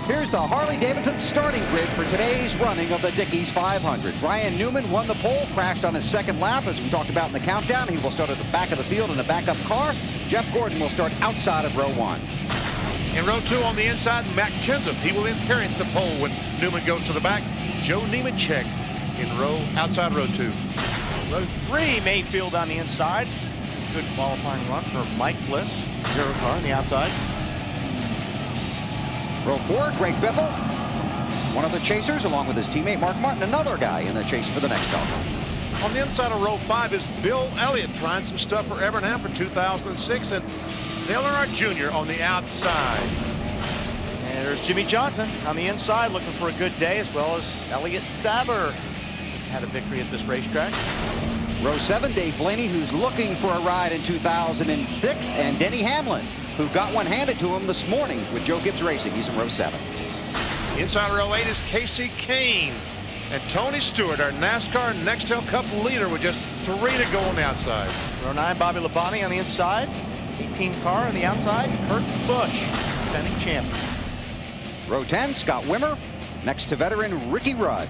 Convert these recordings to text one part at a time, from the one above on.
Here's the Harley-Davidson starting grid for today's running of the Dickies 500. Ryan Newman won the pole, crashed on his second lap. As we talked about in the countdown, he will start at the back of the field in a backup car. Jeff Gordon will start outside of row 1. In row 2 on the inside, Matt Kenseth. He will inherit the pole when Newman goes to the back. Joe Nemechek in outside row 2. Row 3, Mayfield on the inside. Good qualifying run for Mike Bliss. 0 car on the outside. Row 4, Greg Biffle, one of the chasers, along with his teammate Mark Martin, another guy in the chase for the next car. On the inside of row 5 is Bill Elliott, trying some stuff for Evernham for 2006, and Dale Earnhardt Jr. on the outside. And there's Jimmy Johnson on the inside, looking for a good day, as well as Elliott Sadler has had a victory at this racetrack. Row 7, Dave Blaney, who's looking for a ride in 2006, and Denny Hamlin, who got one handed to him this morning with Joe Gibbs Racing. He's in row 7. Inside row 8 is Casey Kane. And Tony Stewart, our NASCAR Nextel Cup leader, with just 3 to go on the outside. Row 9, Bobby Labonte on the inside. 18 car on the outside, Kurt Busch, defending champion. Row 10, Scott Wimmer, next to veteran Ricky Rudd.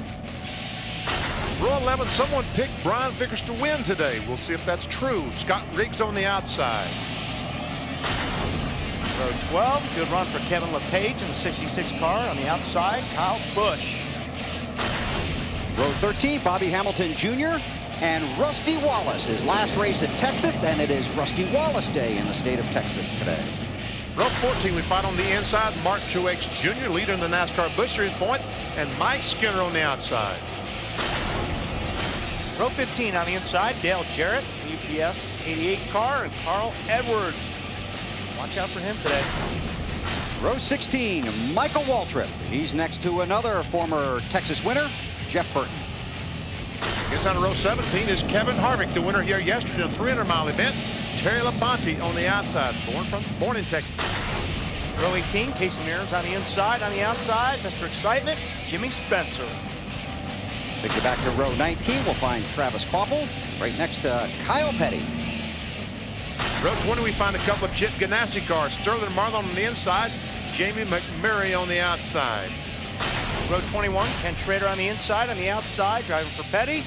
Row 11, someone picked Brian Vickers to win today. We'll see if that's true. Scott Riggs on the outside. Row 12, good run for Kevin LePage in the 66 car on the outside, Kyle Busch. Row 13, Bobby Hamilton Jr. and Rusty Wallace, his last race at Texas, and it is Rusty Wallace Day in the state of Texas today. Row 14, we find on the inside Mark Truex Jr., leader in the NASCAR Busch Series points, and Mike Skinner on the outside. Row 15 on the inside, Dale Jarrett, UPS 88 car, and Carl Edwards. Watch out for him today. Row 16, Michael Waltrip. He's next to another former Texas winner, Jeff Burton. Inside of row 17 is Kevin Harvick, the winner here yesterday in a 300-mile event. Terry Labonte on the outside, born in Texas. Row 18, Casey Mears on the inside. On the outside, Mr. Excitement, Jimmy Spencer. Take you back to row 19, we'll find Travis Kvapil right next to Kyle Petty. Row 20, we find a couple of Chip Ganassi cars. Sterling Marlin on the inside, Jamie McMurray on the outside. Row 21, Ken Schrader on the inside. On the outside, driving for Petty,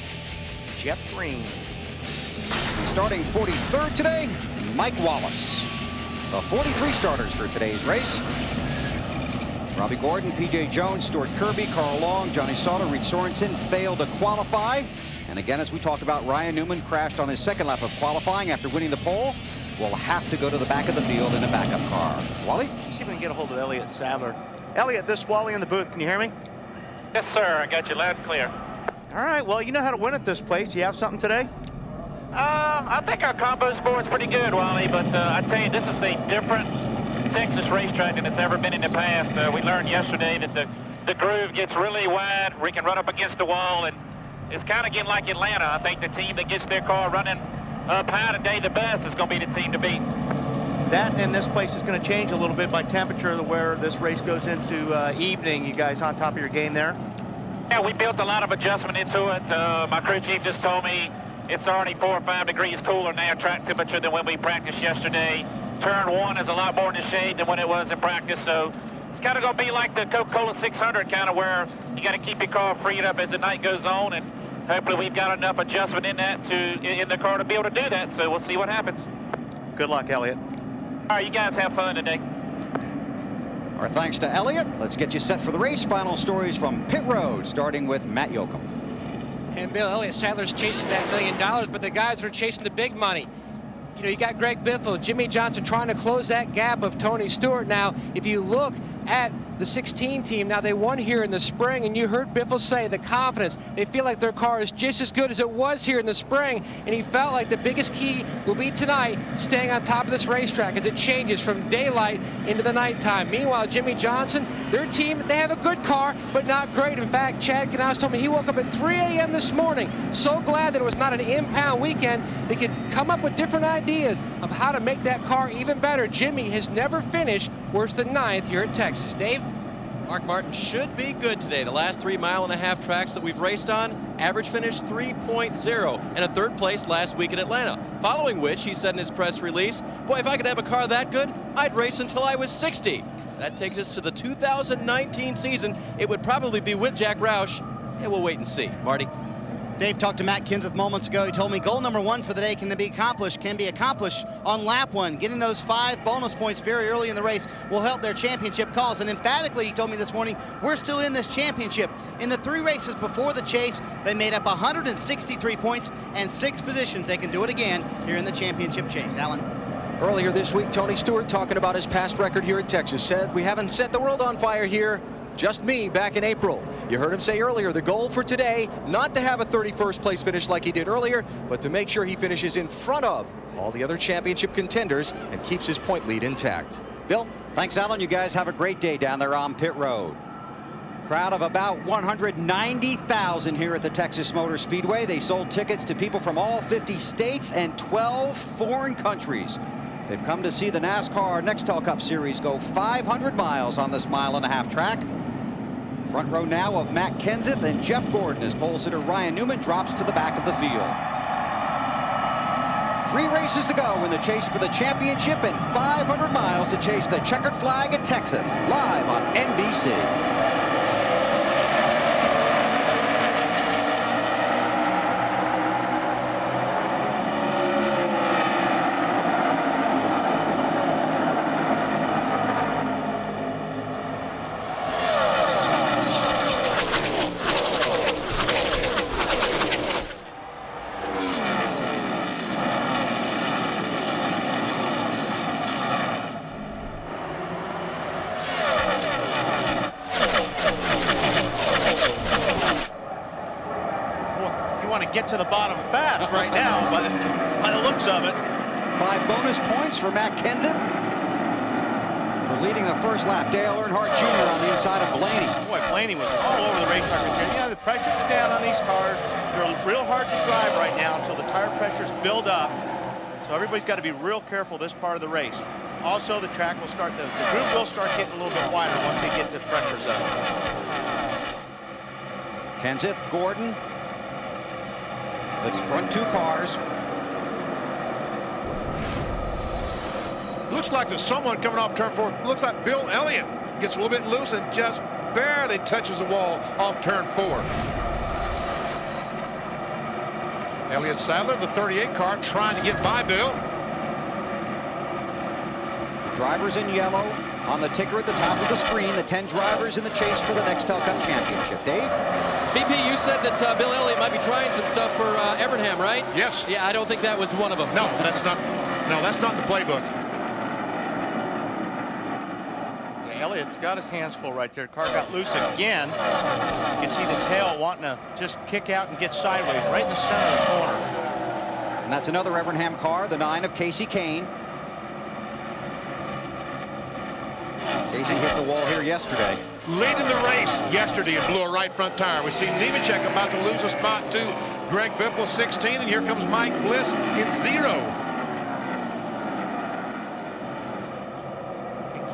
Jeff Green. And starting 43rd today, Mike Wallace. The 43 starters for today's race. Robbie Gordon, P.J. Jones, Stuart Kirby, Carl Long, Johnny Sauter, Reed Sorensen failed to qualify. And again, as we talked about, Ryan Newman crashed on his second lap of qualifying after winning the pole. Will have to go to the back of the field in a backup car. Wally? Let's see if we can get a hold of Elliott Sadler. Elliott, this is Wally in the booth. Can you hear me? Yes, sir. I got you loud and clear. All right. Well, you know how to win at this place. Do you have something today? I think our combo sport's pretty good, Wally, but I tell you, this is a different Texas racetrack than it's ever been in the past. We learned yesterday that the groove gets really wide. We can run up against the wall, and it's kind of getting like Atlanta. I think the team that gets their car running up high today the best is going to be the team to beat. That and this place is going to change a little bit by temperature where this race goes into evening. You guys on top of your game there? Yeah, we built a lot of adjustment into it. My crew chief just told me it's already 4 or 5 degrees cooler now, track temperature, than when we practiced yesterday. Turn 1 is a lot more in the shade than when it was in practice, so it's kind of going to be like the Coca-Cola 600, kind of where you got to keep your car freed up as the night goes on, and hopefully we've got enough adjustment in the car to be able to do that, so we'll see what happens. Good luck, Elliott. All right, you guys have fun today. Our thanks to Elliott. Let's get you set for the race. Final stories from pit road, starting with Matt Yoakum. And Bill, Elliott Sadler's chasing that $1 million, but the guys that are chasing the big money. You know, you got Greg Biffle, Jimmy Johnson trying to close that gap of Tony Stewart. Now, if you look at the 16 team, now they won here in the spring, and you heard Biffle say the confidence. They feel like their car is just as good as it was here in the spring, and he felt like the biggest key will be tonight staying on top of this racetrack as it changes from daylight into the nighttime. Meanwhile, Jimmy Johnson, their team, they have a good car, but not great. In fact, Chad Knaus told me he woke up at 3 a.m. this morning, so glad that it was not an impound weekend. They could come up with different ideas of how to make that car even better. Jimmy has never finished worse than 9th here at Texas. Dave? Mark Martin should be good today. The last 3.5 mile tracks that we've raced on, average finish 3.0 and a 3rd place last week at Atlanta. Following which, he said in his press release, boy, if I could have a car that good, I'd race until I was 60. That takes us to the 2019 season. It would probably be with Jack Roush, and we'll wait and see. Marty? Dave talked to Matt Kenseth moments ago. He told me goal number one for the day can be accomplished on lap one. Getting those 5 bonus points very early in the race will help their championship cause. And emphatically, he told me this morning, we're still in this championship. In the 3 races before the chase, they made up 163 points and 6 positions. They can do it again here in the championship chase. Alan? Earlier this week, Tony Stewart, talking about his past record here at Texas, said, "We haven't set the world on fire here. Just me back in April." You heard him say earlier, the goal for today, not to have a 31st place finish like he did earlier, but to make sure he finishes in front of all the other championship contenders and keeps his point lead intact. Bill? Thanks, Alan. You guys have a great day down there on pit road. Crowd of about 190,000 here at the Texas Motor Speedway. They sold tickets to people from all 50 states and 12 foreign countries. They've come to see the NASCAR Nextel Cup Series go 500 miles on this 1.5-mile track. Front row now of Matt Kenseth and Jeff Gordon as pole sitter Ryan Newman drops to the back of the field. 3 races to go in the chase for the championship and 500 miles to chase the checkered flag at Texas. Live on NBC. Get to the bottom fast right now by the looks of it. 5 bonus points for Matt Kenseth for leading the first lap. Dale Earnhardt Jr. on the inside of Blaney. Boy, Blaney was all over the racetrack. You know, the pressures are down on these cars. They're real hard to drive right now until the tire pressures build up. So everybody's got to be real careful this part of the race. Also, the track will start, the group will start getting a little bit wider once they get the pressures up. Kenseth, Gordon. Let's front 2 cars. Looks like there's someone coming off turn 4. Looks like Bill Elliott gets a little bit loose and just barely touches the wall off turn 4. Elliott Sadler, the 38 car, trying to get by Bill. The drivers in yellow on the ticker at the top of the screen. The 10 drivers in the chase for the Nextel Cup Championship. Dave? BP, you said that Bill Elliott might be trying some stuff for Evernham, right? Yes. Yeah, I don't think that was one of them. No, that's not the playbook. Yeah, Elliott's got his hands full right there. Car got loose again. You can see the tail wanting to just kick out and get sideways right in the center of the corner. And that's another Evernham car, the 9 of Casey Kane. Casey hit the wall here yesterday. Leading the race yesterday and blew a right front tire. We see Nemechek about to lose a spot to Greg Biffle, 16, and here comes Mike Bliss in 0.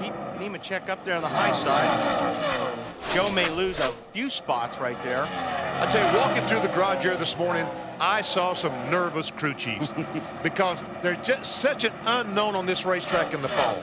Keep Nemechek up there on the high side. Joe may lose a few spots right there. I tell you, walking through the garage here this morning, I saw some nervous crew chiefs because they're just such an unknown on this racetrack in the fall.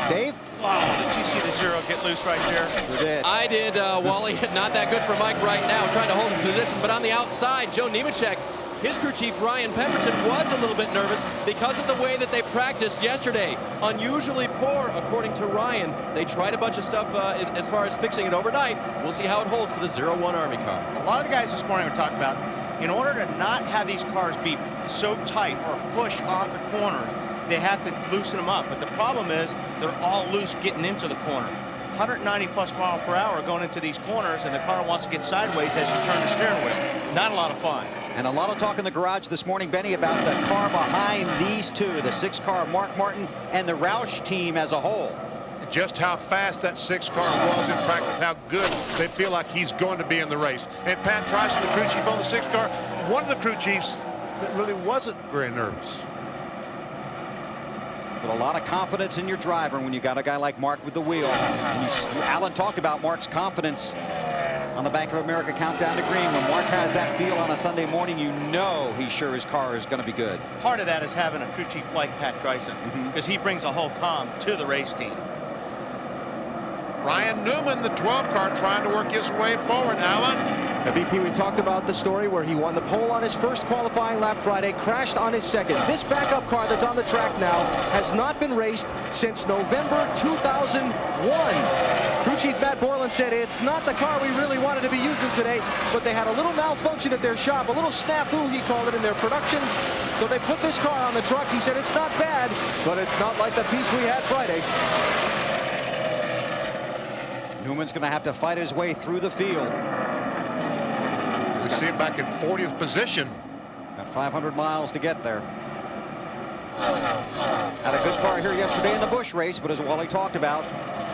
Dave? Wow, did you see the 0 get loose right there? You did. I did, Wally. Not that good for Mike right now, trying to hold his position. But on the outside, Joe Nemechek, his crew chief, Ryan Pemberton, was a little bit nervous because of the way that they practiced yesterday. Unusually poor, according to Ryan. They tried a bunch of stuff as far as fixing it overnight. We'll see how it holds for the 01 Army car. A lot of the guys this morning were talking about, in order to not have these cars be so tight or push off the corners, they have to loosen them up. But the problem is they're all loose getting into the corner. 190 plus mile per hour going into these corners, and the car wants to get sideways as you turn the steering wheel. Not a lot of fun. And a lot of talk in the garage this morning, Benny, about the car behind these 2, the 6 car Mark Martin and the Roush team as a whole. Just how fast that 6 car was in practice, how good they feel like he's going to be in the race. And Pat Trice, the crew chief on the 6 car, one of the crew chiefs that really wasn't very nervous. Put a lot of confidence in your driver when you got a guy like Mark with the wheel. And Alan talked about Mark's confidence on the Bank of America countdown to green. When Mark has that feel on a Sunday morning, you know he's sure his car is going to be good. Part of that is having a crew chief like Pat Tryson, because he brings a whole calm to the race team. Ryan Newman, the 12 car, trying to work his way forward. Alan? The BP, we talked about the story where he won the pole on his first qualifying lap Friday, crashed on his second. This backup car that's on the track now has not been raced since November 2001. Crew Chief Matt Borland said it's not the car we really wanted to be using today, but they had a little malfunction at their shop, a little snafu, he called it, in their production. So they put this car on the truck. He said it's not bad, but it's not like the piece we had Friday. Newman's going to have to fight his way through the field. We see him back in 40th position. Got 500 miles to get there. Had a good car here yesterday in the Busch race, but as Wally talked about,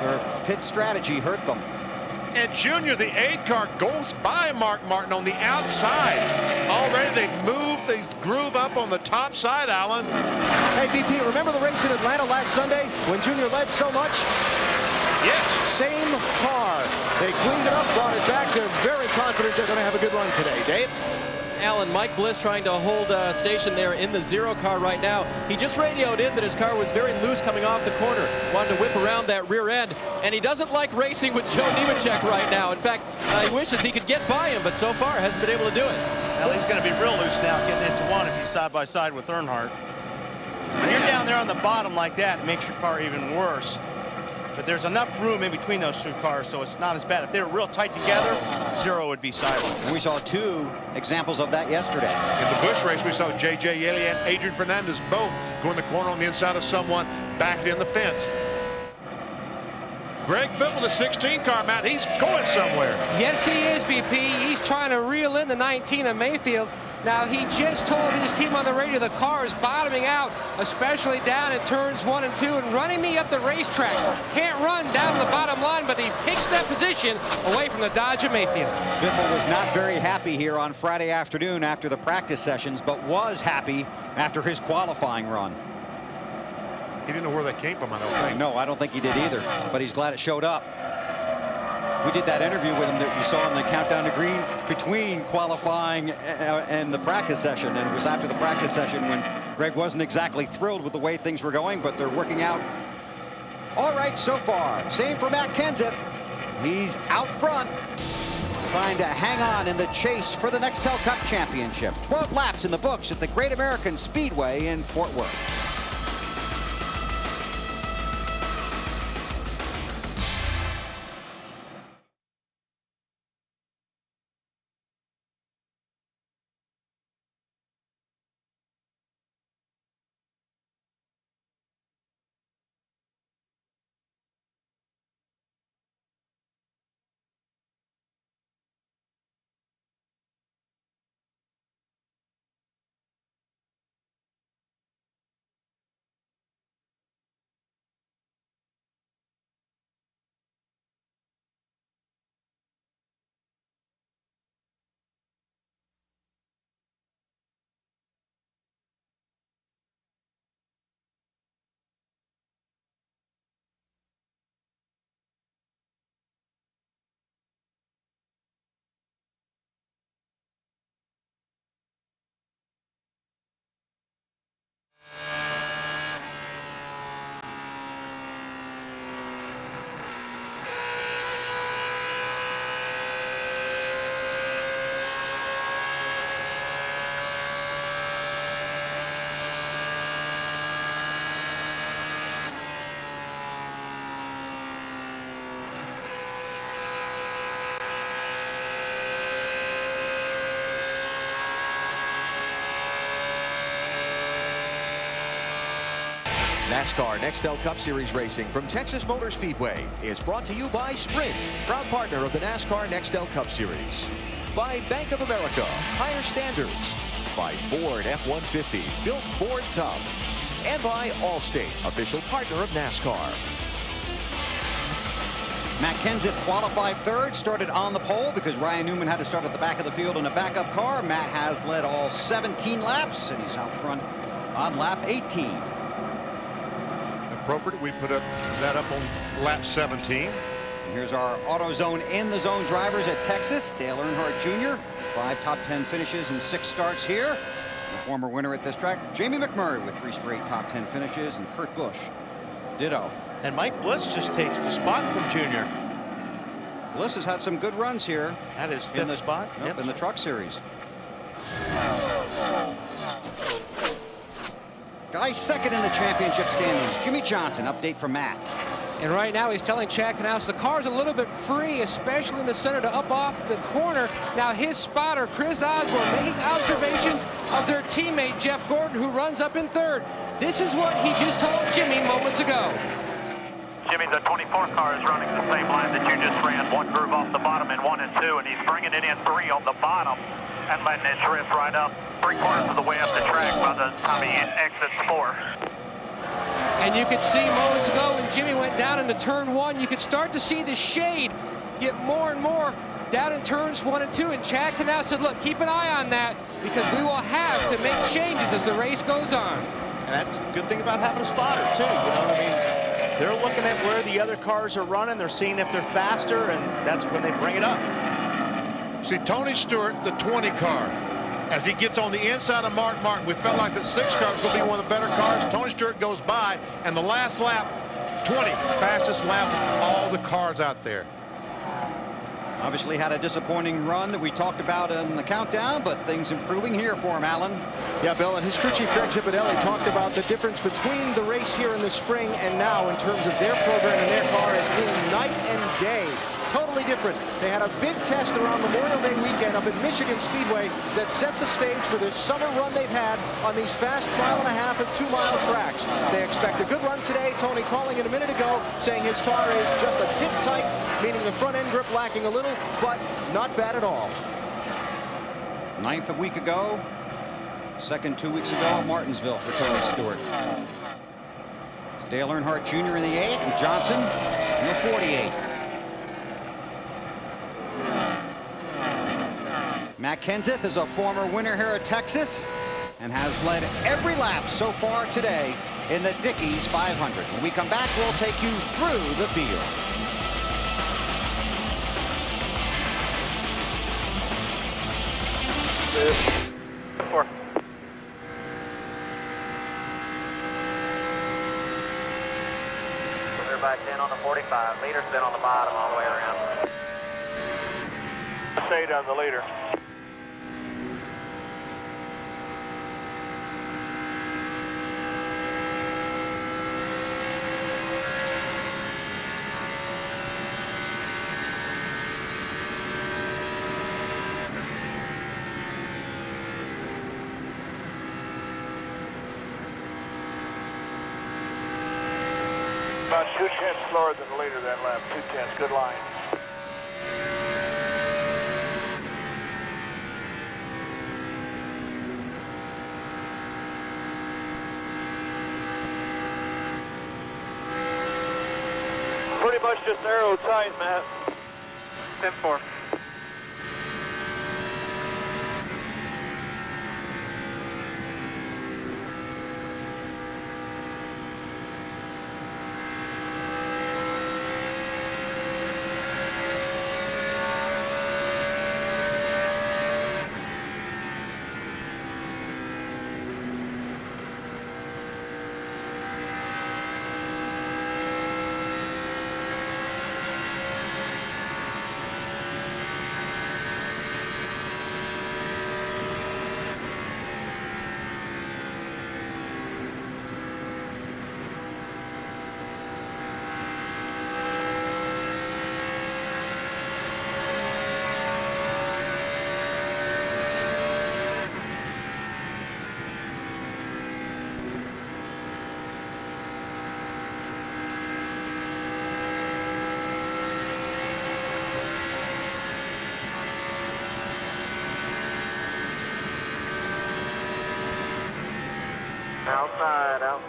their pit strategy hurt them. And Junior, the 8 car, goes by Mark Martin on the outside. Already they've moved, they groove up on the top side, Alan. Hey, BP, remember the race in Atlanta last Sunday when Junior led so much? Yes. Same car. They cleaned it up, brought it back. They're very confident they're going to have a good run today. Dave? Alan, Mike Bliss trying to hold station there in the 0 car right now. He just radioed in that his car was very loose coming off the corner. Wanted to whip around that rear end. And he doesn't like racing with Joe Nemechek right now. In fact, he wishes he could get by him, but so far hasn't been able to do it. Well, he's going to be real loose now getting into one if he's side by side with Earnhardt. When you're down there on the bottom like that, it makes your car even worse. But there's enough room in between those 2 cars, so it's not as bad. If they were real tight together, 0 would be silent. And we saw 2 examples of that yesterday. In the Busch race, we saw J.J. Yeley and Adrian Fernandez both go in the corner on the inside of someone, backed in the fence. Greg Biffle, the 16 car, Matt, he's going somewhere. Yes, he is, BP. He's trying to reel in the 19 of Mayfield. Now, he just told his team on the radio the car is bottoming out, especially down in turns 1 and 2, and running me up the racetrack. Can't run down the bottom line, but he takes that position away from the Dodge of Mayfield. Biffle was not very happy here on Friday afternoon after the practice sessions, but was happy after his qualifying run. He didn't know where that came from, I don't think. No, I don't think he did either, but he's glad it showed up. We did that interview with him that you saw in the Countdown to Green between qualifying and the practice session, and it was after the practice session when Greg wasn't exactly thrilled with the way things were going, but they're working out all right so far. Same for Matt Kenseth. He's out front, trying to hang on in the chase for the Nextel Cup Championship. 12 laps in the books at the Great American Speedway in Fort Worth. NASCAR Nextel Cup Series racing from Texas Motor Speedway is brought to you by Sprint, proud partner of the NASCAR Nextel Cup Series. By Bank of America, higher standards. By Ford F-150, built Ford tough. And by Allstate, official partner of NASCAR. Matt Kenseth qualified third, started on the pole because Ryan Newman had to start at the back of the field in a backup car. Matt has led all 17 laps, and he's out front on lap 18. Appropriate, we put that up on lap 17. And here's our AutoZone in the zone drivers at Texas. Dale Earnhardt Jr., 5 top 10 finishes and 6 starts here. The former winner at this track, Jamie McMurray, with 3 straight top 10 finishes, and Kurt Busch, ditto. And Mike Bliss just takes the spot from Junior. Bliss has had some good runs here. That is in fifth spot. Yep, in the Truck Series. Guy second in the championship standings, Jimmy Johnson. Update from Matt. And right now he's telling Chad Knaus the car's a little bit free, especially in the center to up off the corner. Now his spotter, Chris Osborne, making observations of their teammate, Jeff Gordon, who runs up in third. This is what he just told Jimmy moments ago. Jimmy, the 24 car is running the same line that you just ran. One groove off the bottom in 1 and 2, and he's bringing it in 3 on the bottom and letting it drift right up 3/4 of the way up the track by the time he exits 4. And you could see moments ago when Jimmy went down into turn 1, you could start to see the shade get more and more down in turns 1 and 2. And Chad Knaus said, look, keep an eye on that because we will have to make changes as the race goes on. And that's a good thing about having a spotter, too. You know, I mean, they're looking at where the other cars are running. They're seeing if they're faster, and that's when they bring it up. See, Tony Stewart, the 20 car, as he gets on the inside of Mark Martin, we felt like the 6 car was going to be one of the better cars. Tony Stewart goes by, and the last lap, 20, fastest lap of all the cars out there. Obviously had a disappointing run that we talked about in the countdown, but things improving here for him, Alan. Yeah, Bill, and his crew chief Greg Zipadelli talked about the difference between the race here in the spring and now in terms of their program and their car as being night and day. Totally different. They had a big test around Memorial Day weekend up at Michigan Speedway that set the stage for this summer run they've had on these fast 1.5 and 2 mile tracks. They expect a good run today. Tony calling it a minute ago, saying his car is just a tick tight, meaning the front end grip lacking a little, but not bad at all. 9th a week ago, 2nd 2 weeks ago at Martinsville for Tony Stewart. It's Dale Earnhardt Jr. in the 8 and Johnson in the 48. Matt Kenseth is a former winner here at Texas and has led every lap so far today in the Dickies 500. When we come back, we'll take you through the field. Four. Clear by 10 on the 45. Leader's been on the bottom all the way around. Stay down the leader. About 2/10 slower than the leader that lap. 2/10, good line. Pretty much just arrow tight, Matt. 10-4.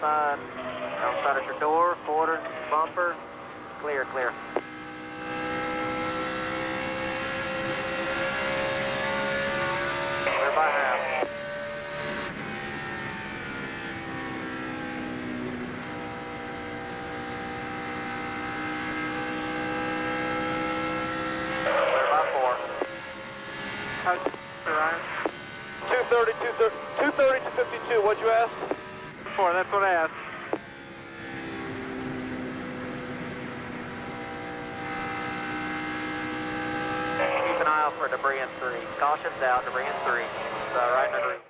Outside at your door, quarter, bumper, clear. Clear by half. Clear by 4. How's it, Ryan? 230, 252, what'd you ask? 4, that's what I asked. eye out for debris in 3. Caution's out, debris in 3. It's right in the groove.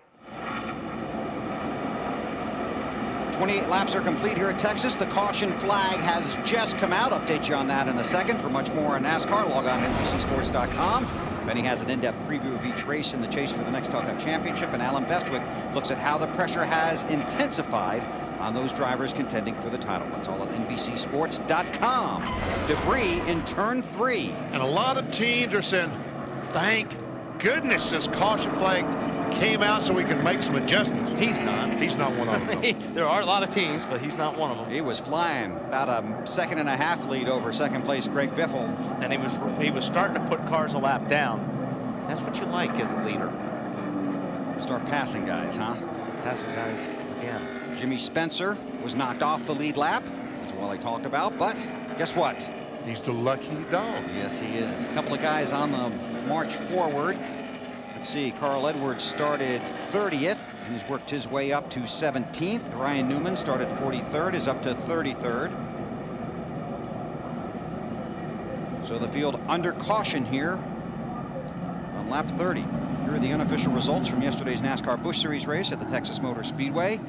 28 laps are complete here at Texas. The caution flag has just come out. Update you on that in a second. For much more on NASCAR, log on to NBCSports.com. Benny has an in-depth preview of each race in the chase for the next Talk Up Championship, and Alan Bestwick looks at how the pressure has intensified on those drivers contending for the title. That's all at NBCSports.com. Debris in turn 3. And a lot of teams are saying, thank goodness this caution flag came out so we can make some adjustments. He's not. He's not one of them. There are a lot of teams, but he's not one of them. He was flying about a 2.5 lead over second place Greg Biffle. And he was starting to put cars a lap down. That's what you like as a leader. Start passing guys, huh? Passing guys again. Jimmy Spencer was knocked off the lead lap, as well I talked about, but guess what? He's the lucky dog. Yes, he is. A couple of guys on the march forward. Let's see, Carl Edwards started 30th. He's worked his way up to 17th. Ryan Newman started 43rd, is up to 33rd. So the field under caution here on lap 30. Here are the unofficial results from yesterday's NASCAR Busch Series race at the Texas Motor Speedway.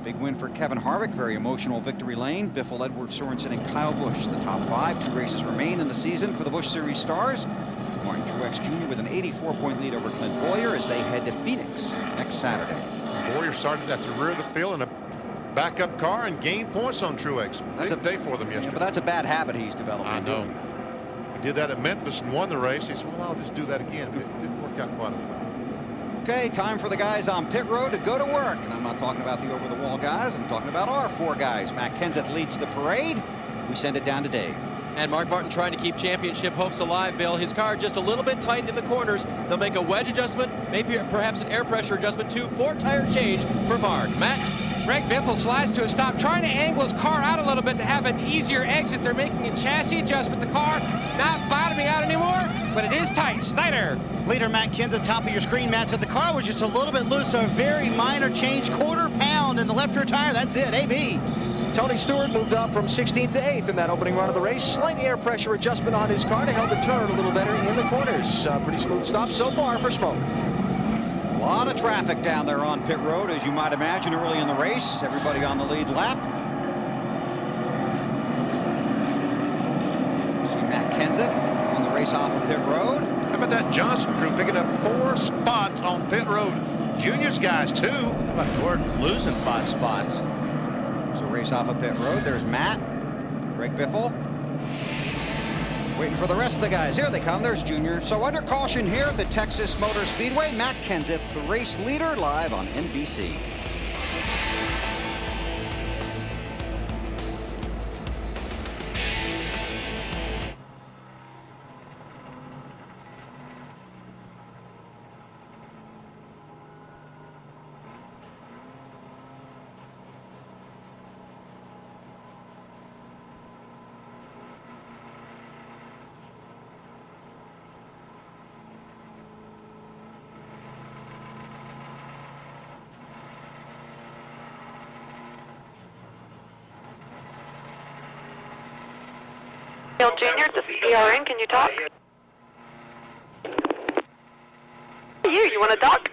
Big win for Kevin Harvick, very emotional victory lane. Biffle, Edwards, Sorensen, and Kyle Busch, the top 5. 2 races remain in the season for the Busch Series stars. Martin Truex Jr. with an 84-point lead over Clint Boyer as they head to Phoenix next Saturday. Boyer started at the rear of the field in a backup car and gained points on Truex. That's a day for them yesterday. Yeah, but that's a bad habit he's developed. I know. He did that at Memphis and won the race. He said, well, I'll just do that again. It didn't work out quite as well. Okay, time for the guys on pit road to go to work. And I'm not talking about the over-the-wall guys. I'm talking about our 4 guys. Matt Kenseth leads the parade. We send it down to Dave. And Mark Martin trying to keep championship hopes alive, Bill. His car just a little bit tight in the corners. They'll make a wedge adjustment, maybe perhaps an air pressure adjustment too. 4-tire change for Mark. Matt? Greg Biffle slides to a stop, trying to angle his car out a little bit to have an easier exit. They're making a chassis adjustment. The car not bottoming out anymore, but it is tight. Snyder. Leader Matt Kenseth, top of your screen, Matt, said the car was just a little bit loose, so a very minor change, 1/4 pound in the left rear tire. That's it, AB. Tony Stewart moved up from 16th to 8th in that opening run of the race. Slight air pressure adjustment on his car to help it turn a little better in the corners. Pretty smooth stop so far for Smoke. A lot of traffic down there on pit road, as you might imagine, early in the race. Everybody on the lead lap. See Matt Kenseth on the race off of pit road. How about that Johnson crew picking up 4 spots on pit road? Junior's guys, too. How about Gordon losing 5 spots? So race off of pit road. There's Matt, Greg Biffle. Waiting for the rest of the guys. Here they come. There's Junior. So under caution here at the Texas Motor Speedway, Matt Kenseth, the race leader, live on NBC. Junior, this is PRN. Can you talk? You want to talk?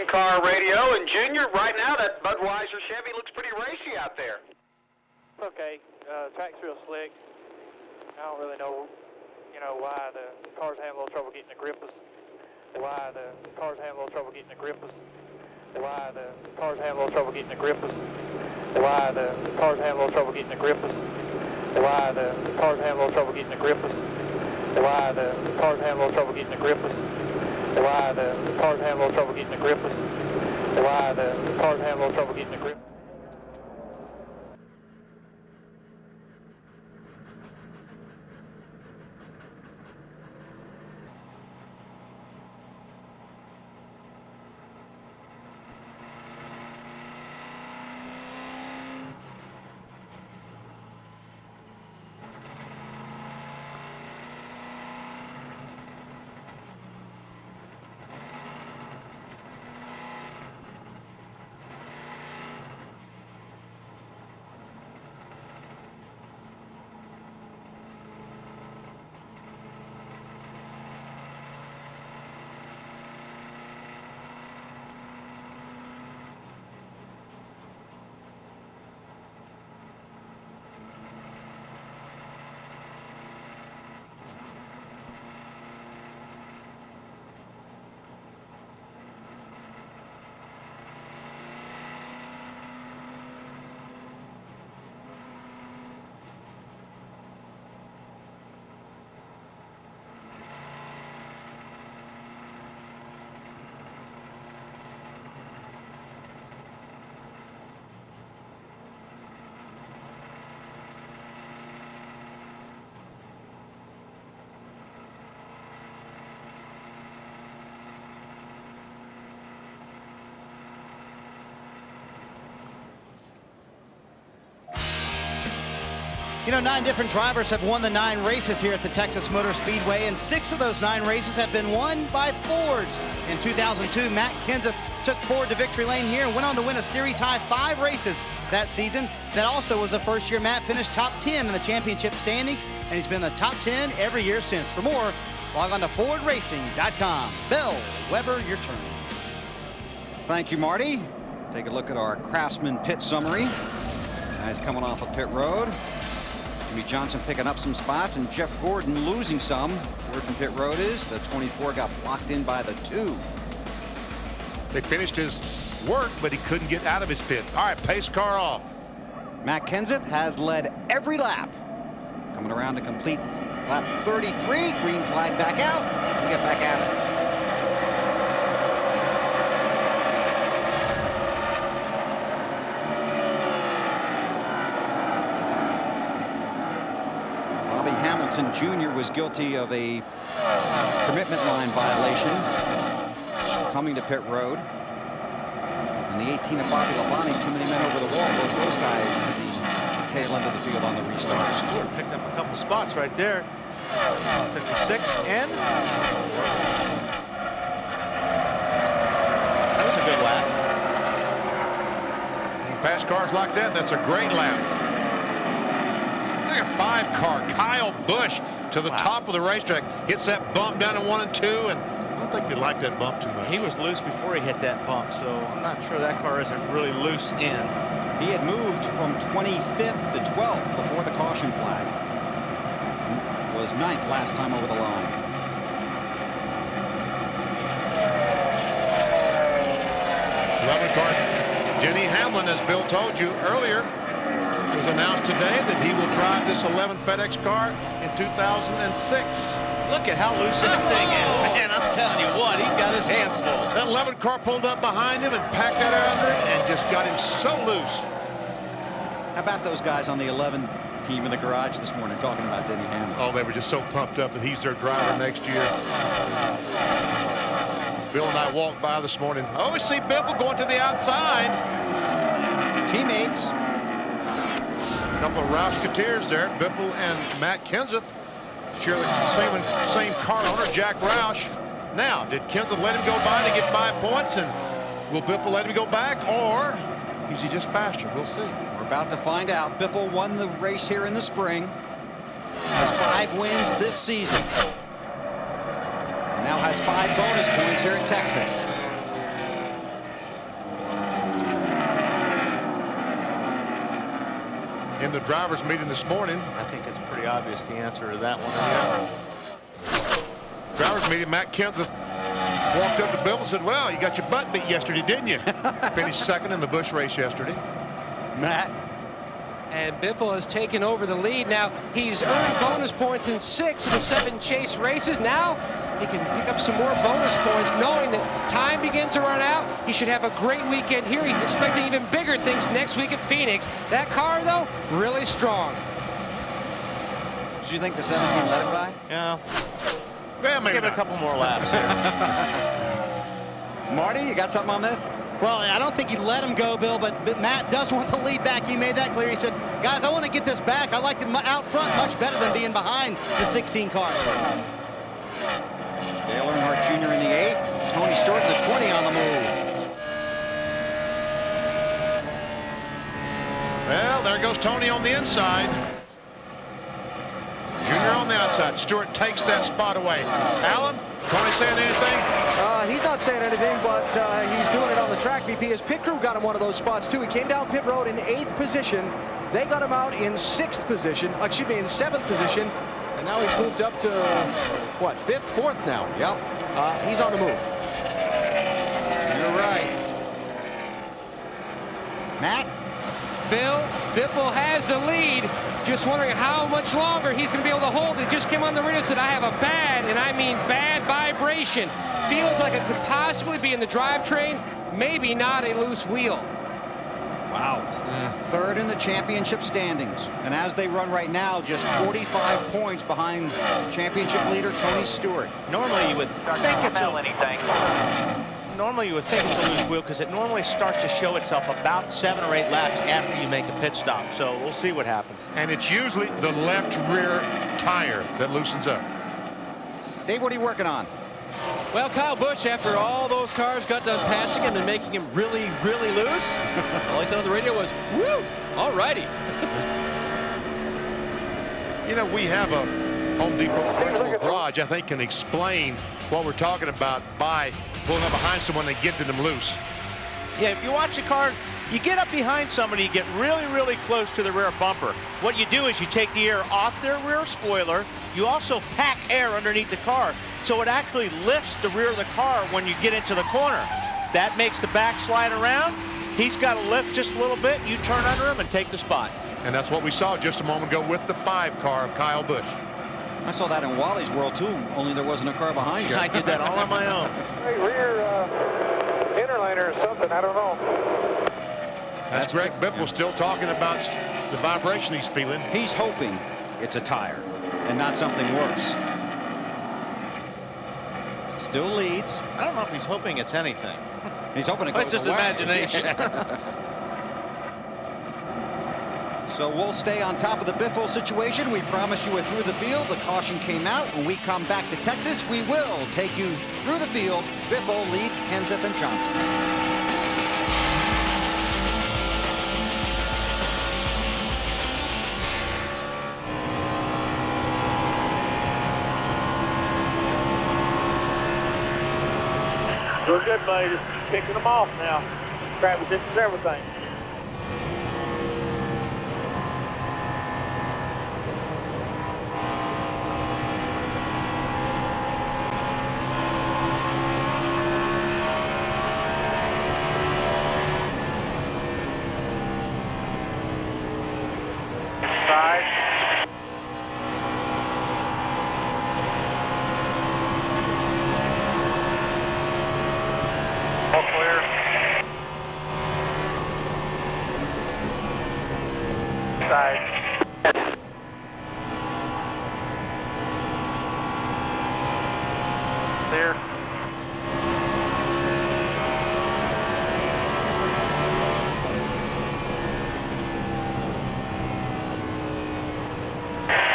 Car radio and Junior, right now that Budweiser Chevy looks pretty racy out there. Okay, track's real slick. I don't really know, why the cars having a little trouble getting the grip. Why the cars having a little trouble getting the grip. Why the cars having a little trouble getting the grip. Why the cars having a little trouble getting the grip. Why the cars having a little trouble getting the grip. Why the cars having a little trouble getting the grip. Why the cars having a little trouble getting the grip. Why the cars having a little trouble getting the grip. You know, 9 different drivers have won the 9 races here at the Texas Motor Speedway, and 6 of those 9 races have been won by Fords. In 2002, Matt Kenseth took Ford to victory lane here and went on to win a series-high 5 races that season. That also was the first year Matt finished top 10 in the championship standings, and he's been in the top 10 every year since. For more, log on to FordRacing.com. Bill Weber, your turn. Thank you, Marty. Take a look at our Craftsman pit summary. Guys coming off of pit road. Jimmie Johnson picking up some spots, and Jeff Gordon losing some. Word from pit road is the 24 got blocked in by the 2. They finished his work, but he couldn't get out of his pit. All right, pace car off. Matt Kenseth has led every lap. Coming around to complete lap 33. Green flag back out. We get back at it. Hamilton Jr. was guilty of a commitment line violation coming to pit road. And the 18 of Bobby Labonte, too many men over the wall. Both those guys to the tail end of the field on the restarts. Picked up a couple spots right there. Took the 6th and that was a good lap. When you pass cars like that, that's a great lap. Look at 5 car Kyle Busch to the top of the racetrack, hits that bump down in 1 and 2, and I don't think they like that bump too much. He was loose before he hit that bump, so I'm not sure that car isn't really loose in. He had moved from 25th to 12th before the caution flag. Was 9th last time over the line. car. Denny Hamlin, as Bill told you earlier, it was announced today that he will drive this 11 FedEx car in 2006. Look at how loose that thing is, man. I'm telling you what, he's got his hands full. That 11 car pulled up behind him and packed that under it and just got him so loose. How about those guys on the 11 team in the garage this morning talking about Denny Hamlin? Oh, they were just so pumped up that he's their driver next year. Bill and I walked by this morning. Oh, we see Biffle going to the outside. Teammates. A couple of Roush-Coutiers there. Biffle and Matt Kenseth share the same car owner, Jack Roush. Now, did Kenseth let him go by to get 5 points, and will Biffle let him go back, or is he just faster? We'll see. We're about to find out. Biffle won the race here in the spring. Has 5 wins this season. And now has 5 bonus points here at Texas. In the drivers' meeting this morning, I think it's pretty obvious the answer to that one. Drivers' meeting, Matt Kenseth walked up to Bill and said, well, you got your butt beat yesterday, didn't you? Finished second in the Busch race yesterday. Matt. And Biffle has taken over the lead. Now, he's earned bonus points in 6 of the 7 chase races. Now, he can pick up some more bonus points, knowing that time begins to run out. He should have a great weekend here. He's expecting even bigger things next week at Phoenix. That car, though, really strong. Do you think the 17 let it by? Yeah. Well, maybe give it a couple more laps here. Marty, you got something on this? Well, I don't think he let him go, Bill, but Matt does want the lead back. He made that clear. He said, guys, I want to get this back. I liked it out front much better than being behind the 16 car. Dale Earnhardt Jr. in the 8. Tony Stewart in the 20 on the move. Well, there goes Tony on the inside. Junior on the outside. Stewart takes that spot away. Alan, Tony saying anything? He's not saying anything, but he's doing it on the track, BP. His pit crew got him one of those spots, too. He came down pit road in 8th position. They got him out in 6th position, excuse me, in 7th position. And now he's moved up to, what, 5th, 4th now? Yep. He's on the move. You're right. Matt? Bill, Biffle has the lead. Just wondering how much longer he's going to be able to hold it. Just came on the radio and said, I have a bad, and I mean bad vibration. Feels like it could possibly be in the drivetrain, maybe not a loose wheel. Wow. 3rd in the championship standings. And as they run right now, just 45 points behind championship leader Tony Stewart. Normally you would think it's anything. normally you would think it's a loose wheel because it normally starts to show itself about 7 or 8 laps after you make a pit stop. So we'll see what happens. And it's usually the left rear tire that loosens up. Dave, what are you working on? Well, Kyle Busch, after all those cars got done passing him and making him really, really loose, all he said on the radio was, woo, all righty. You know, we have a Home Depot virtual garage, I think, can explain what we're talking about by pulling up behind someone and getting them loose. Yeah, if you watch the car, you get up behind somebody, you get really, really close to the rear bumper. What you do is you take the air off their rear spoiler. You also pack air underneath the car, so it actually lifts the rear of the car when you get into the corner. That makes the back slide around. He's got to lift just a little bit. You turn under him and take the spot. And that's what we saw just a moment ago with the 5 car of Kyle Busch. I saw that in Wally's world, too, only there wasn't a car behind you. I did that all on my own. Hey, rear interliner or something, I don't know. That's Greg Biffle still talking about the vibration he's feeling. He's hoping it's a tire and not something worse. Still leads. I don't know if he's hoping it's anything. He's hoping it goes It's just away. imagination. So we'll stay on top of the Biffle situation. We promised you a through the field. The caution came out. When we come back to Texas, we will take you through the field. Biffle leads Kenseth and Johnson. Doing good, buddy. Just picking them off now. Travis, this is everything. Side. All clear. Side. Clear.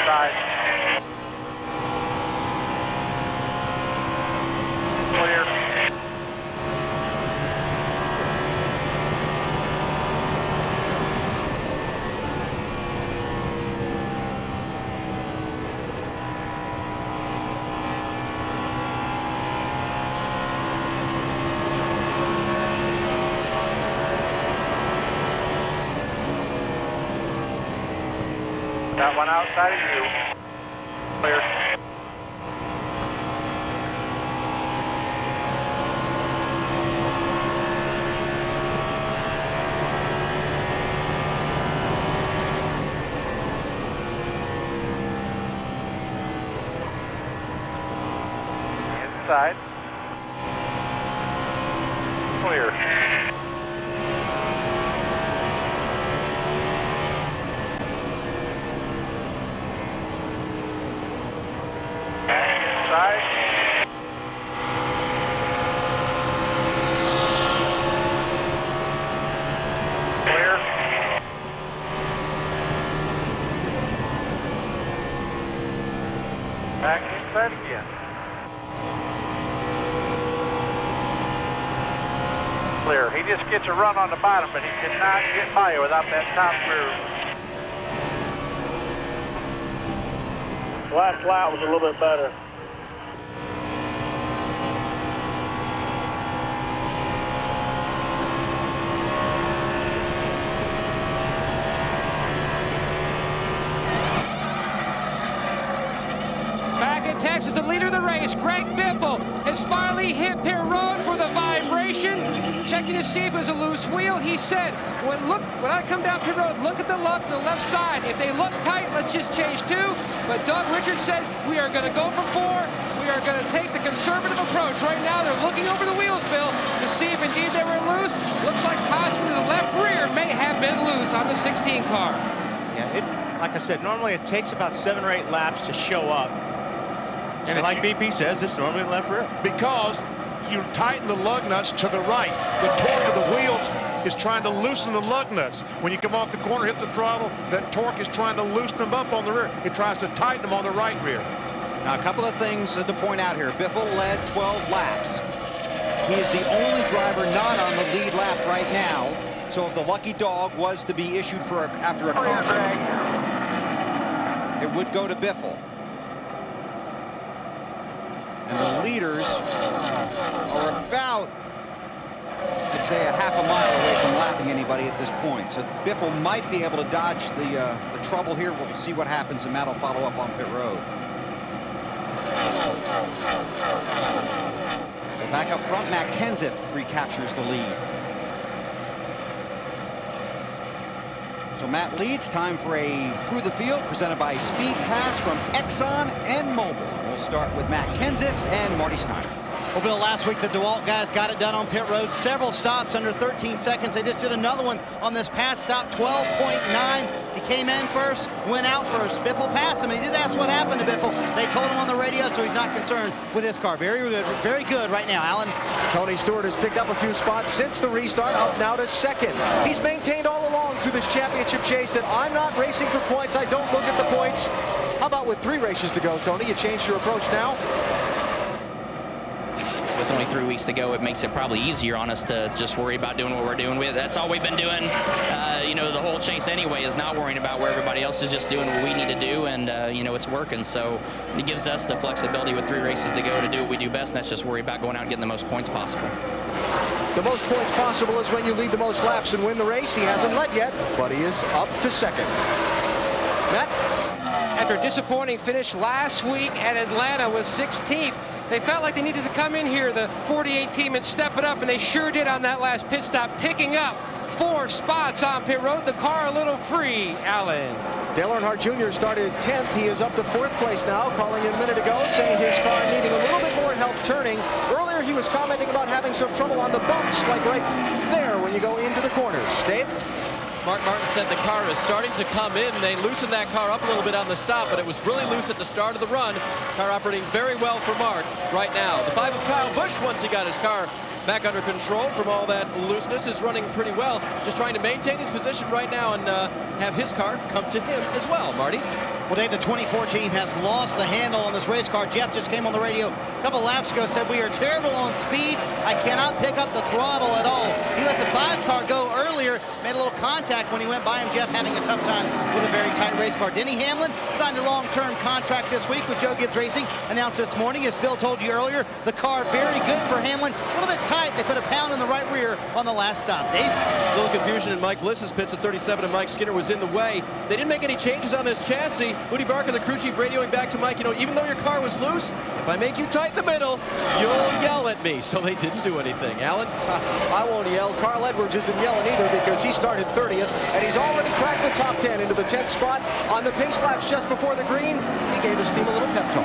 Side. Clear. Got one outside of you. Clear. Inside. Clear. Inside. Clear. Back inside again. Clear. He just gets a run on the bottom, but he cannot get by you without that top rear. Last lap was a little bit better. Back in Texas, the leader of the race, Greg Biffle, has finally hit pit road for the vibration. Checking to see if it was a loose wheel. He said, when I come down pit road, look at the luck to the left side. If they look tight, let's just change 2. But Doug Richards said, we are going to go for 4. We are going to take the conservative approach. Right now, they're looking over the wheels, Bill, to see if indeed they were loose. Looks like possibly the left rear may have been loose on the 16 car. Yeah, like I said, normally it takes about 7 or 8 laps to show up. And like BP says, it's normally left rear. Because you tighten the lug nuts to the right. The torque of the wheels is trying to loosen the lug nuts. When you come off the corner, hit the throttle, that torque is trying to loosen them up on the rear. It tries to tighten them on the right rear. Now, a couple of things to point out here. Biffle led 12 laps. He is the only driver not on the lead lap right now. So if the lucky dog was to be issued for after a caution, it would go to Biffle. And the leaders are about, I'd say, a half a mile away from lapping anybody at this point. So Biffle might be able to dodge the trouble here. We'll see what happens, and Matt will follow up on pit road. So back up front, Matt Kenseth recaptures the lead. So Matt leads. Time for a Through the Field presented by Speed Pass from Exxon and Mobil. And we'll start with Matt Kenseth and Marty Snyder. Well, Bill, last week the DeWalt guys got it done on pit road. Several stops under 13 seconds. They just did another one on this past stop, 12.9. He came in first, went out first. Biffle passed him, and he did ask what happened to Biffle. They told him on the radio, so he's not concerned with his car. Very good right now, Alan. Tony Stewart has picked up a few spots since the restart, up now to second. He's maintained all along through this championship chase that I'm not racing for points. I don't look at the points. How about with 3 races to go, Tony? You changed your approach now? With only 3 weeks to go, it makes it probably easier on us to just worry about doing what we're doing. That's all we've been doing, you know, the whole chase anyway, is not worrying about where everybody else is, just doing what we need to do, and, you know, it's working. So it gives us the flexibility with 3 races to go to do what we do best, and that's just worry about going out and getting the most points possible. The most points possible is when you lead the most laps and win the race. He hasn't led yet, but he is up to second. Matt? After a disappointing finish last week at Atlanta with 16th, they felt like they needed to come in here, the 48 team, and step it up, and they sure did on that last pit stop, picking up 4 spots on pit road. The car a little free, Alan. Dale Earnhardt Jr. started 10th. He is up to 4th place now, calling in a minute ago, saying his car needing a little bit more help turning. Earlier, he was commenting about having some trouble on the bumps, like right there when you go into the corners. Dave? Mark Martin said the car is starting to come in. They loosened that car up a little bit on the stop, but it was really loose at the start of the run. Car operating very well for Mark right now. The 5 of Kyle Busch, once he got his car back under control from all that looseness, is running pretty well. Just trying to maintain his position right now and have his car come to him as well, Marty. Well, Dave, the 24 team has lost the handle on this race car. Jeff just came on the radio a couple laps ago, said, we are terrible on speed. I cannot pick up the throttle at all. He let the 5 car go earlier, made a little contact when he went by him. Jeff having a tough time with a very tight race car. Denny Hamlin signed a long-term contract this week with Joe Gibbs Racing, announced this morning. As Bill told you earlier, the car very good for Hamlin. A little bit tight. They put a pound in the right rear on the last stop. Dave? A little confusion in Mike Bliss's pits at 37, and Mike Skinner was in the way. They didn't make any changes on this chassis. Woody Barker, the crew chief, radioing back to Mike, you know, even though your car was loose, if I make you tight in the middle, you'll yell at me. So they didn't do anything. Alan? I won't yell. Carl Edwards isn't yelling either because he started 30th, and he's already cracked the top 10 into the 10th spot on the pace laps just before the green. He gave his team a little pep talk.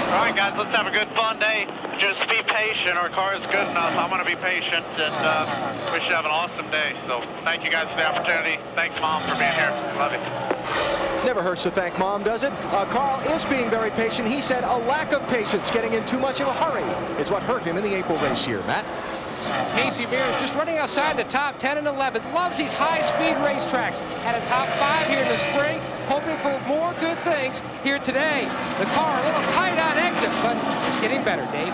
All right, guys, let's have a good, fun day. Just be patient. Our car is good enough. I'm going to be patient, and we should have an awesome day. So thank you guys for the opportunity. Thanks, Mom, for being here. Love you. Never hurts to thank Mom, does it? Carl is being very patient. He said a lack of patience, getting in too much of a hurry, is what hurt him in the April race here. Matt? Casey Mears just running outside the top 10 and 11. Loves these high-speed racetracks. Had a top 5 here in the spring. Hoping for more good things here today. The car a little tight on exit, but it's getting better, Dave.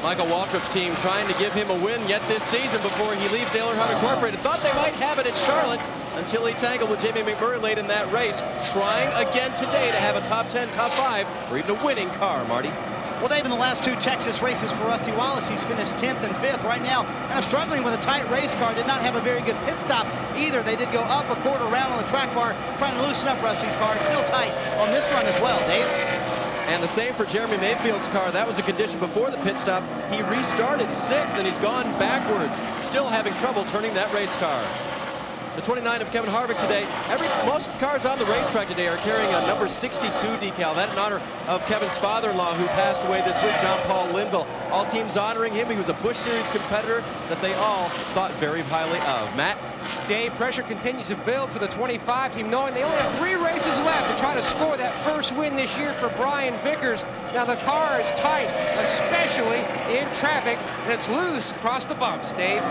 Michael Waltrip's team trying to give him a win yet this season before he leaves Dale Earnhardt Incorporated. Thought they might have it at Charlotte until he tangled with Jamie McMurray late in that race. Trying again today to have a top 10, top 5, or even a winning car, Marty. Well, Dave, in the last 2 Texas races for Rusty Wallace, he's finished 10th and 5th right now. Kind of struggling with a tight race car. Did not have a very good pit stop either. They did go up a quarter round on the track bar, trying to loosen up Rusty's car. It's still tight on this run as well, Dave. And the same for Jeremy Mayfield's car. That was a condition before the pit stop. He restarted 6th, and he's gone backwards. Still having trouble turning that race car. The 29 of Kevin Harvick today. Most cars on the racetrack today are carrying a number 62 decal. That in honor of Kevin's father-in-law, who passed away this week, John Paul Linville. All teams honoring him. He was a Busch Series competitor that they all thought very highly of. Matt? Dave, pressure continues to build for the 25 team, knowing they only have 3 races left to try to to score that first win this year for Brian Vickers. Now the car is tight, especially in traffic, and it's loose across the bumps, Dave.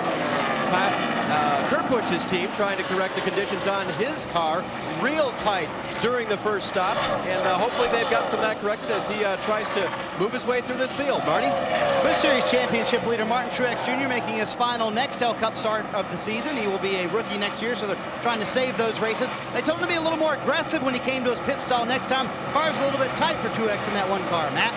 Kurt Busch's team trying to correct the conditions on his car real tight during the first stop, and hopefully they've got some of that corrected as he tries to move his way through this field. Marty? Busch Series Championship leader Martin Truex Jr. making his final Nextel Cup start of the season. He will be a rookie next year, so they're trying to save those races. They told him to be a little more aggressive when he came to his pit stall next time. Car's a little bit tight for Truex in that one car. Matt?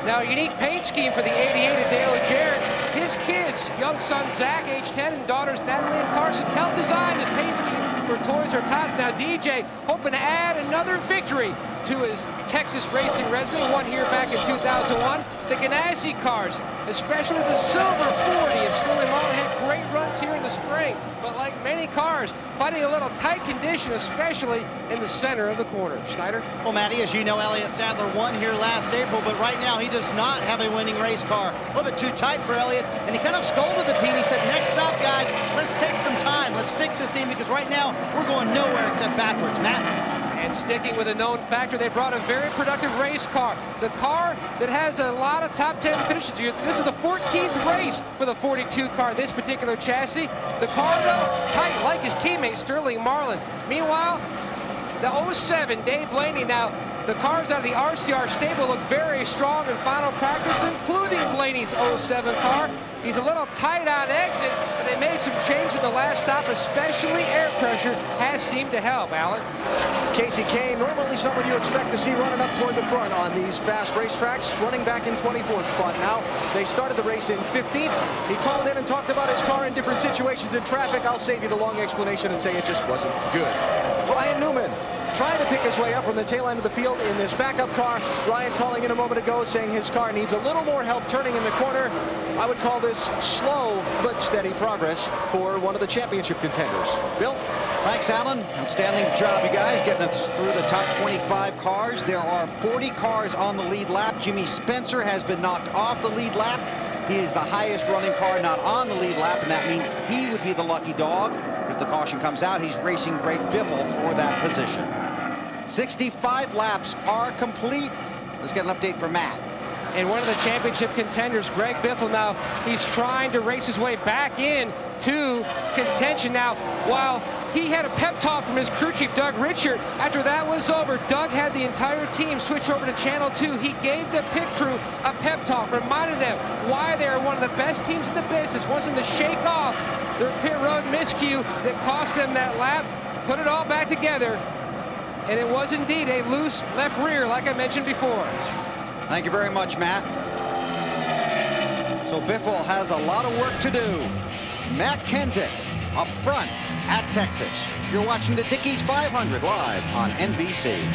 Now, a unique paint scheme for the 88 of Dale and Jarrett. His kids, young son Zach, age 10, and daughters Natalie and Carson, helped design this paint scheme for Toys R Us. Now, DJ hoping to add another victory to his Texas racing resume, one here back in 2001. The Ganassi cars, especially the Silver 40 of Sterling Marlin, had great runs here in the spring, but like many cars, fighting a little tight condition, especially in the center of the corner. Schneider? Well, Matty, as you know, Elliott Sadler won here last April, but right now he does not have a winning race car. A little bit too tight for Elliott, and he kind of scolded the team. He said, next stop, guys, let's take some time. Let's fix this thing, because right now we're going nowhere except backwards. Matt? And sticking with a known factor, they brought a very productive race car. The car that has a lot of top 10 finishes here. This is the 14th race for the 42 car, this particular chassis. The car, though, tight like his teammate Sterling Marlin. Meanwhile, the 07 Dave Blaney. Now, the cars out of the RCR stable look very strong in final practice, including Blaney's 07 car. He's a little tight on exit, but they made some change in the last stop, especially air pressure has seemed to help, Alan. Casey Kane, normally someone you expect to see running up toward the front on these fast racetracks, running back in 24th spot now. They started the race in 15th. He called in and talked about his car in different situations in traffic. I'll save you the long explanation and say it just wasn't good. Ryan Newman trying to pick his way up from the tail end of the field in this backup car. Ryan calling in a moment ago saying his car needs a little more help turning in the corner. I would call this slow but steady progress for one of the championship contenders. Bill? Thanks, Alan. Outstanding job, you guys, getting us through the top 25 cars. There are 40 cars on the lead lap. Jimmy Spencer has been knocked off the lead lap. He is the highest running car not on the lead lap, and that means he would be the lucky dog. If the caution comes out, he's racing Greg Biffle for that position. 65 laps are complete. Let's get an update from Matt. And one of the championship contenders, Greg Biffle, now he's trying to race his way back in to contention. Now, while he had a pep talk from his crew chief, Doug Richard, after that was over, Doug had the entire team switch over to Channel 2. He gave the pit crew a pep talk, reminded them why they are one of the best teams in the business, wants them to shake off their pit road miscue that cost them that lap, put it all back together, and it was indeed a loose left rear, like I mentioned before. Thank you very much, Matt. So Biffle has a lot of work to do. Matt Kenseth up front at Texas. You're watching the Dickies 500 live on NBC.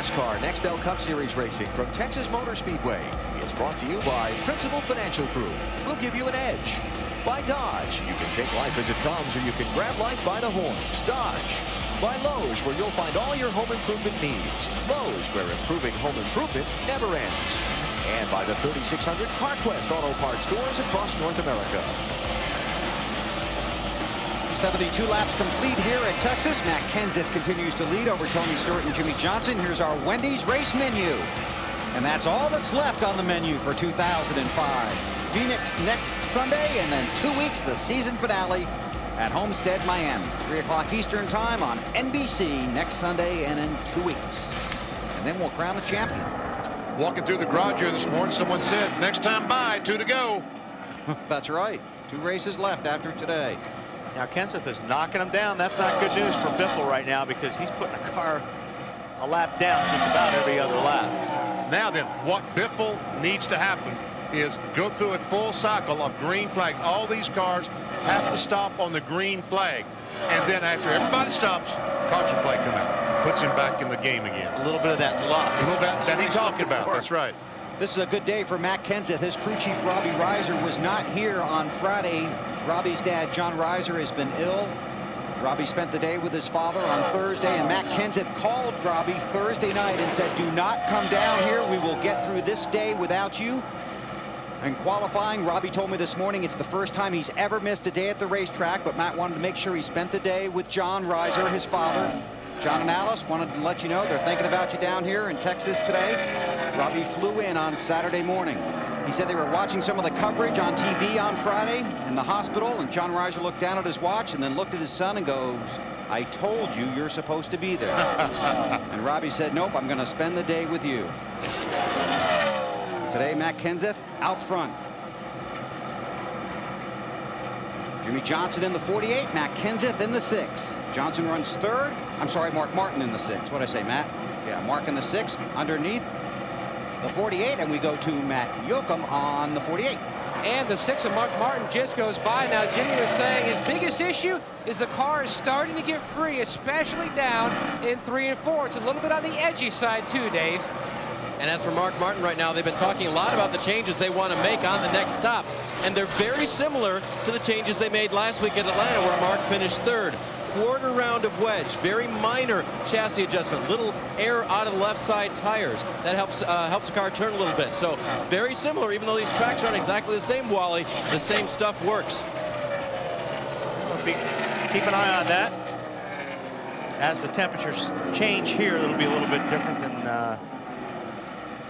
NASCAR Nextel Cup Series racing from Texas Motor Speedway is brought to you by Principal Financial Group. We'll give you an edge. By Dodge, you can take life as it comes, or you can grab life by the horns. Dodge. By Lowe's, where you'll find all your home improvement needs. Lowe's, where improving home improvement never ends. And by the 3,600 CarQuest Auto Parts stores across North America. 72 laps complete here at Texas. Matt Kenseth continues to lead over Tony Stewart and Jimmy Johnson. Here's our Wendy's race menu. And that's all that's left on the menu for 2005. Phoenix next Sunday, and then 2 weeks, the season finale at Homestead, Miami. 3 o'clock Eastern time on NBC next Sunday and in 2 weeks. And then we'll crown the champion. Walking through the garage here this morning, someone said, next time by, 2 to go. That's right. 2 races left after today. Now Kenseth is knocking him down. That's not good news for Biffle right now, because he's putting a car a lap down just about every other lap. Now then, what Biffle needs to happen is go through a full cycle of green flags. All these cars have to stop on the green flag. And then after everybody stops, caution flag come out. Puts him back in the game again. A little bit of that luck. A little bit that he talked about. That's right. This is a good day for Matt Kenseth. His crew chief, Robbie Reiser, was not here on Friday. Robbie's dad, John Reiser, has been ill. Robbie spent the day with his father on Thursday, and Matt Kenseth called Robbie Thursday night and said, do not come down here. We will get through this day without you. And qualifying, Robbie told me this morning it's the first time he's ever missed a day at the racetrack, but Matt wanted to make sure he spent the day with John Reiser, his father. John and Alice wanted to let you know they're thinking about you down here in Texas today. Robbie flew in on Saturday morning. He said they were watching some of the coverage on TV on Friday in the hospital, and John Reiser looked down at his watch and then looked at his son and goes, I told you you're supposed to be there. And Robbie said, nope, I'm going to spend the day with you. Today, Matt Kenseth out front. Jimmy Johnson in the 48, Matt Kenseth in the 6. Johnson runs third. I'm sorry, Mark Martin in the 6. What'd I say, Matt? Yeah, Mark in the 6 underneath the 48, and we go to Matt Yoakum on the 48. And the 6 of Mark Martin just goes by. Now, Jimmy was saying his biggest issue is the car is starting to get free, especially down in 3 and 4. It's a little bit on the edgy side, too, Dave. And as for Mark Martin right now, they've been talking a lot about the changes they want to make on the next stop. And they're very similar to the changes they made last week at Atlanta, where Mark finished third. Quarter round of wedge, very minor chassis adjustment, little air out of the left side tires. That helps the car turn a little bit. So very similar, even though these tracks aren't exactly the same, Wally, the same stuff works. Keep an eye on that. As the temperatures change here, it'll be a little bit different than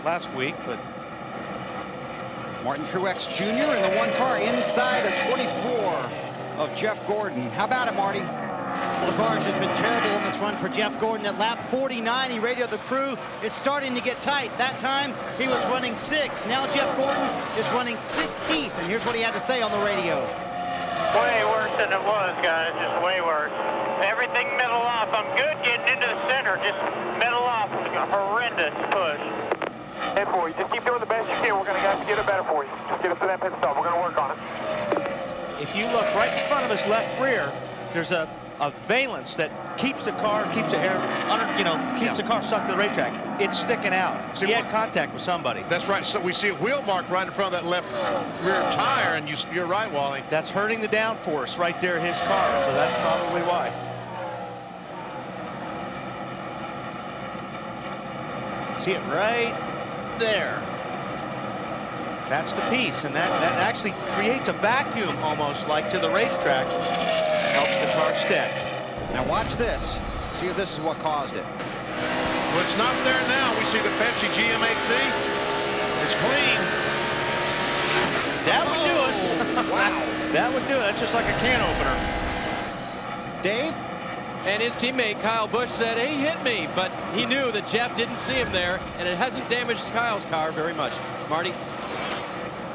last week, but Martin Truex Jr. in the 1 car inside the 24 of Jeff Gordon. How about it, Marty? Well, the car has just been terrible in this run for Jeff Gordon. At lap 49, he radioed the crew. It's starting to get tight. That time, he was running 6th. Now Jeff Gordon is running 16th, and here's what he had to say on the radio. Way worse than it was, guys. Just way worse. Everything middle off. I'm good getting into the center. Just middle off. A horrendous push. Hey, boy, just keep doing the best you can. We're going to have to get it better for you. Just get up to that pit stop. We're going to work on it. if you look right in front of his left rear, there's a valence that keeps the car, keeps the air, keeps the car sucked to the racetrack. It's sticking out. So he had contact with somebody. That's right. So we see a wheel mark right in front of that left rear tire, and you're right, Wally. That's hurting the downforce right there, his car. So that's probably why. See it right there. That's the piece, and that actually creates a vacuum almost like to the racetrack. Helps the car stick. Now watch this. See if this is what caused it. Well, it's not there now. We see the Pepsi GMAC. It's clean. That would do it. Wow. That would do it. That's just like a can opener. Dave? And his teammate Kyle Busch said, "He hit me," but he knew that Jeff didn't see him there, and it hasn't damaged Kyle's car very much. Marty?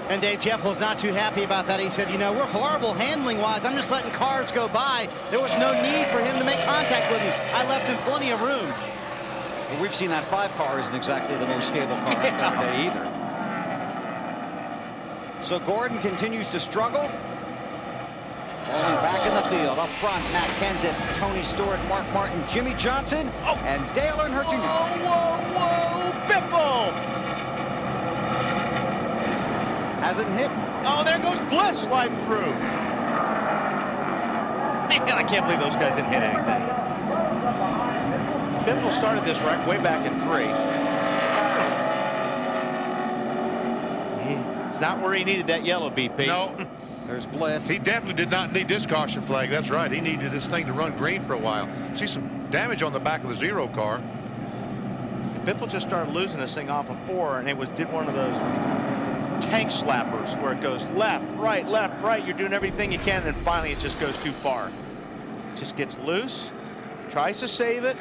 And Dave, Jeff was not too happy about that. He said, you know, we're horrible handling-wise. I'm just letting cars go by. There was no need for him to make contact with me. I left him plenty of room. Well, we've seen that 5 car isn't exactly the most stable car out there today either. So Gordon continues to struggle. Falling back in the field. Up front, Matt Kenseth, Tony Stewart, Mark Martin, Jimmy Johnson, and Dale Earnhardt Jr. Whoa! Biffle! Hasn't hit. Oh, there goes Bliss sliding through. Man, I can't believe those guys didn't hit anything. Biffle started this right way back in 3. It's not where he needed that yellow, BP. No. There's Bliss. He definitely did not need this caution flag. That's right. He needed this thing to run green for a while. See some damage on the back of the 0 car. Biffle just started losing this thing off of 4, and it did one of those tank slappers where it goes left, right, you're doing everything you can, and finally it just goes too far. It just gets loose, tries to save it.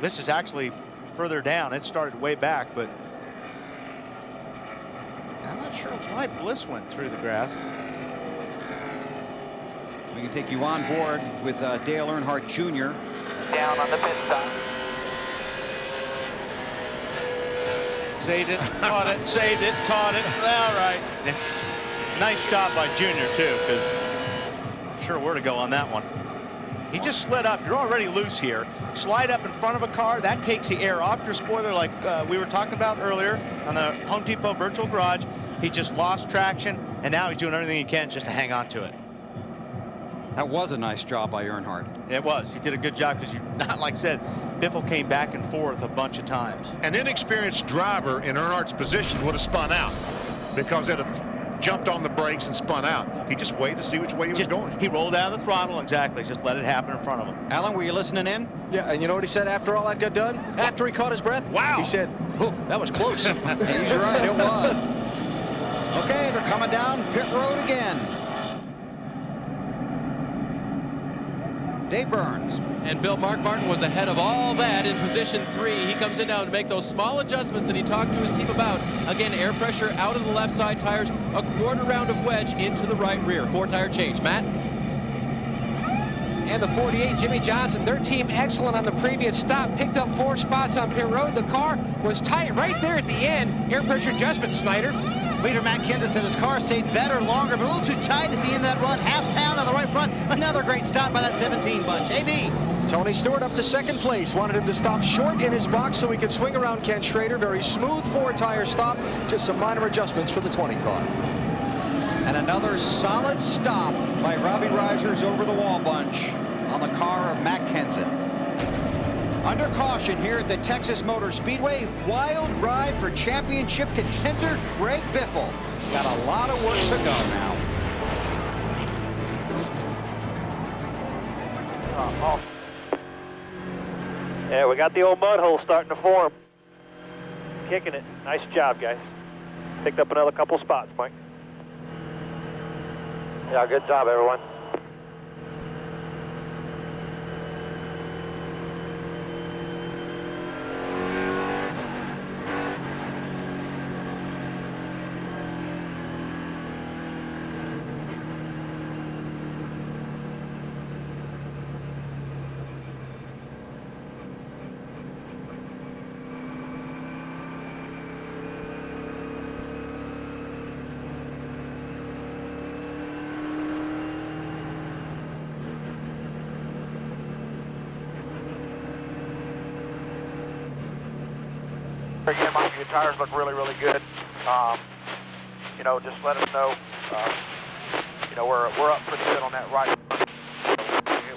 This is actually further down. It started way back, but I'm not sure why Bliss went through the grass. We can take you on board with Dale Earnhardt Jr. Down on the pit stop. Saved it, caught it, saved it, caught it. All right. Nice job by Junior, too, because I'm sure where to go on that one. He just slid up. You're already loose here. Slide up in front of a car. That takes the air off your spoiler like we were talking about earlier on the Home Depot virtual garage. He just lost traction, and now he's doing everything he can just to hang on to it. That was a nice job by Earnhardt. It was. He did a good job because, not like I said, Biffle came back and forth a bunch of times. An inexperienced driver in Earnhardt's position would have spun out because they'd have jumped on the brakes and spun out. He just waited to see which way he was going. He rolled out of the throttle, exactly. Just let it happen in front of him. Alan, were you listening in? Yeah, and you know what he said after all that got done? After he caught his breath? Wow. He said, oh, that was close. He's right, it was. Okay, they're coming down pit road again. Dave Burns. And Mark Martin was ahead of all that in position 3. He comes in now to make those small adjustments that he talked to his team about. Again, air pressure out of the left side tires, a quarter round of wedge into the right rear. 4-tire change. Matt? And the 48, Jimmy Johnson, their team excellent on the previous stop, picked up 4 spots on pit road. The car was tight right there at the end. Air pressure adjustment, Snyder. Leader Matt Kenseth said his car stayed better longer, but a little too tight at the end of that run. Half pound on the right front. Another great stop by that 17 bunch. AB. Tony Stewart up to 2nd place. Wanted him to stop short in his box so he could swing around Ken Schrader. Very smooth 4-tire stop. Just some minor adjustments for the 20 car. And another solid stop by Robbie Reiser's over the wall bunch on the car of Matt Kenseth. Under caution here at the Texas Motor Speedway, wild ride for championship contender Greg Biffle. Got a lot of work to go now. Awesome. Yeah, we got the old mud hole starting to form. Kicking it. Nice job, guys. Picked up another couple spots, Mike. Yeah, good job, everyone. Again, Mike, your tires look really, really good. You know, just let us know. You know, we're up pretty good on that right.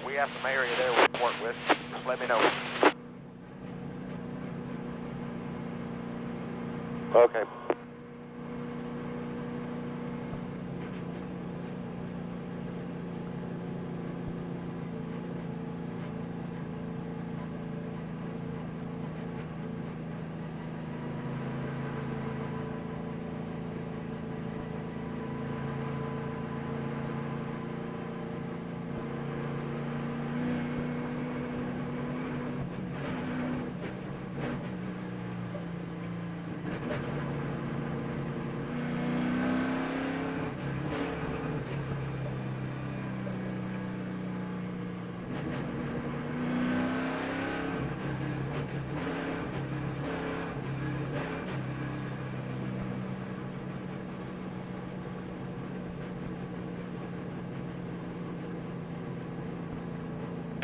We have some area there we can work with. Just let me know. Okay.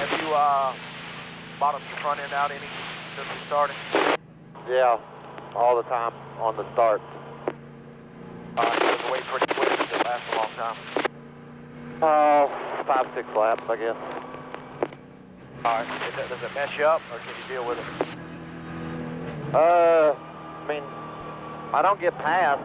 Have you bottomed your front end out any since we started? Yeah, all the time on the start. It goes away pretty quick. It lasts a long time. 5, 6 laps, I guess. All right. Does it mess you up, or can you deal with it? I mean, I don't get past.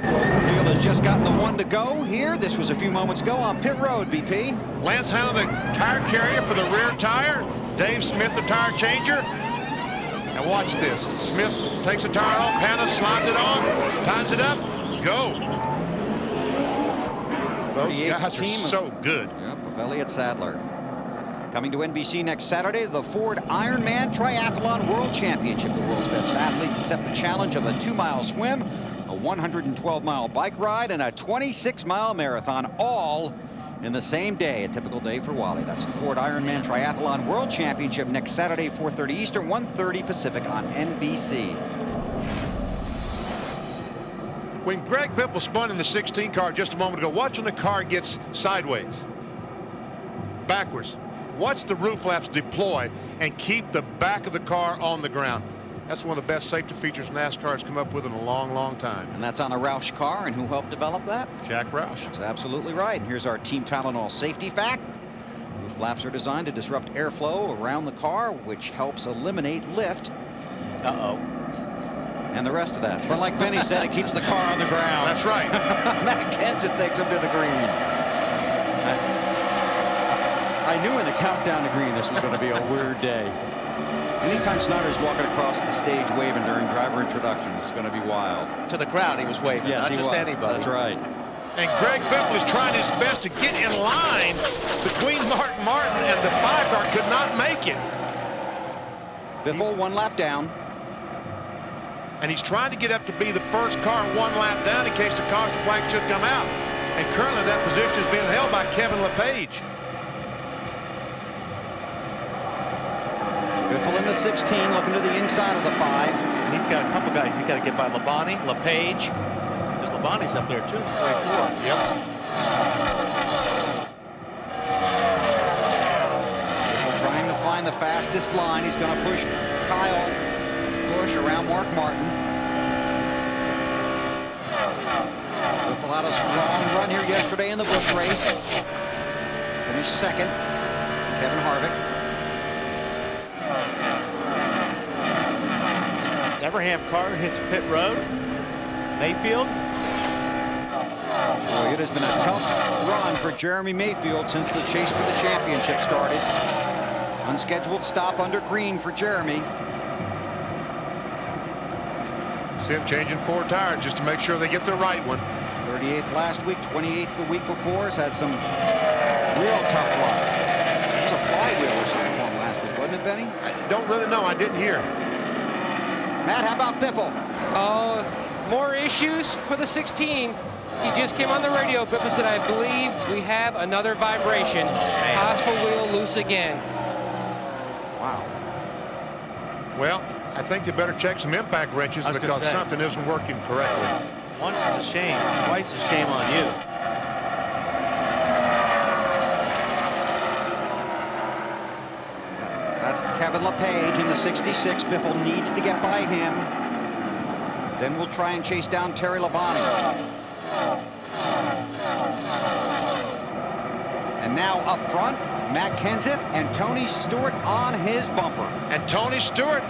Field has just gotten the one to go here. This was a few moments ago on pit road, BP. Lance Hanna, the tire carrier for the rear tire. Dave Smith, the tire changer. And watch this. Smith takes the tire off. Hanna slides it on, tightens it up, go. Those guys are so good. Yep, of Elliott Sadler. Coming to NBC next Saturday, the Ford Ironman Triathlon World Championship. The world's best athletes accept the challenge of a 2-mile swim, a 112-mile bike ride, and a 26-mile marathon, all in the same day. A typical day for Wally. That's the Ford Ironman Triathlon World Championship next Saturday, 4:30 Eastern, 1:30 Pacific on NBC. When Greg Biffle spun in the 16 car just a moment ago, watch when the car gets sideways, backwards. Watch the roof flaps deploy and keep the back of the car on the ground. That's one of the best safety features NASCAR has come up with in a long, long time. And that's on a Roush car, and who helped develop that? Jack Roush. That's absolutely right. And here's our Team Tylenol safety fact. Roof flaps are designed to disrupt airflow around the car, which helps eliminate lift. Uh-oh. And the rest of that. But like Benny said, it keeps the car on the ground. That's right. Matt Kenseth takes him to the green. I knew in the countdown to green this was going to be a weird day. Anytime Snyder's walking across the stage waving during driver introductions, it's going to be wild. To the crowd he was waving, yes, not just anybody. That's right. And Greg Biffle is trying his best to get in line between Martin and the 5 car. Could not make it. Biffle 1 lap down. And he's trying to get up to be the first car 1 lap down in case the caution flag should come out. And currently that position is being held by Kevin LePage. Biffle in the 16, looking to the inside of the 5. And he's got a couple guys. He's got to get by Labonte, LePage. Because Labonte's up there too. Yep. Biffle trying to find the fastest line. He's going to push Kyle Busch around Mark Martin. Biffle had a strong run here yesterday in the Busch race. Finished second. Kevin Harvick. Everham car hits pit road. Mayfield. Boy, it has been a tough run for Jeremy Mayfield since the chase for the championship started. Unscheduled stop under green for Jeremy. See him changing 4 tires just to make sure they get the right one. 38th last week, 28th the week before. Has had some real tough luck. It was a flywheel or something for him last week, wasn't it, Benny? I don't really know. I didn't hear. Matt, how about Biffle? More issues for the 16. He just came on the radio. Biffle said, I believe we have another vibration. Possible wheel loose again. Wow. Well, I think they better check some impact wrenches because something isn't working correctly. Once it's a shame, twice a shame on you. That's Kevin LePage in the 66. Biffle needs to get by him. Then we'll try and chase down Terry Labonte. And now up front, Matt Kenseth and Tony Stewart on his bumper. And Tony Stewart.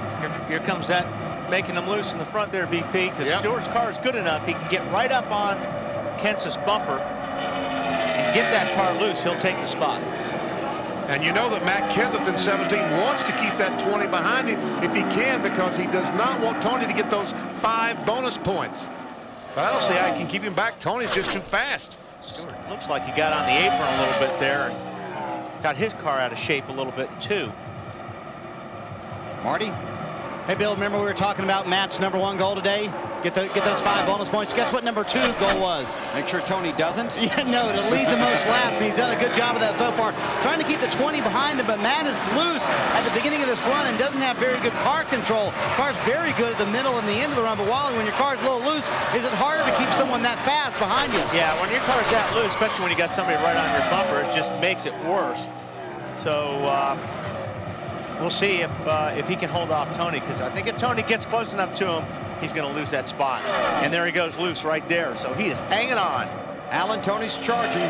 Here comes that making them loose in the front there, BP, because Stewart's car is good enough. He can get right up on Kenseth's bumper and get that car loose. He'll take the spot. And you know that Matt Kenseth in 17 wants to keep that 20 behind him if he can, because he does not want Tony to get those 5 bonus points. But I don't see how he can keep him back. Tony's just too fast. Stewart looks like he got on the apron a little bit there and got his car out of shape a little bit too. Marty? Hey, Bill, remember we were talking about Matt's #1 goal today? Get those 5 bonus points. Guess what #2 goal was? Make sure Tony doesn't? Yeah, no, to lead the most laps, and he's done a good good job of that so far. Trying to keep the 20 behind him, but Matt is loose at the beginning of this run and doesn't have very good car control. Car's very good at the middle and the end of the run, but Wally, when your car's a little loose, is it harder to keep someone that fast behind you? Yeah, when your car's that loose, especially when you got somebody right on your bumper, it just makes it worse. So we'll see if he can hold off Tony, because I think if Tony gets close enough to him, he's going to lose that spot. And there he goes loose right there. So he is hanging on. Alan, Tony's charging.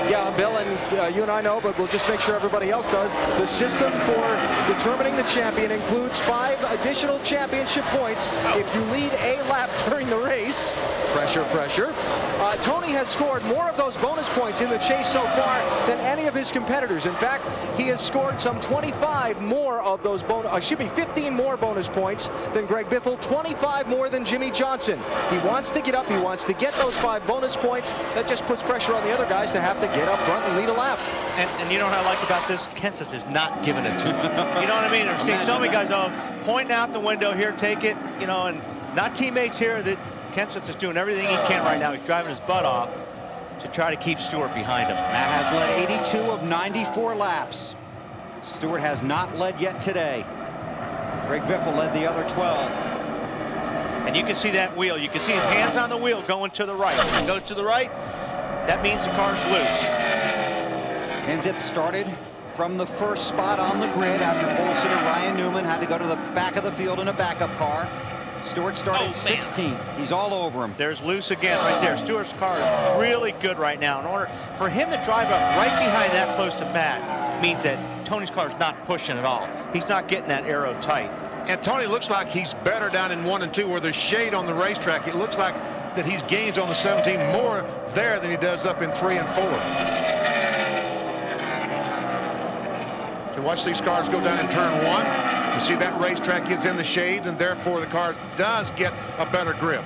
Yeah, Bill, and you and I know, but we'll just make sure everybody else does. The system for determining the champion includes 5 additional championship points if you lead a lap during the race. Pressure, pressure. Tony has scored more of those bonus points in the chase so far than any of his competitors. In fact, he has scored some 25 more of those 15 more bonus points than Greg Biffle, 25 more than Jimmy Johnson. He wants to get up, he wants to get those 5 bonus points. That just puts pressure on the other guys to have to get up front and lead a lap. And you know what I like about this? Kenseth is not giving it to him. You know what I mean? I've seen so many guys pointing out the window here, take it, you know, and not teammates here. That Kenseth is doing everything he can right now. He's driving his butt off to try to keep Stewart behind him. Matt has led 82 of 94 laps. Stewart has not led yet today. Greg Biffle led the other 12. And you can see that wheel. You can see his hands on the wheel going to the right. When he goes to the right, that means the car's loose. Kenseth started from the first spot on the grid after pole sitter Ryan Newman had to go to the back of the field in a backup car. Stewart started 16th. He's all over him. There's loose again right there. Stewart's car is really good right now. In order for him to drive up right behind that close to Matt means that Tony's car is not pushing at all. He's not getting that aero tight. And Tony looks like he's better down in 1 and 2 where there's shade on the racetrack. It looks like that he's gains on the 17 more there than he does up in 3 and 4. So watch these cars go down in turn 1. You see that racetrack is in the shade, and therefore the car does get a better grip.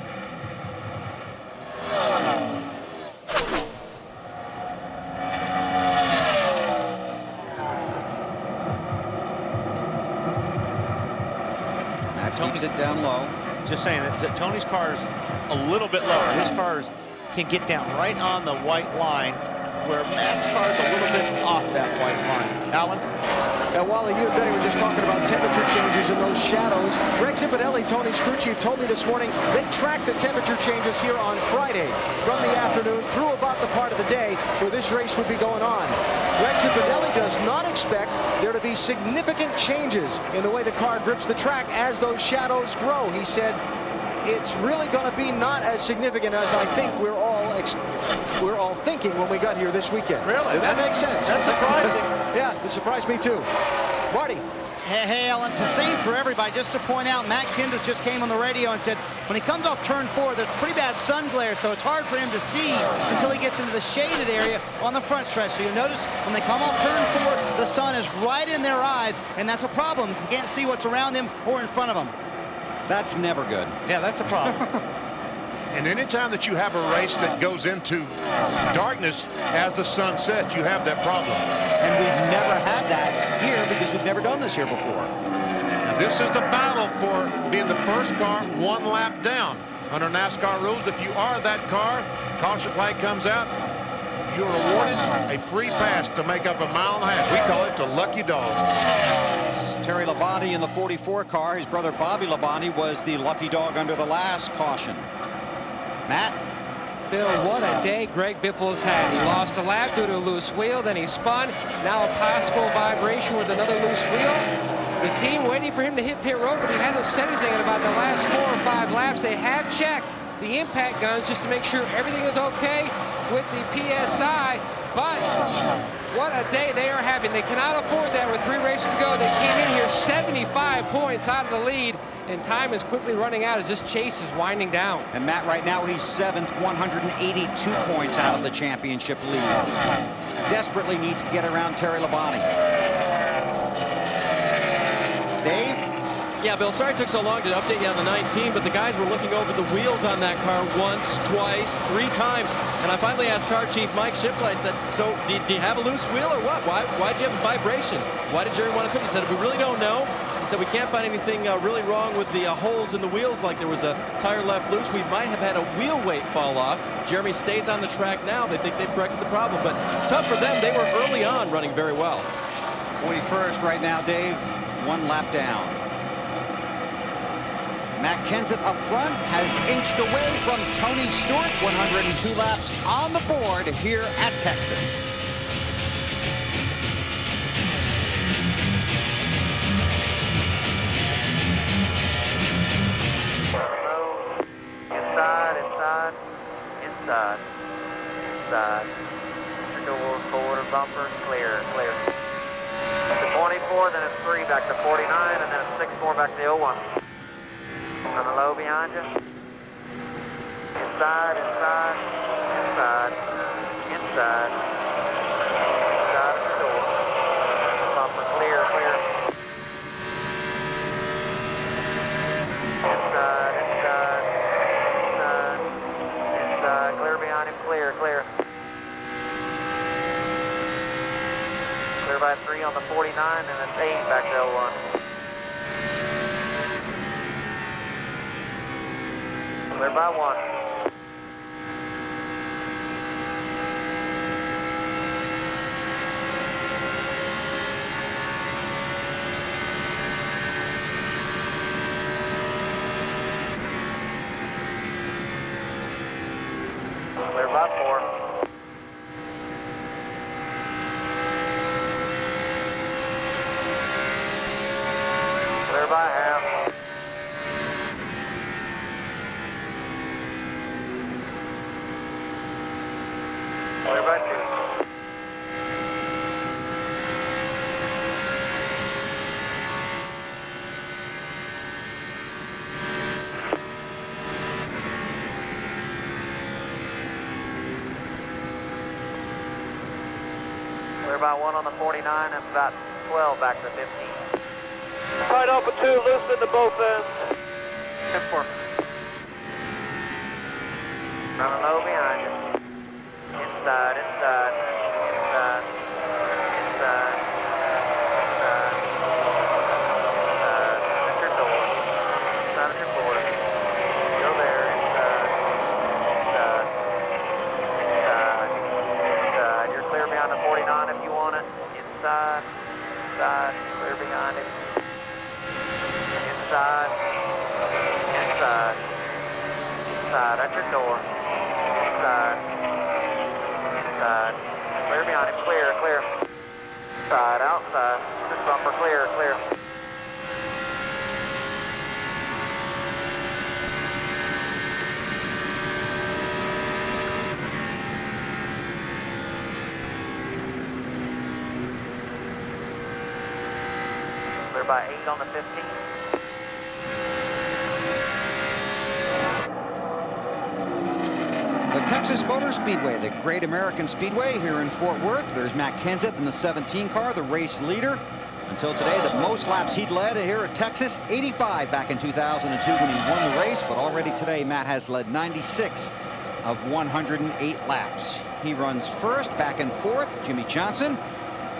Keeps it down low. Just saying that Tony's car is a little bit lower. His cars can get down right on the white line, where Matt's car is a little bit off that white line. Alan? Now, Wally, you and Benny were just talking about temperature changes in those shadows. Greg Zipadelli, Tony's crew chief, told me this morning they tracked the temperature changes here on Friday from the afternoon through about the part of the day where this race would be going on. Greg Zipadelli does not expect there to be significant changes in the way the car grips the track as those shadows grow. He said it's really going to be not as significant as I think we're all thinking when we got here this weekend. Really? That makes sense. That's surprising. Yeah, it surprised me too. Marty. Hey, Alan, it's the same for everybody. Just to point out, Matt Kenseth just came on the radio and said when he comes off turn 4, there's pretty bad sun glare, so it's hard for him to see until he gets into the shaded area on the front stretch. So you'll notice when they come off turn 4, the sun is right in their eyes, and that's a problem. You can't see what's around him or in front of him. That's never good. Yeah, that's a problem. And anytime that you have a race that goes into darkness as the sun sets, you have that problem. And we've never had that here because we've never done this here before. And this is the battle for being the first car 1 lap down. Under NASCAR rules, if you are that car, caution flag comes out, you're awarded a free pass to make up 1.5 miles. We call it the lucky dog. Terry Labonte in the 44 car. His brother Bobby Labonte was the lucky dog under the last caution. Matt? Bill, what a day Greg Biffle's had. He lost a lap due to a loose wheel, then he spun. Now a possible vibration with another loose wheel. The team waiting for him to hit pit road, but he hasn't said anything in about the last 4 or 5 laps. They have checked the impact guns just to make sure everything is okay with the PSI, but what a day they are having. They cannot afford that with 3 races to go. They came in here 75 points out of the lead, and time is quickly running out as this chase is winding down. And Matt, right now he's 7th, 182 points out of the championship lead. Desperately needs to get around Terry Labonte. Dave? Yeah, Bill, sorry it took so long to update you on the 19, but the guys were looking over the wheels on that car once, twice, 3 times. And I finally asked car chief Mike Shipley, I said, so do you have a loose why'd you have a vibration? Why did Jerry want to pit? He said, we really don't know. He said, we can't find anything really wrong with the holes in the wheels, like there was a tire left loose. We might have had a wheel weight fall off. Jeremy stays on the track now. They think they've corrected the problem, but tough for them. They were early on running very well. 41st right now, Dave. 1 lap down. Matt Kenseth up front has inched away from Tony Stewart. 102 laps on the board here at Texas. Inside. Door, quarter, bumper, clear. To 24, then it's 3 back to 49, and then it's 6 more back to 01. On the low behind you. Inside. Inside of the door. Bumper, clear. Inside. Clear behind him, clear. Clear by 3 on the 49, and it's 8 back to 01. Clear by 1. Clear by 4. Clear by half. Clear by 2. Clear by 1 on the 49, and about 12 back to 15. Right off of 2, loosen the both ends. 10-4. Running low behind you. Inside. Enter door. Inside of your quarter. Go there. Inside. You're clear behind the 49 if you want it. Inside. Clear behind it. Inside. At your door. Inside. Clear behind him. Clear. Outside. This bumper clear. Clear by 8 on the 15. The Texas Motor Speedway, the Great American Speedway here in Fort Worth. There's Matt Kenseth in the 17 car, the race leader. Until today, the most laps he'd led here at Texas, 85 back in 2002 when he won the race. But already today, Matt has led 96 of 108 laps. He runs first, back and forth, Jimmy Johnson.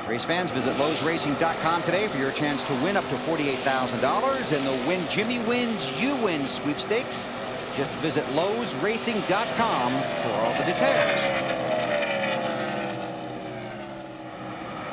Race fans, visit LowesRacing.com today for your chance to win up to $48,000 in the Win Jimmy Wins, You Win sweepstakes. Just visit LowesRacing.com for all the details.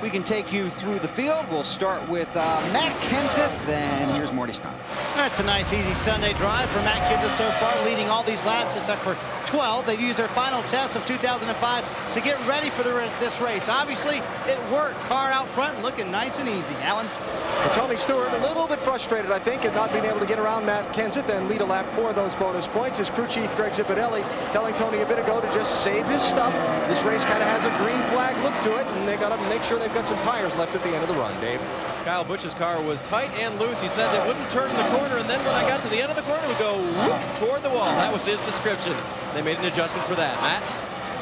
We can take you through the field. We'll start with Matt Kenseth, and here's Marty Snyder. That's a nice, easy Sunday drive for Matt Kenseth so far, leading all these laps except for 12. They've used their final test of 2005 to get ready for this race. Obviously, it worked. Car out front looking nice and easy. Alan? And Tony Stewart a little bit frustrated, I think, at not being able to get around Matt Kenseth and lead a lap for those bonus points. His crew chief, Greg Zipadelli, telling Tony a bit ago to just save his stuff. This race kind of has a green flag look to it, and they got to make sure they've got some tires left at the end of the run, Dave. Kyle Busch's car was tight and loose. He says it wouldn't turn the corner, and then when I got to the end of the corner, it would go whoop toward the wall. That was his description. They made an adjustment for that. Matt?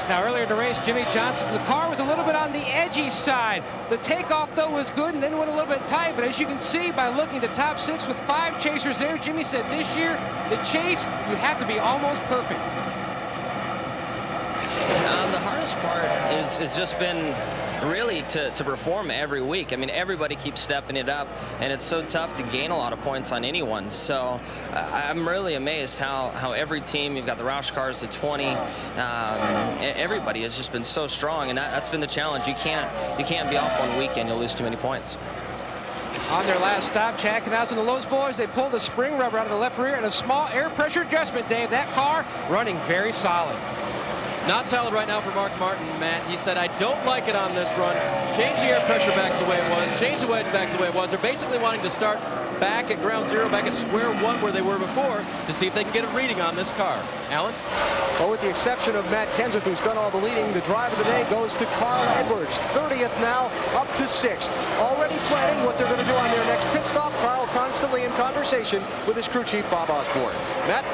Now, earlier in the race, Jimmy Johnson's the car was a little bit on the edgy side. The takeoff, though, was good and then went a little bit tight. But as you can see by looking at the top 6 with 5 chasers there, Jimmy said this year, the chase, you have to be almost perfect. The hardest part is just been really to perform every week. I mean, everybody keeps stepping it up, and it's so tough to gain a lot of points on anyone. So I'm really amazed how every team, you've got the Roush cars, the 20, everybody has just been so strong, and that's been the challenge. You can't be off one weekend, you'll lose too many points. On their last stop, Chad Canals and the Lowe's boys, they pulled a spring rubber out of the left rear and a small air pressure adjustment, Dave. That car running very solid. Not solid right now for Mark Martin, Matt. He said, I don't like it on this run. Change the air pressure back to the way it was. Change the wedge back to the way it was. They're basically wanting to start back at ground zero, back at square one where they were before, to see if they can get a reading on this car. Alan? Well, with the exception of Matt Kenseth, who's done all the leading, the drive of the day goes to Carl Edwards. 30th now, up to 6th. Already planning what they're going to do on their next pit stop. Carl constantly in conversation with his crew chief, Bob Osborne. Matt?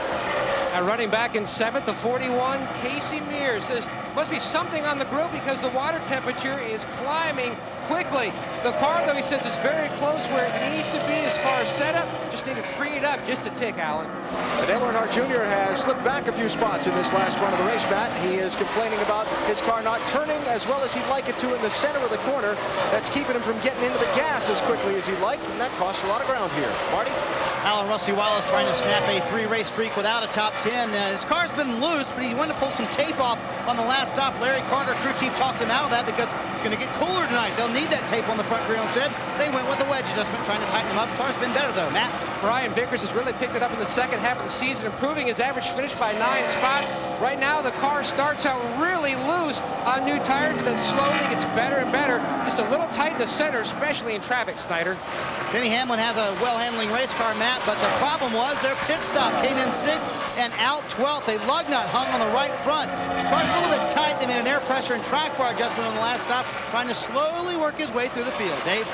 Running back in 7th, the 41, Casey Mears says, must be something on the grill because the water temperature is climbing quickly. The car, though, he says, is very close where it needs to be as far as setup. Just need to free it up just a tick, Alan. And Dale Earnhardt Jr. has slipped back a few spots in this last run of the race, Matt. He is complaining about his car not turning as well as he'd like it to in the center of the corner. That's keeping him from getting into the gas as quickly as he'd like, and that costs a lot of ground here. Marty? Alan Rusty Wallace trying to snap a 3-race streak without a top 10. His car's been loose, but he wanted to pull some tape off on the last stop. Larry Carter, crew chief, talked him out of that because it's going to get cooler tonight. They'll need that tape on the front grill instead. They went with a wedge adjustment, trying to tighten him up. The car's been better, though. Matt? Brian Vickers has really picked it up in the second half of the season, improving his average finish by 9 spots. Right now, the car starts out really loose on new tires, and then slowly gets better and better. Just a little tight in the center, especially in traffic, Snyder. Denny Hamlin has a well-handling race car, Matt, but the problem was their pit stop came in 6th and out 12th. A lug nut hung on the right front. The car's a little bit tight. They made an air pressure and track bar adjustment on the last stop, trying to slowly work his way through the field. Dave?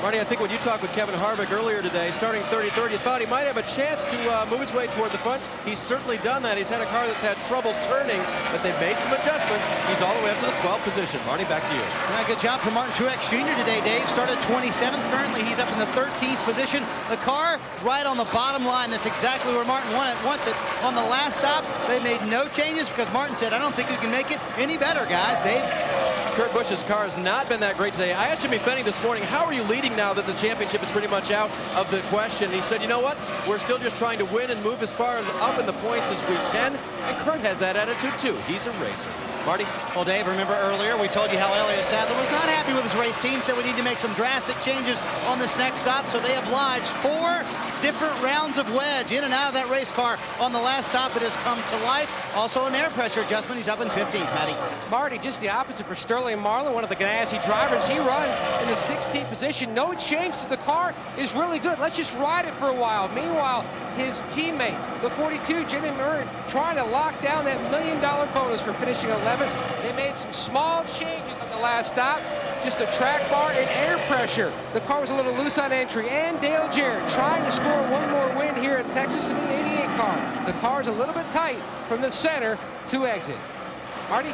Marty, I think when you talked with Kevin Harvick earlier today, starting 33rd, you thought he might have a chance to move his way toward the front. He's certainly done that. He's had a car that's had trouble turning, but they've made some adjustments. He's all the way up to the 12th position. Marty, back to you. Yeah, good job for Martin Truex Jr. today, Dave. Started 27th. Currently, he's up in the 13th position. The car right on the bottom line. That's exactly where Martin wants it. On the last stop, they made no changes because Martin said, I don't think we can make it any better, guys. Dave? Kurt Busch's car has not been that great today. I asked Jimmy Fenning this morning, how are you leading now that the championship is pretty much out of the question? And he said, you know what? We're still just trying to win and move as far as up in the points as we can. And Kurt has that attitude too. He's a racer. Marty? Well, Dave, remember earlier we told you how Elliott Sadler was not happy with his race team, said we need to make some drastic changes on this next stop, so they obliged 4 different rounds of wedge in and out of that race car on the last stop. It has come to life. Also an air pressure adjustment. He's up in 15th, Matty. Marty, just the opposite for Sterling Marlin, one of the Ganassi drivers. He runs in the 16th position. No change to the car is really good. Let's just ride it for a while. Meanwhile, his teammate, the 42, Jimmy Murray, trying to lock down that $1 million bonus for finishing 11th. They made some small changes on the last stop. Just a track bar and air pressure. The car was a little loose on entry. And Dale Jarrett trying to score one more win here at Texas in the 88 car. The car's a little bit tight from the center to exit. Marty?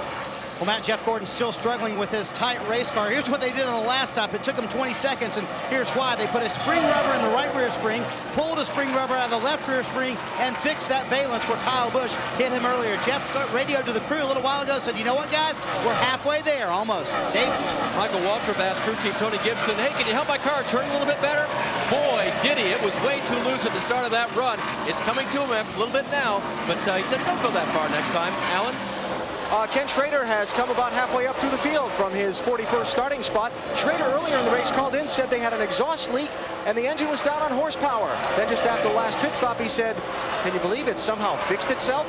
Well, Matt, Jeff Gordon's still struggling with his tight race car. Here's what they did on the last stop. It took them 20 seconds, and here's why. They put a spring rubber in the right rear spring, pulled a spring rubber out of the left rear spring, and fixed that valence where Kyle Busch hit him earlier. Jeff radioed to the crew a little while ago, said, you know what, guys? We're halfway there, almost. Dave? Michael Waltrip asked crew chief Tony Gibson, hey, can you help my car turn a little bit better? Boy, did he. It was way too loose at the start of that run. It's coming to him a little bit now, but he said, don't go that far next time. Alan? Ken Schrader has come about halfway up through the field from his 41st starting spot. Schrader earlier in the race called in, said they had an exhaust leak and the engine was down on horsepower. Then just after the last pit stop, he said, can you believe it somehow fixed itself?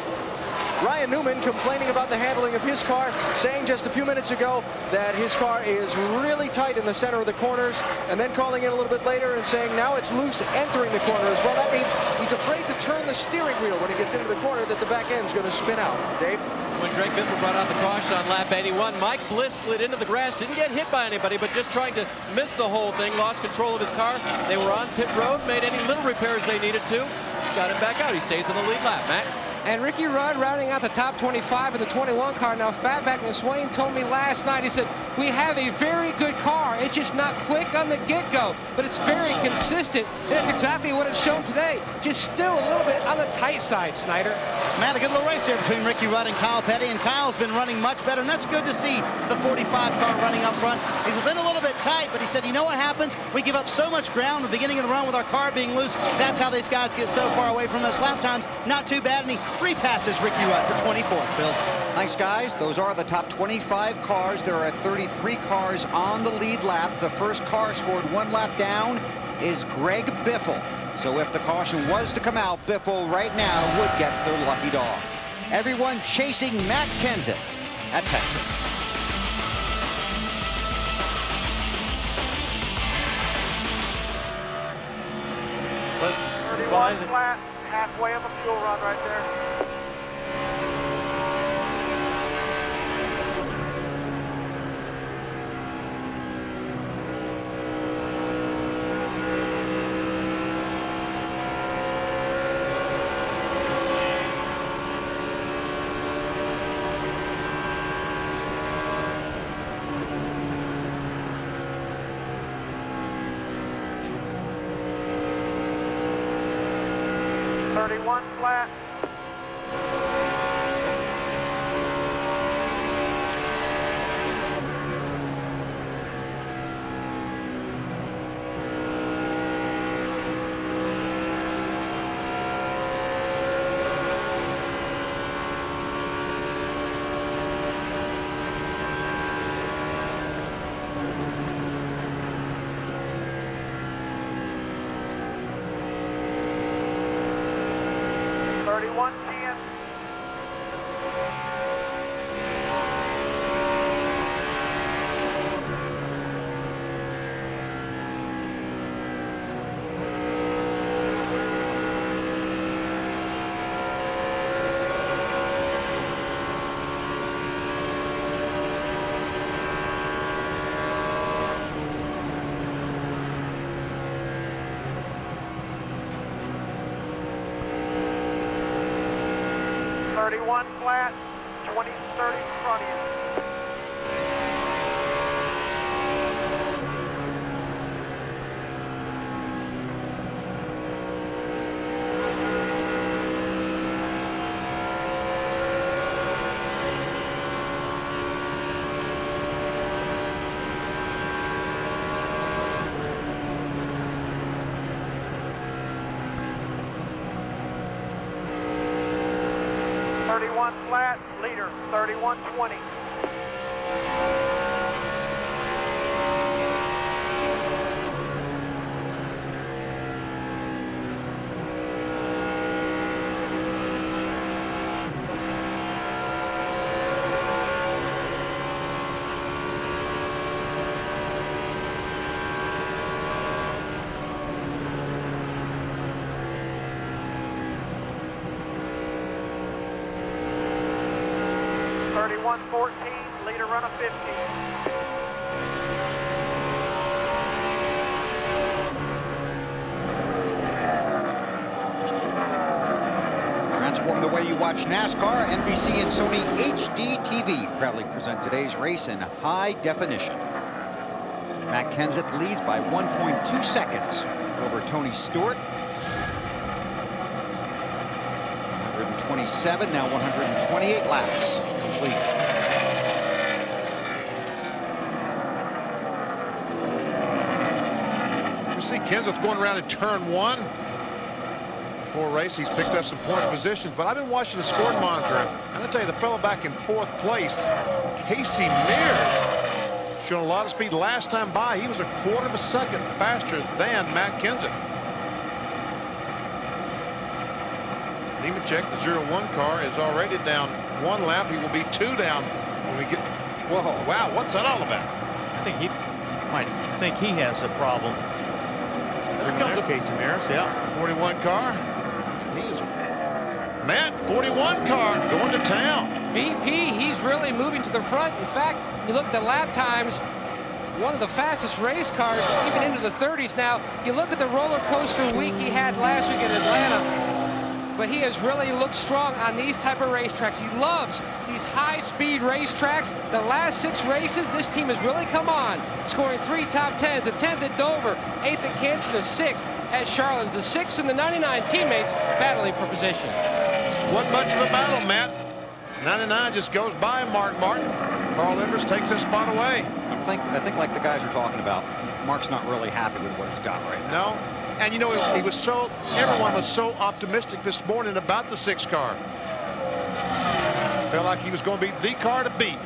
Ryan Newman complaining about the handling of his car, saying just a few minutes ago that his car is really tight in the center of the corners, and then calling in a little bit later and saying now it's loose entering the corner as well. That means he's afraid to turn the steering wheel when he gets into the corner, that the back end's going to spin out. Dave? When Greg Biffle brought out the caution on lap 81, Mike Bliss slid into the grass, didn't get hit by anybody, but just trying to miss the whole thing, lost control of his car. They were on pit road, made any little repairs they needed to, got him back out. He stays in the lead lap. Matt? And Ricky Rudd rounding out the top 25 in the 21 car. Now, Fatback McSwain told me last night, he said, we have a very good car. It's It's just not quick on the get-go, but it's very consistent. That's exactly what it's shown today. Just still a little bit on the tight side, Snyder. Man, a good little race here between Ricky Rudd and Kyle Petty, and Kyle's been running much better, and that's good to see the 45 car running up front. He's been a little bit tight, but he said, you know what happens? We give up so much ground at the beginning of the run with our car being loose. That's how these guys get so far away from us. Lap times, not too bad, and he repasses Ricky Rudd for 24th, Bill. Thanks, guys. Those are the top 25 cars. There are 33 cars on the lead lap. The first car scored 1 lap down is Greg Biffle. So if the caution was to come out, Biffle right now would get the lucky dog. Everyone chasing Matt Kenseth at Texas. Flat, halfway of a fuel run right there. Flat. 31-10. Flat, 20-30 in front of you. Flat, leader, 31-20. Leader run a 15. Transform the way you watch NASCAR. NBC and Sony HD TV proudly present today's race in high definition. Matt Kenseth leads by 1.2 seconds over Tony Stewart. 127, now 128 laps complete. You see Kenseth going around in turn 1. Before race, he's picked up some point positions, but I've been watching the score monitor, and I'll tell you, the fellow back in 4th place, Casey Mears, showing a lot of speed. Last time by, he was a 1/4 of a second faster than Matt Kenseth. Nemechek, the 01 car, is already down 1 lap. He will be 2 down when we get. Whoa! Wow! What's that all about? I think he might think he has a problem. There comes Casey Mears, yeah. 41 car. He's Matt, 41 car going to town. BP, he's really moving to the front. In fact, you look at the lap times, one of the fastest race cars, even into the 30s now. You look at the roller coaster week he had last week in Atlanta. but he has really looked strong on these type of racetracks. He loves these high-speed racetracks. The last 6 races, this team has really come on, scoring 3 top 10s, a 10th at Dover, 8th at Kansas, and a 6th at Charlotte. It's the 6 and the 99 teammates battling for position. Wasn't much of a battle, Matt. 99 just goes by Mark Martin. Carl Edwards takes his spot away. I think like the guys are talking about, Mark's not really happy with what he's got right now. No. And, you know, he was so, everyone was so optimistic this morning about the 6 car. Felt like he was going to be the car to beat.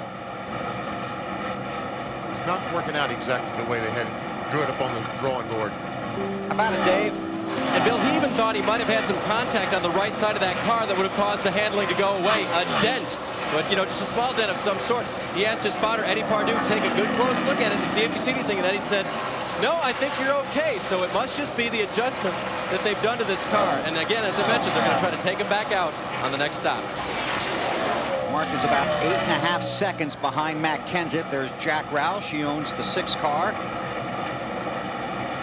It's not working out exactly the way they had drew it up on the drawing board. How about it, Dave? And Bill, he even thought he might have had some contact on the right side of that car that would have caused the handling to go away. A dent. But, you know, just a small dent of some sort. He asked his spotter, Eddie Pardue, take a good close look at it and see if you see anything. And then he said, no, I think you're okay. So it must just be the adjustments that they've done to this car. And again, as I mentioned, they're going to try to take him back out on the next stop. Mark is about 8.5 seconds behind Matt Kenseth. There's Jack Roush. He owns the 6 car.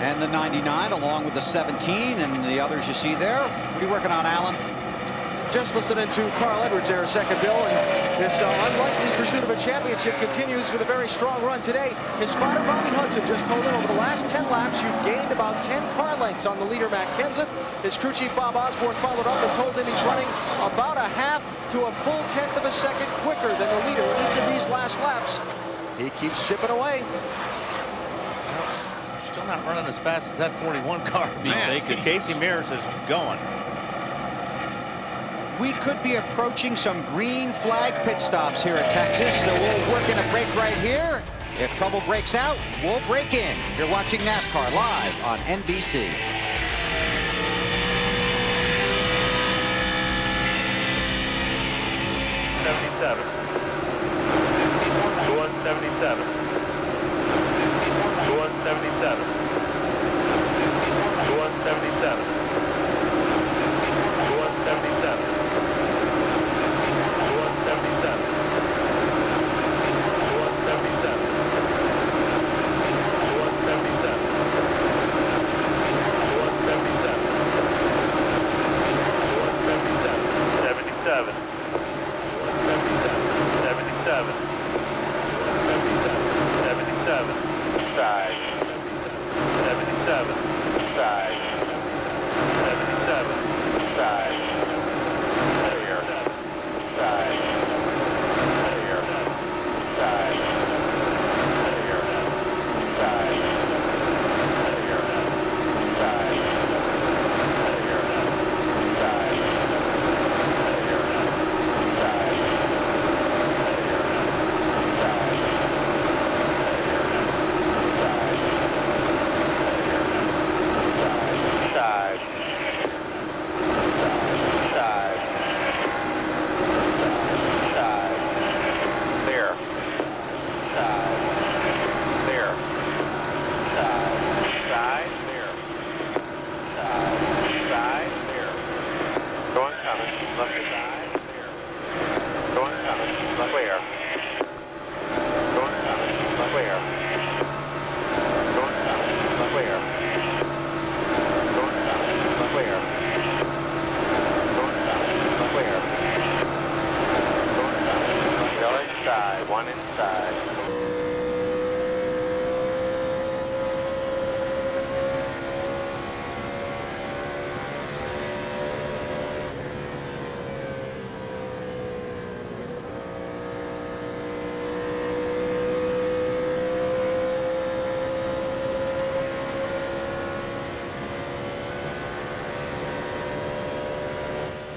And the 99 along with the 17 and the others you see there. What are you working on, Alan? Just listening to Carl Edwards there a second, Bill, and this unlikely pursuit of a championship continues with a very strong run today. His spotter, Bobby Hudson, just told him over the last 10 laps, you've gained about 10 car lengths on the leader, Matt Kenseth. His crew chief, Bob Osborne, followed up and told him he's running about a half to a full 1/10 of a second quicker than the leader in each of these last laps. He keeps chipping away. Still not running as fast as that 41 car. Man, Casey Mears is going. We could be approaching some green flag pit stops here at Texas, so we'll work in a break right here. If trouble breaks out, we'll break in. You're watching NASCAR live on NBC. '77. 177. 177. 177. 177.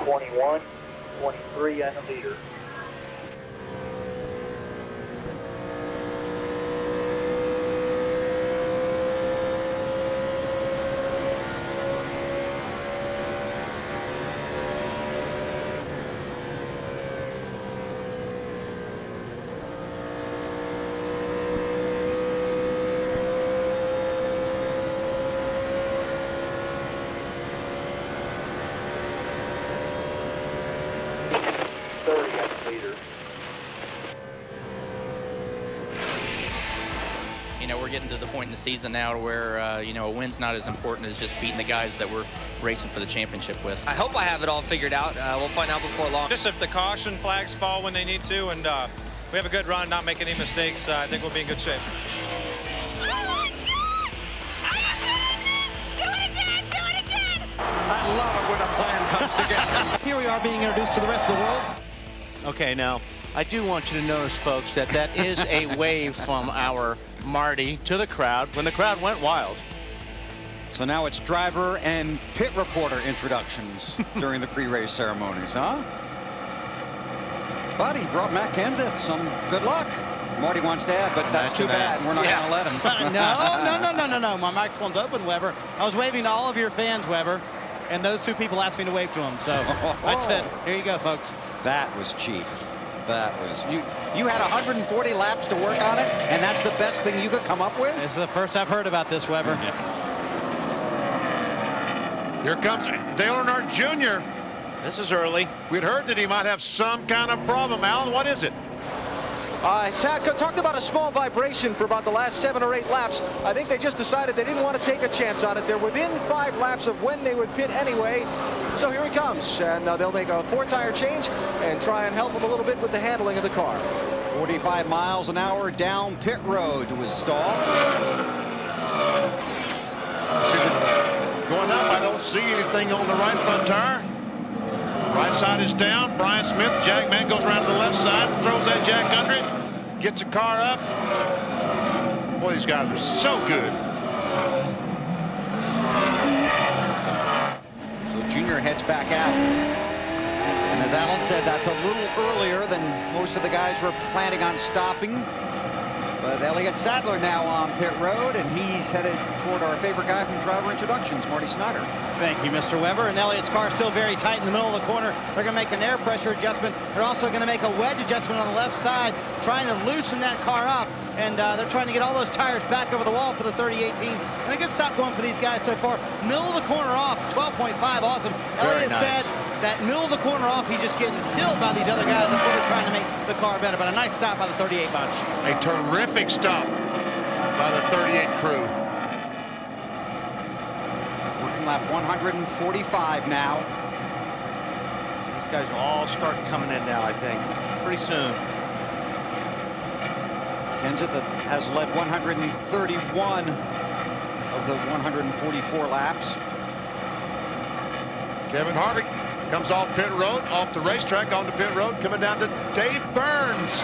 21, 23 and a leader. we're getting to the point in the season now where, you know, a win's not as important as just beating the guys that we're racing for the championship with. I hope I have it all figured out. We'll find out before long. Just if the caution flags fall when they need to, and we have a good run, not make any mistakes, I think we'll be in good shape. I love it when a plan comes together. Here we are being introduced to the rest of the world. Okay, now, I do want you to notice, folks, that that is a wave from our Marty to the crowd when the crowd went wild. So now it's driver and pit reporter introductions during the pre-race ceremonies, huh? But he brought Matt Kenseth some good luck. Marty wants to add, but that's too bad, and we're not going to let him. No. My microphone's open, Weber. I was waving to all of your fans, Weber, and those two people asked me to wave to them. So that's it. Here you go, folks. That was cheap. That was you had 140 laps to work on it, and that's the best thing you could come up with? This is the first I've heard about this, Weber. Yes. Here comes Dale Earnhardt Jr. This is early. We'd heard that he might have some kind of problem. Alan, what is it? Talked about a small vibration for about the last 7 or 8 laps. I think they just decided they didn't want to take a chance on it. They're within 5 laps of when they would pit anyway. So here he comes, and they'll make a 4-tire change and try and help him a little bit with the handling of the car. 45 miles an hour down pit road to his stall. Going up, I don't see anything on the right front tire. Right side is down. Brian Smith, Jag man, goes around to the left side, throws that jack under it, gets the car up. Boy, these guys are so good. So Junior heads back out. And as Alan said, that's a little earlier than most of the guys were planning on stopping. But Elliott Sadler now on pit road, and he's headed toward our favorite guy from driver introductions, Marty Snyder. Thank you, Mr. Weber. And Elliott's car is still very tight in the middle of the corner. They're going to make an air pressure adjustment. They're also going to make a wedge adjustment on the left side, trying to loosen that car up. And they're trying to get all those tires back over the wall for the 3018. And a good stop going for these guys so far. Middle of the corner off, 12.5, awesome. Elliott said that middle of the corner off, he's just getting killed by these other guys. That's why they're trying to make the car better. But a nice stop by the 38 bunch. A terrific stop by the 38 crew. Working lap 145 now. These guys will all start coming in now, I think, pretty soon. Kenseth has led 131 of the 144 laps. Kevin Harvick comes off pit road, off the racetrack, onto pit road, coming down to Dave Burns.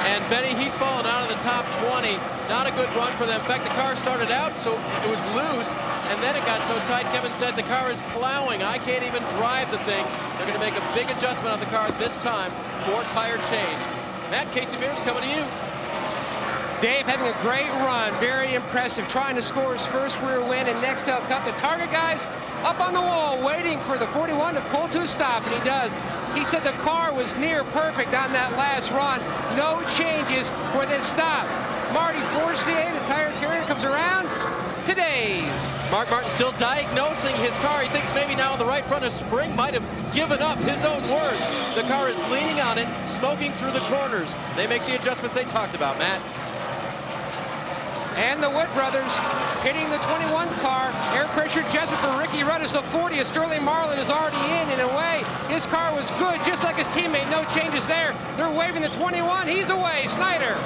And Benny, he's fallen out of the top 20. Not a good run for them. In fact, the car started out, so it was loose, and then it got so tight, Kevin said, the car is plowing. I can't even drive the thing. They're going to make a big adjustment on the car this time. 4-tire change. Matt, Casey Mears coming to you. Dave having a great run, very impressive, trying to score his first career win in Nextel Cup. The Target guys up on the wall waiting for the 41 to pull to a stop, and he does. He said the car was near perfect on that last run. No changes for this stop. Marty Forcier, the tire carrier, comes around to Dave. Mark Martin still diagnosing his car. He thinks maybe now the right front of spring might have given up, his own words. The car is leaning on it, smoking through the corners. They make the adjustments they talked about, Matt. And the Wood brothers hitting the 21 car. Air pressure adjustment for Ricky Rudd as the 40 as Sterling Marlin is already in away. His car was good, just like his teammate. No changes there. They're waving the 21. He's away. Snyder.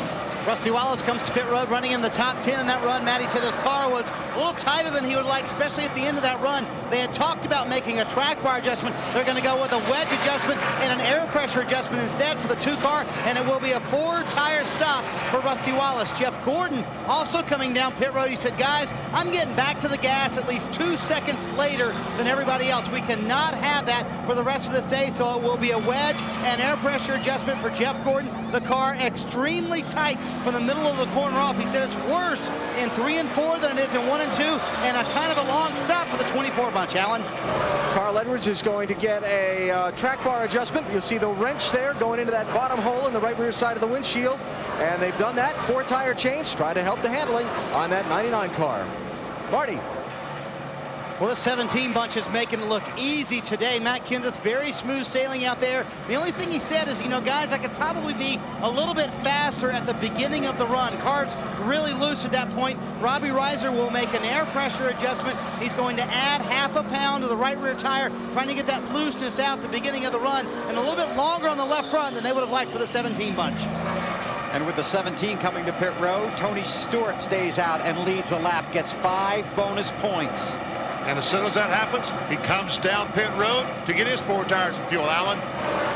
Rusty Wallace comes to pit road running in the top 10 in that run. Matty said his car was a little tighter than he would like, especially at the end of that run. They had talked about making a track bar adjustment. They're going to go with a wedge adjustment and an air pressure adjustment instead for the 2 car, and it will be a 4-tire stop for Rusty Wallace. Jeff Gordon also coming down pit road. He said, guys, I'm getting back to the gas at least 2 seconds later than everybody else. We cannot have that for the rest of this day, so it will be a wedge and air pressure adjustment for Jeff Gordon. The car extremely tight from the middle of the corner off. He said it's worse in 3 and 4 than it is in 1 and 2, and a kind of a long stop for the 24 bunch, Alan. Carl Edwards is going to get a track bar adjustment. You'll see the wrench there going into that bottom hole in the right rear side of the windshield, and they've done that. 4-tire change, trying to help the handling on that 99 car. Marty. Well, the 17 bunch is making it look easy today. Matt Kenseth, very smooth sailing out there. The only thing he said is, you know, guys, I could probably be a little bit faster at the beginning of the run. Cars really loose at that point. Robbie Reiser will make an air pressure adjustment. He's going to add half a pound to the right rear tire, trying to get that looseness out at the beginning of the run, and a little bit longer on the left front than they would have liked for the 17 bunch. And with the 17 coming to pit road, Tony Stewart stays out and leads a lap, gets 5 bonus points. And as soon as that happens, he comes down pit road to get his 4 tires of fuel. Alan?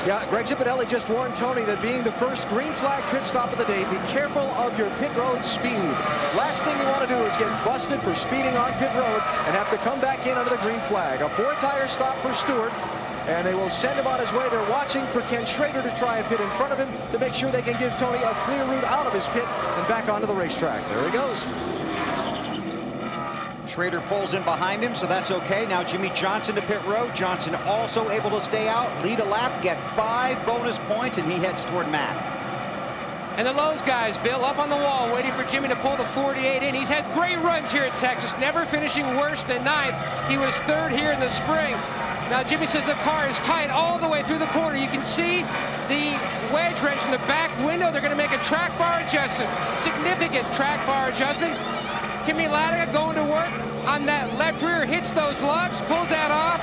Yeah, Greg Zipadelli just warned Tony that being the first green flag pit stop of the day, be careful of your pit road speed. Last thing you want to do is get busted for speeding on pit road and have to come back in under the green flag. A 4-tire stop for Stewart, and they will send him on his way. They're watching for Ken Schrader to try and pit in front of him to make sure they can give Tony a clear route out of his pit and back onto the racetrack. There he goes. Schrader pulls in behind him, so that's okay. Now Jimmy Johnson to pit road. Johnson also able to stay out, lead a lap, get 5 bonus points, and he heads toward Matt. And the Lowe's guys, Bill, up on the wall, waiting for Jimmy to pull the 48 in. He's had great runs here at Texas, never finishing worse than 9th. He was 3rd here in the spring. Now Jimmy says the car is tight all the way through the corner. You can see the wedge wrench in the back window. They're going to make a track bar adjustment, significant track bar adjustment. Timmy Latiga going to work on that left rear, hits those lugs, pulls that off,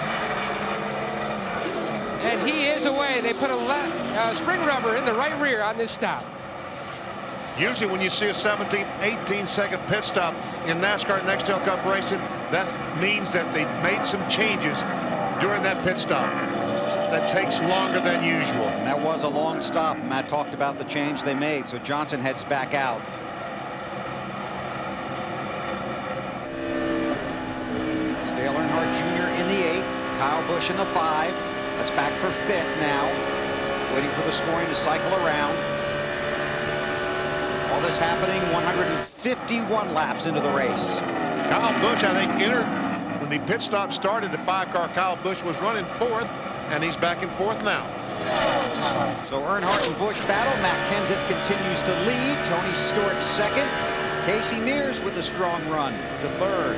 and he is away. They put a spring rubber in the right rear on this stop. Usually when you see a 17, 18-second pit stop in NASCAR Nextel Cup racing, that means that they made some changes during that pit stop. That takes longer than usual. And that was a long stop. Matt talked about the change they made, so Johnson heads back out. Dale Earnhardt Jr. in the 8, Kyle Busch in the 5. That's back for 5th now. Waiting for the scoring to cycle around. All this happening 151 laps into the race. Kyle Busch, I think, entered when the pit stop started. The 5-car Kyle Busch was running 4th, and he's back in 4th now. So Earnhardt and Busch battle. Matt Kenseth continues to lead. Tony Stewart 2nd. Casey Mears with a strong run to 3rd.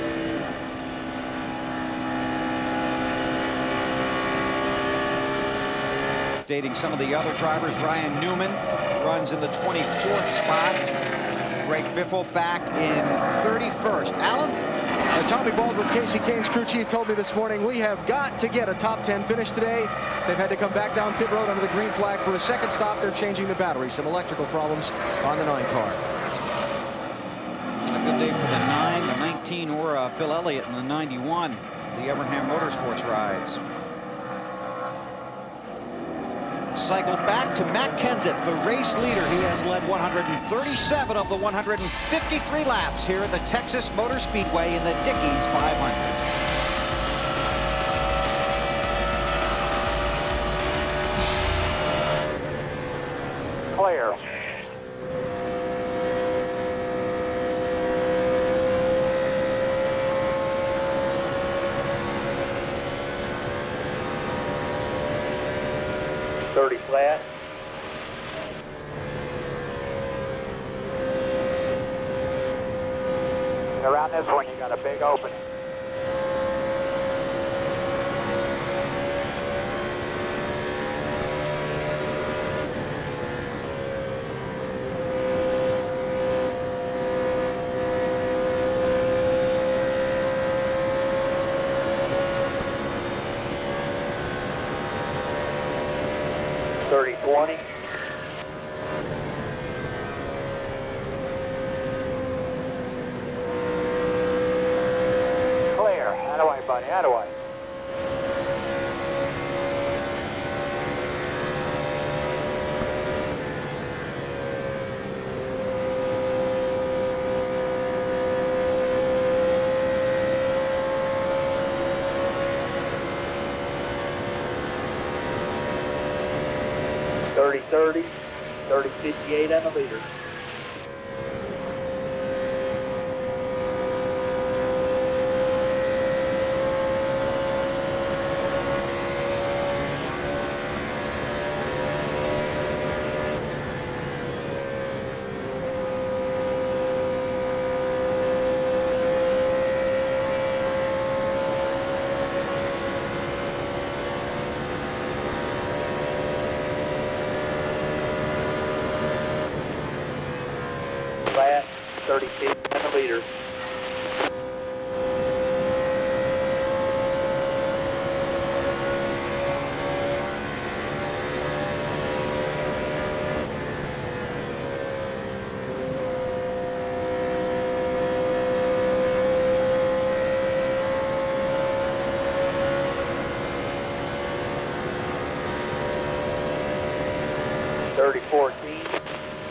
Updating some of the other drivers, Ryan Newman runs in the 24th spot. Greg Biffle back in 31st. Alan? Tommy Baldwin, Casey Kane's crew chief, told me this morning, we have got to get a top 10 finish today. They've had to come back down pit road under the green flag for a 2nd stop. They're changing the battery. Some electrical problems on the 9 car. A good day for the 9, the 19, or Bill Elliott in the 91. The Evernham Motorsports rides. Cycled back to Matt Kenseth, the race leader. He has led 137 of the 153 laps here at the Texas Motor Speedway in the Dickies 500. Clear. Flat. Around this one, you got a big opening. Clear. Out of way, buddy. Out of way. .30, 30.58 on the leader. 30 feet and the leader.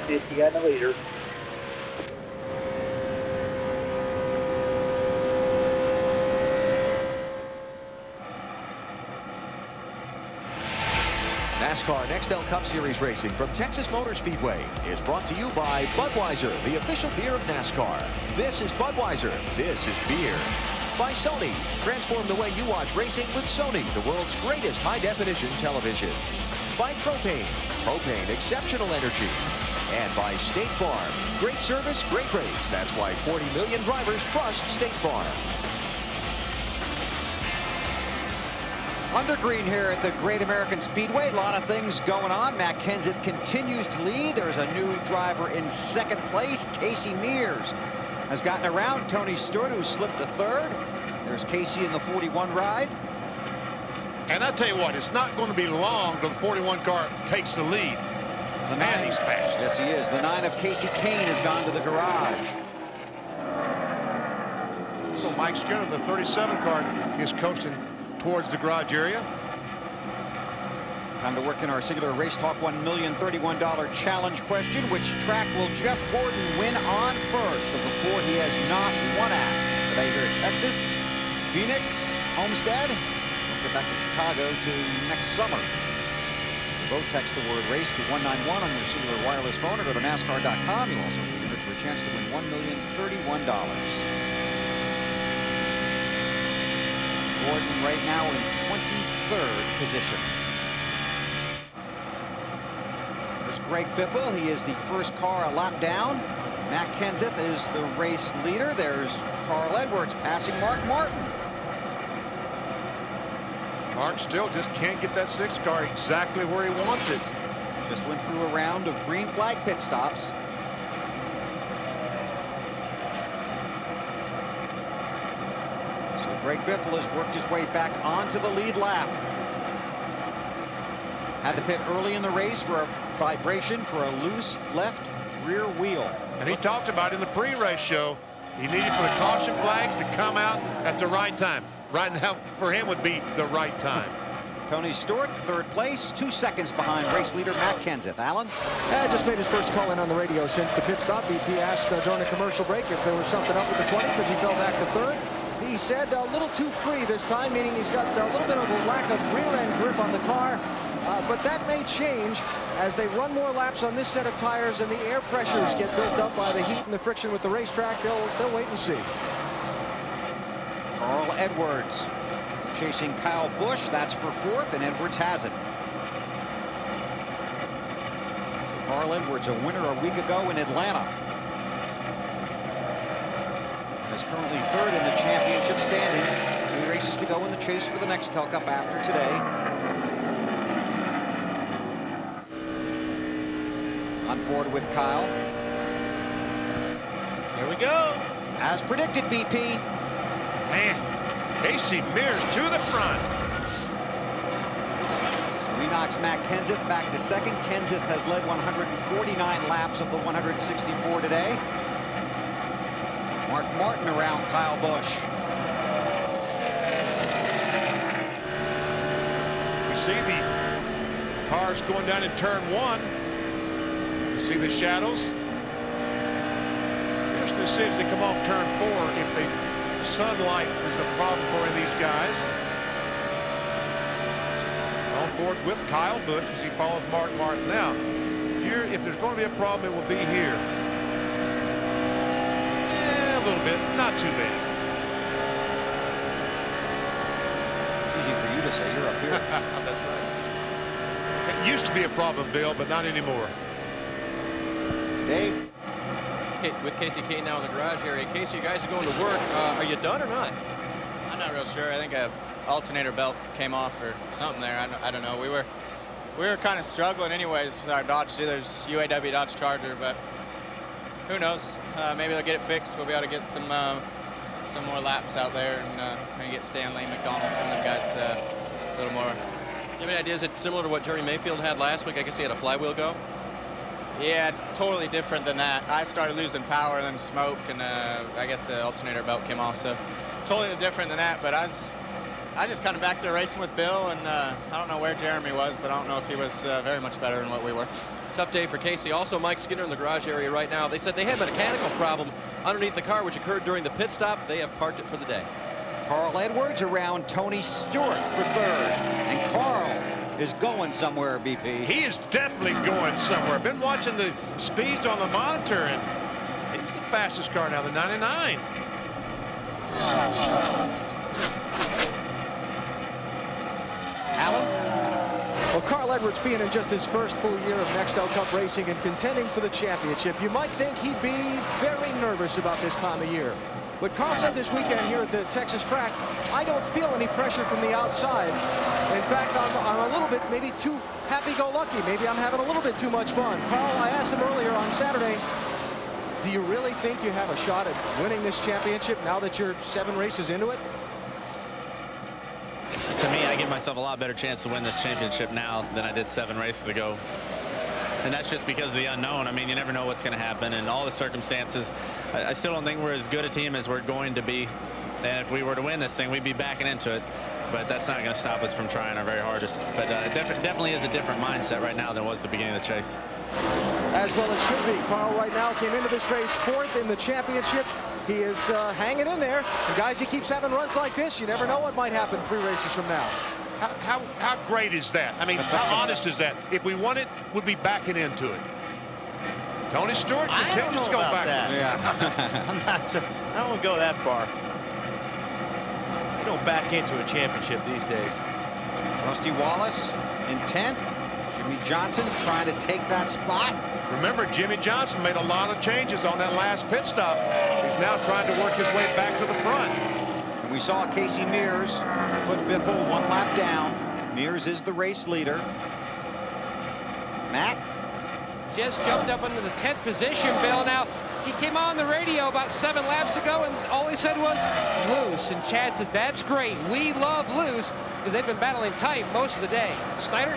You got the leader. NASCAR Nextel Cup Series racing from Texas Motor Speedway is brought to you by Budweiser, the official beer of NASCAR. This is Budweiser. This is beer. By Sony. Transform the way you watch racing with Sony, the world's greatest high-definition television. By Propane. Propane exceptional energy. And by State Farm. Great service, great rates. That's why 40 million drivers trust State Farm. Under green here at the Great American Speedway. A lot of things going on. Matt Kenseth continues to lead. There's a new driver in second place. Casey Mears has gotten around Tony Stewart, who slipped to third. There's Casey in the 41 ride. And I tell you what, it's not going to be long till the 41 car takes the lead. Man, he's fast. Yes, he is. The 9 of Casey Kane has gone to the garage. So Mike Skinner, the 37 car, is coasting towards the garage area. Time to work in our singular Race Talk $1,031 challenge question. Which track will Jeff Gordon win on first of the 4 he has not won at? Today here at Texas, Phoenix, Homestead. We'll go back to Chicago to next summer. Vote, text the word race to 191 on your singular wireless phone or go to NASCAR.com. You'll also be entered for a chance to win $1,031. Gordon right now in 23rd position. There's Greg Biffle. He is the first car a lap down. Matt Kenseth is the race leader. There's Carl Edwards passing Mark Martin. Mark still just can't get that 6 car exactly where he wants it. Just went through a round of green flag pit stops. So Greg Biffle has worked his way back onto the lead lap. Had to pit early in the race for a vibration for a loose left rear wheel. And he talked about in the pre-race show, he needed for the caution flags to come out at the right time. Right now, for him, would be the right time. Tony Stewart, third place, 2 seconds behind race leader Matt Kenseth. Alan? Just made his first call in on the radio since the pit stop. BP asked during a commercial break if there was something up with the 20 because he fell back to third. He said a little too free this time, meaning he's got a little bit of a lack of rear-end grip on the car. But that may change as they run more laps on this set of tires and the air pressures get built up by the heat and the friction with the racetrack. They'll wait and see. Carl Edwards chasing Kyle Busch. That's for 4th, and Edwards has it. So Carl Edwards, a winner a week ago in Atlanta, and is currently 3rd in the championship standings. 2 races to go in the chase for the Nextel Cup after today. On board with Kyle. Here we go. As predicted, BP. Man, Casey Mears to the front. So he knocks Matt Kenseth back to 2nd. Kenseth has led 149 laps of the 164 today. Mark Martin around Kyle Busch. We see the cars going down in turn 1. You see the shadows. Interesting to see as they come off turn 4 if the sunlight is a problem for these guys. On board with Kyle Busch as he follows Mark Martin. Now, here, if there's going to be a problem, it will be here. Yeah, a little bit, not too bad. It's easy for you to say. You're up here. That's right. It used to be a problem, Bill, but not anymore. Dave? With Casey Kane now in the garage area. Casey, you guys are going to work. Are you done or not? I'm not real sure. I think a alternator belt came off or something there. I don't know. We were kind of struggling anyways with our Dodge Steelers UAW Dodge Charger, but Who knows? Maybe they'll get it fixed. We'll be able to get some more laps out there and maybe get Stanley, McDonald, some of them guys a little more. You have any idea? Is it similar to what Jerry Mayfield had last week? I guess he had a flywheel go. Yeah, totally different than that. I started losing power and then smoke, and I guess the alternator belt came off, so totally different than that. But I just kind of back there racing with Bill, and I don't know where Jeremy was, but I don't know if he was very much better than what we were. Tough day for Casey. Also, Mike Skinner in the garage area right now. They said they had a mechanical problem underneath the car, which occurred during the pit stop. They have parked it for the day. Carl Edwards around Tony Stewart for third. And Carl is going somewhere, BP. He is definitely going somewhere. Been watching the speeds on the monitor, and he's the fastest car now, the 99. Alan? Well, Carl Edwards being in just his first full year of Nextel Cup racing and contending for the championship, you might think he'd be very nervous about this time of year. But Carl said this weekend here at the Texas track, I don't feel any pressure from the outside. In fact, I'm a little bit maybe too happy-go-lucky. Maybe I'm having a little bit too much fun. Carl, I asked him earlier on Saturday, do you really think you have a shot at winning this championship now that you're 7 races into it? To me, I give myself a lot better chance to win this championship now than I did 7 races ago. And that's just because of the unknown. I mean, you never know what's going to happen and all the circumstances. I still don't think we're as good a team as we're going to be. And if we were to win this thing, we'd be backing into it. But that's not going to stop us from trying our very hardest. But definitely is a different mindset right now than it was at the beginning of the chase. As well it should be. Carl right now came into this race 4th in the championship. He is hanging in there. And guys, he keeps having runs like this. You never know what might happen 3 races from now. How great is that? I mean, how honest is that? If we won it, we'd be backing into it. Tony Stewart continues to go backwards. Yeah. I don't want to go that far. You don't back into a championship these days. Rusty Wallace in 10th. Jimmy Johnson trying to take that spot. Remember, Jimmy Johnson made a lot of changes on that last pit stop. He's now trying to work his way back to the front. And we saw Casey Mears put Biffle 1 lap down. Mears is the race leader. Matt? Just jumped up into the 10th position, Bill. Now, he came on the radio about 7 laps ago, and all he said was loose. And Chad said, that's great. We love loose, because they've been battling tight most of the day. Snyder?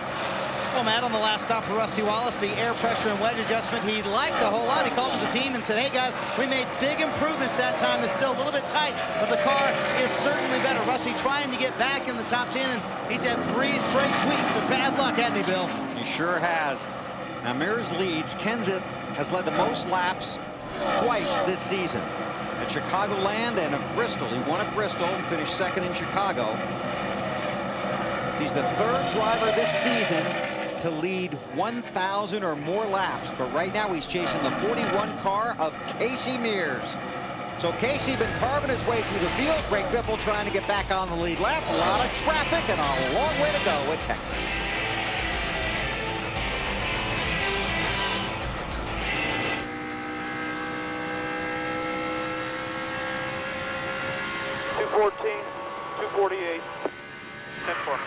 Well, Matt, on the last stop for Rusty Wallace, the air pressure and wedge adjustment, he liked a whole lot. He called to the team and said, hey, guys, we made big improvements that time. It's still a little bit tight, but the car is certainly better. Rusty trying to get back in the top 10, and he's had 3 straight weeks of bad luck, hasn't he, Bill? He sure has. Now, Mears leads. Kenseth has led the most laps twice this season. At Chicagoland and at Bristol. He won at Bristol and finished 2nd in Chicago. He's the 3rd driver this season to lead 1,000 or more laps, but right now he's chasing the 41 car of Casey Mears. So Casey been carving his way through the field. Greg Biffle trying to get back on the lead lap. A lot of traffic and a long way to go at Texas. .214, 248, 10-4.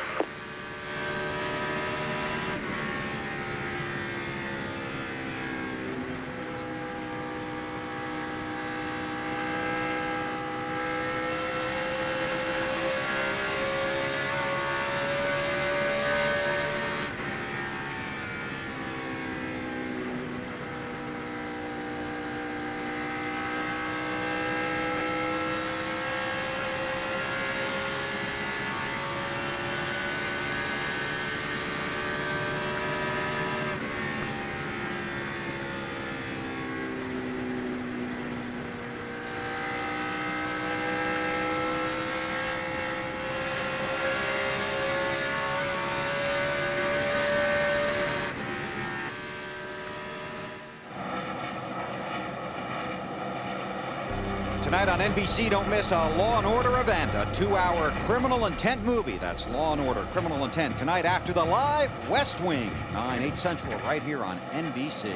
Tonight on NBC, don't miss a Law & Order event, a 2-hour criminal intent movie. That's Law & Order, Criminal Intent, tonight after the live West Wing, 9, 8 Central, right here on NBC.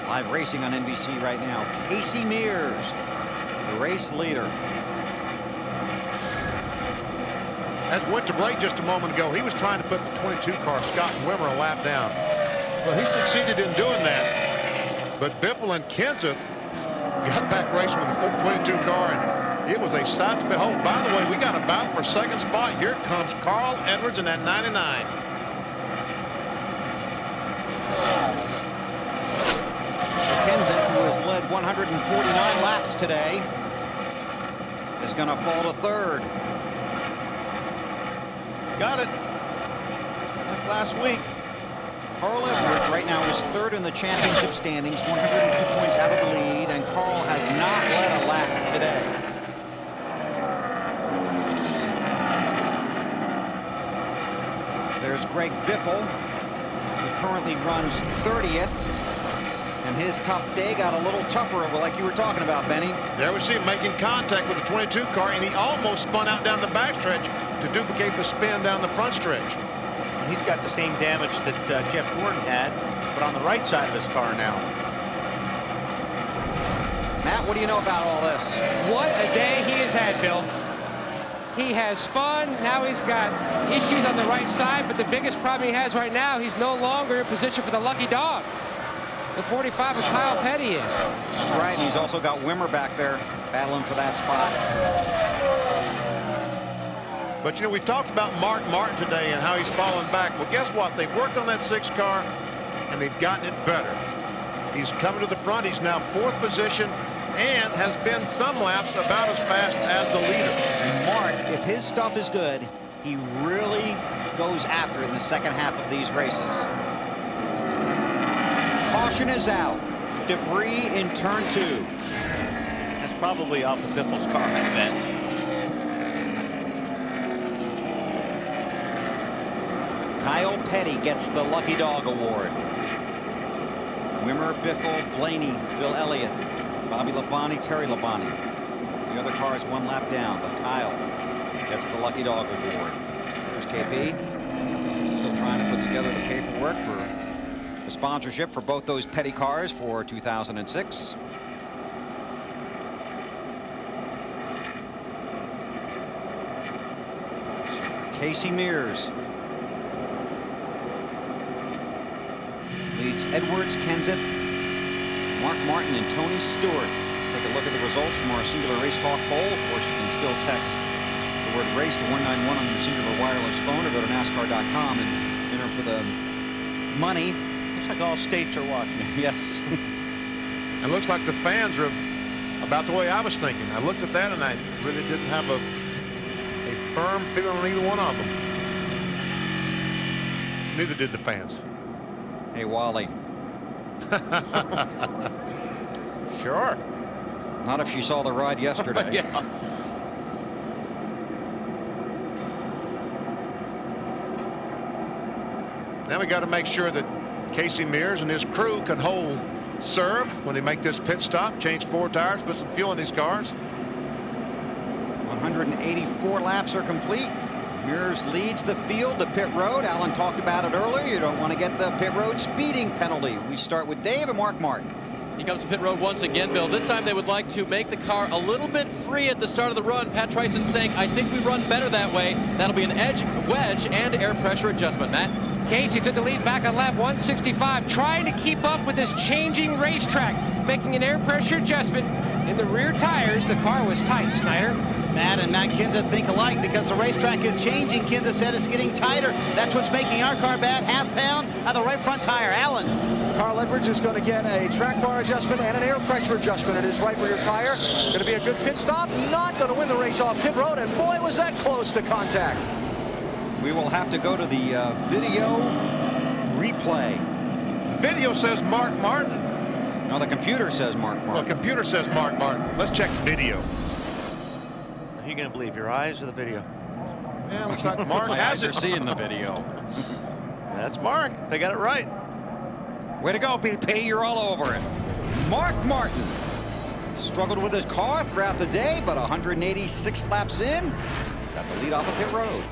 Live racing on NBC right now. Casey Mears, the race leader. As went to break just a moment ago, he was trying to put the 22 car, Scott Wimmer, a lap down. Well, he succeeded in doing that. But Biffle and Kenseth got back racing with the 22 car, and it was a sight to behold. By the way, we got a battle for second spot. Here comes Carl Edwards in that 99. Kenseth, who has led 149 laps today, is going to fall to third. Got it. Like last week. Carl Edwards right now is third in the championship standings, 102 points out of the lead, and Carl has not led a lap today. There's Greg Biffle, who currently runs 30th, and his tough day got a little tougher, like you were talking about, Benny. There we see him making contact with the 22 car, and he almost spun out down the backstretch to duplicate the spin down the front stretch. He's got the same damage that Jeff Gordon had, but on the right side of his car now. Matt, what do you know about all this? What a day he has had, Bill. He has spun. Now he's got issues on the right side, but the biggest problem he has right now, he's no longer in position for the lucky dog. The 45 of Kyle Petty is. That's right, and he's also got Wimmer back there battling for that spot. But, you know, we talked about Mark Martin today and how he's fallen back. Well, guess what? They've worked on that 6 car, and they've gotten it better. He's coming to the front. He's now 4th position and has been some laps about as fast as the leader. And Mark, if his stuff is good, he really goes after it in the second half of these races. Caution is out. Debris in turn 2. That's probably off of Biffle's car, I bet. Kyle Petty gets the Lucky Dog Award. Wimmer, Biffle, Blaney, Bill Elliott, Bobby Labonte, Terry Labonte. The other car is 1 lap down, but Kyle gets the Lucky Dog Award. There's KP. Still trying to put together the paperwork for the sponsorship for both those Petty cars for 2006. Casey Mears leads Edwards, Kenseth, Mark Martin, and Tony Stewart. Take a look at the results from our Singular Race Talk poll. Of course, you can still text the word race to 191 on your Singular wireless phone, or go to NASCAR.com and enter for the money. Looks like all states are watching. Yes. It looks like the fans are about the way I was thinking. I looked at that and I really didn't have a firm feeling on either one of them. Neither did the fans. Hey, Wally. Sure. Not if she saw the ride yesterday. Yeah. Now we got to make sure that Casey Mears and his crew can hold serve when they make this pit stop, change 4 tires, put some fuel in these cars. 184 laps are complete. Mears leads the field to pit road. Alan talked about it earlier. You don't want to get the pit road speeding penalty. We start with Dave and Mark Martin. He comes to pit road once again, Bill. This time they would like to make the car a little bit free at the start of the run. Pat Tryson saying, I think we run better that way. That'll be an edge, wedge, and air pressure adjustment, Matt. Casey took the lead back on lap 165, trying to keep up with this changing racetrack, making an air pressure adjustment in the rear tires. The car was tight, Snyder. Matt and Matt Kenseth think alike because the racetrack is changing. Kenseth said it's getting tighter. That's what's making our car bad. Half pound on the right front tire. Alan. Carl Edwards is going to get a track bar adjustment and an air pressure adjustment in his right rear tire. Going to be a good pit stop. Not going to win the race off pit road. And boy, was that close to contact. We will have to go to the video replay. The video says Mark Martin. No, the computer says Mark Martin. Well, the computer says Mark Martin. Let's check the video. Are you going to believe your eyes or the video? Yeah, looks like Mark My has eyes are it. seeing the video. That's Mark. They got it right. Way to go, BP. You're all over it. Mark Martin struggled with his car throughout the day, but 186 laps in, got the lead off of pit road.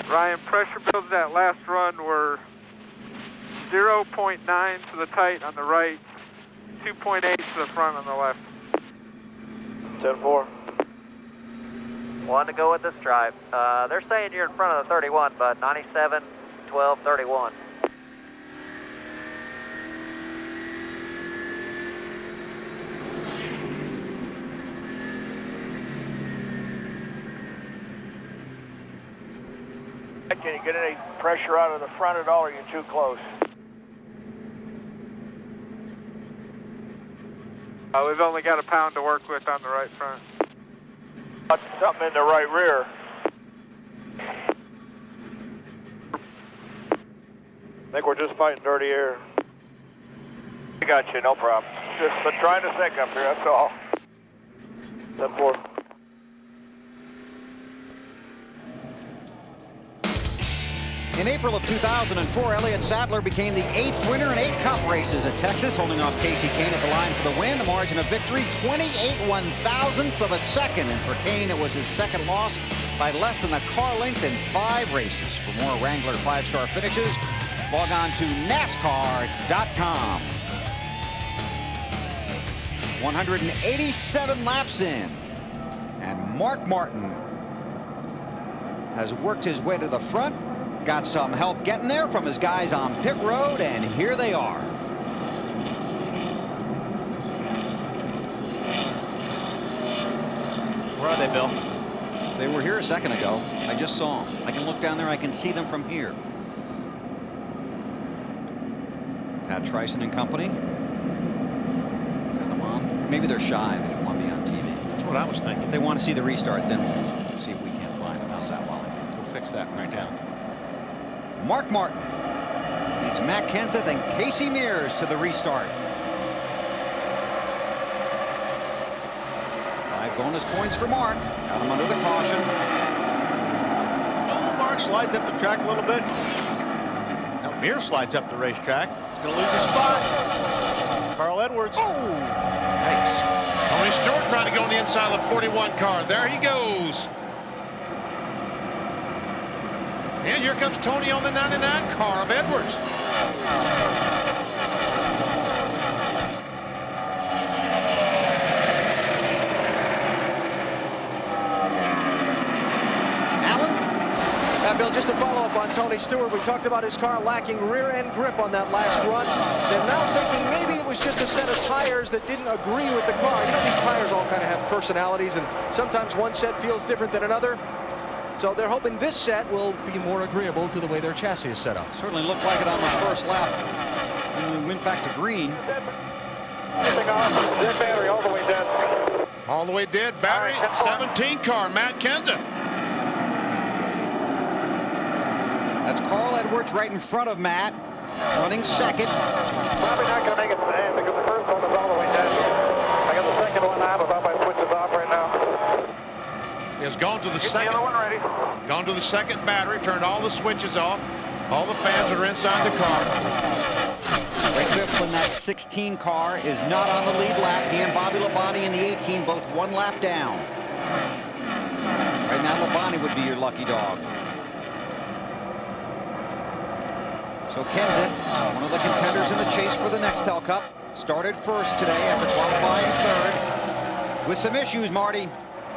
Ryan, pressure builds that last run were 0.9 to the tight on the right, 2.8 to the front on the left. 10-4. One to go with this drive. They're saying you're in front of the 31, but 97, 12, 31. Can you get any pressure out of the front at all, or are you too close? We've only got a pound to work with on the right front. Something in the right rear. I think we're just fighting dirty air. I got you, no problem. Just trying to think up here, that's all. 10-4. In April of 2004, Elliott Sadler became the 8th winner in 8 Cup races at Texas, holding off Casey Kane at the line for the win. The margin of victory, 28 1/1000ths of a second. And for Kane, it was his second loss by less than a car length in 5 races. For more Wrangler 5-star finishes, log on to NASCAR.com. 187 laps in, and Mark Martin has worked his way to the front. Got some help getting there from his guys on pit road, and here they are. Where are they, Bill? They were here a second ago. I just saw them. I can look down there. I can see them from here. Pat Trison and company. Got them on. Maybe they're shy. They didn't want to be on TV. That's what I was thinking. They want to see the restart, then see if we can't find them. How's that, Wally? We'll fix that right now. Mark Martin beats Matt Kenseth and Casey Mears to the restart. 5 bonus points for Mark. Got him under the caution. Oh, Mark slides up the track a little bit. Now Mears slides up the racetrack. He's going to lose his spot. Carl Edwards. Oh, nice. Tony Stewart trying to go on the inside of the 41 car. There he goes. And here comes Tony on the 99 car of Edwards. Bill, just to follow up on Tony Stewart, we talked about his car lacking rear-end grip on that last run. They're now thinking maybe it was just a set of tires that didn't agree with the car. You know, these tires all kind of have personalities, and sometimes one set feels different than another. So they're hoping this set will be more agreeable to the way their chassis is set up. Certainly looked like it on the first lap when we went back to green. Dead battery all the way dead. All the way dead battery. 17 car, Matt Kenseth. That's Carl Edwards right in front of Matt, running second. Probably not going to make it to the end because the first one is all the way dead. I got the second one out about my switches off right now. He has gone to the second. The other one ready. Gone to the second battery, turned all the switches off. All the fans that are inside the car. Ray Griffin in that 16 car is not on the lead lap. He and Bobby Labonte in the 18, both 1 lap down. Right now, Labonte would be your lucky dog. So Kenseth, one of the contenders in the chase for the Nextel Cup, started first today after qualifying third. With some issues, Marty.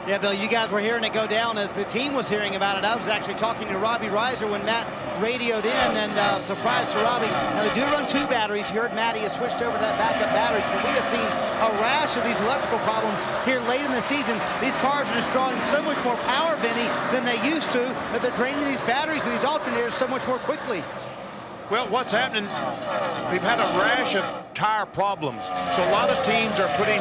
Yeah, Bill, you guys were hearing it go down as the team was hearing about it. I was actually talking to Robbie Reiser when Matt radioed in, and surprise to Robbie. Now, they do run 2 batteries. You heard Matty has switched over to that backup batteries, but we have seen a rash of these electrical problems here late in the season. These cars are just drawing so much more power, Benny, than they used to, that they're draining these batteries and these alternators so much more quickly. Well, what's happening, they've had a rash of tire problems. So a lot of teams are putting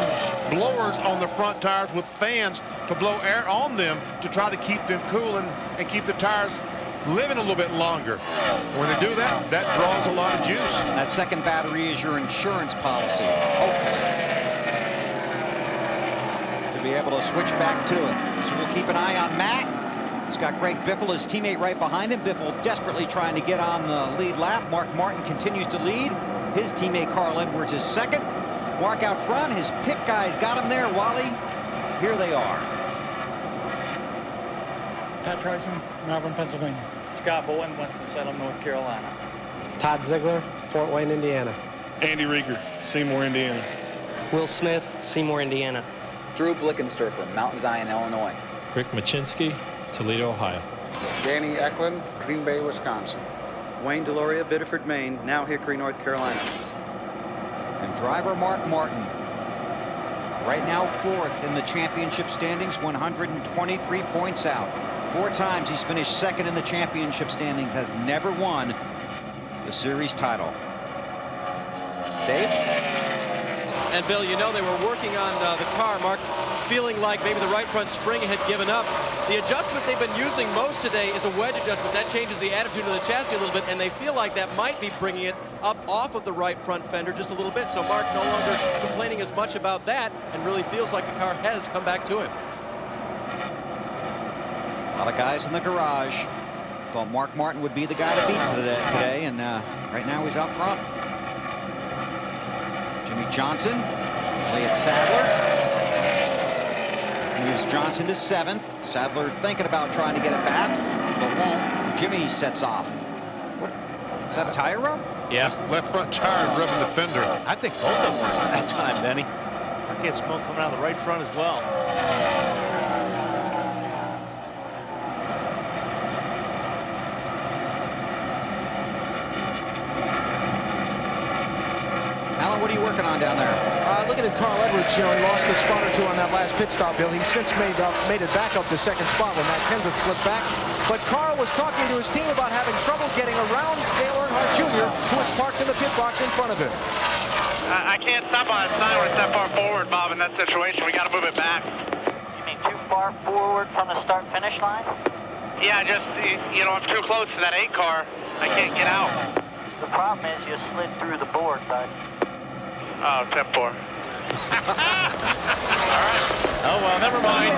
blowers on the front tires with fans to blow air on them to try to keep them cool and keep the tires living a little bit longer. When they do that, that draws a lot of juice. That second battery is your insurance policy, hopefully, to be able to switch back to it. So we'll keep an eye on Matt. He's got Greg Biffle, his teammate, right behind him. Biffle desperately trying to get on the lead lap. Mark Martin continues to lead. His teammate Carl Edwards is second. Mark out front. His pit guys got him there. Wally, here they are. Pat Tryson, Malvern, Pennsylvania. Scott Bowen, Winston-Salem, North Carolina. Todd Ziegler, Fort Wayne, Indiana. Andy Rieger, Seymour, Indiana. Will Smith, Seymour, Indiana. Drew Blickensderfer, Mount Zion, Illinois. Rick Machinsky, Toledo, Ohio. Danny Eklund, Green Bay, Wisconsin. Wayne Deloria, Biddeford, Maine, now Hickory, North Carolina. And driver Mark Martin, right now 4th in the championship standings, 123 points out. 4 times he's finished 2nd in the championship standings, has never won the series title. Dave? And Bill, you know they were working on the car, Mark, feeling like maybe the right front spring had given up. The adjustment they've been using most today is a wedge adjustment. That changes the attitude of the chassis a little bit, and they feel like that might be bringing it up off of the right front fender just a little bit. So Mark no longer complaining as much about that and really feels like the car has come back to him. A lot of guys in the garage thought Mark Martin would be the guy to beat today, and right now he's out front. Jimmy Johnson, Elliott Sadler. Moves Johnson to 7th. Sadler thinking about trying to get it back, but won't. Jimmy sets off. What? Is that a tire rub? Yeah. Left front tire rubbing the fender. I think both of them were at that time, Benny. I get smoke coming out of the right front as well. Alan, what are you working on down there? Looking at Carl Edwards, he lost a spot or 2 on that last pit stop, Bill. He's since made it back up to 2nd spot when Matt Kenseth slipped back. But Carl was talking to his team about having trouble getting around Dale Earnhardt Jr., who was parked in the pit box in front of him. I can't stop on a sign when it's that far forward, Bob, in that situation. We got to move it back. You mean too far forward from the start-finish line? Yeah, just, I'm too close to that 8 car. I can't get out. The problem is you slid through the board, bud. Oh, 10-4. All right. Oh, well, never mind.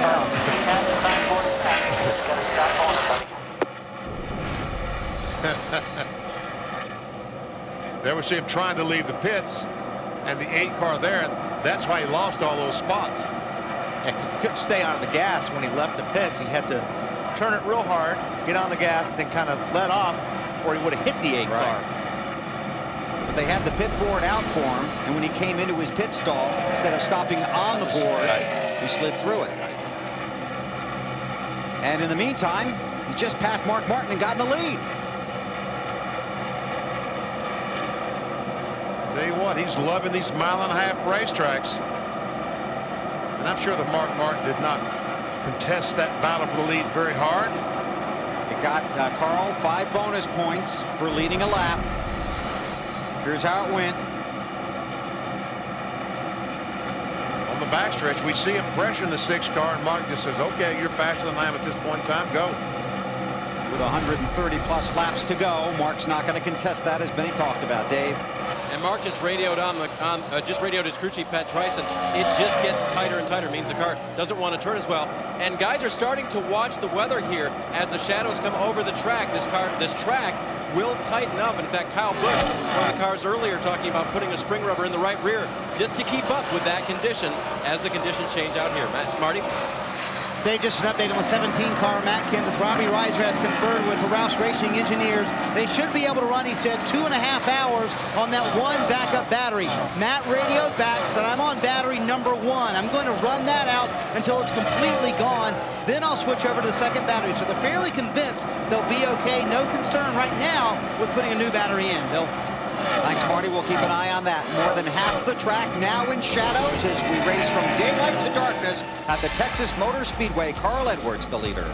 There we see him trying to leave the pits, and the 8 car there, that's why he lost all those spots. Yeah, because he couldn't stay on the gas when he left the pits. He had to turn it real hard, get on the gas, then kind of let off, or he would have hit the 8 car. But they had the pit board out for him, and when he came into his pit stall, instead of stopping on the board, he slid through it. And in the meantime, he just passed Mark Martin and got in the lead. Tell you what, he's loving these 1.5-mile racetracks. And I'm sure that Mark Martin did not contest that battle for the lead very hard. It got Carl 5 bonus points for leading a lap. Here's how it went. On the backstretch, we see him pressuring the 6 car, and Mark just says, okay, you're faster than I am at this point in time, go. With 130-plus laps to go, Mark's not going to contest that, as Benny talked about. Dave? And Mark just radioed radioed his crew chief Pat Tryson. It just gets tighter and tighter. Means the car doesn't want to turn as well. And guys are starting to watch the weather here as the shadows come over the track. This track will tighten up. In fact, Kyle Busch, one of the cars earlier, talking about putting a spring rubber in the right rear just to keep up with that condition as the conditions change out here. Marty? Dave, just an update on the 17-car Matt Kenseth. Robbie Reiser has conferred with the Roush Racing engineers. They should be able to run, he said, 2.5 hours on that one backup battery. Matt radioed back, said, I'm on battery number 1. I'm going to run that out until it's completely gone. Then I'll switch over to the second battery. So they're fairly convinced they'll be okay. No concern right now with putting a new battery in. Bill? Thanks, Marty. We'll keep an eye on that. More than half the track now in shadows as we race from daylight to darkness at the Texas Motor Speedway. Carl Edwards, the leader.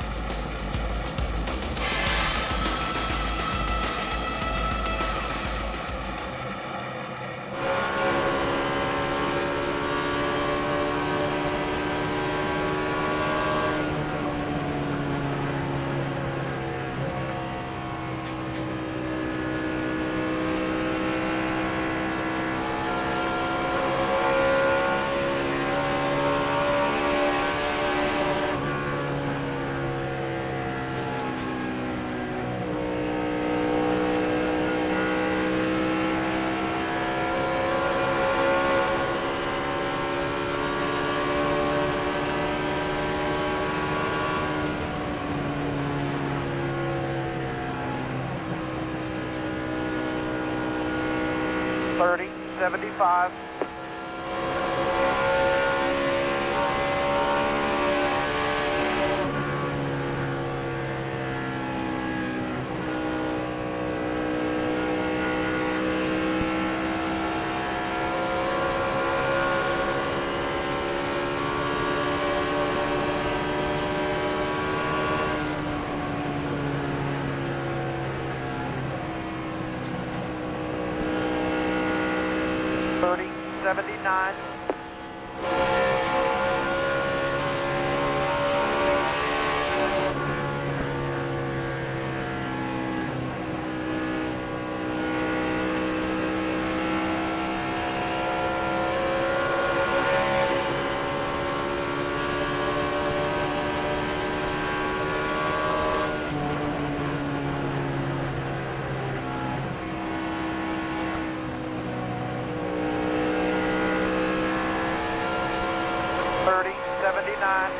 30.75. $30.79. $30.79.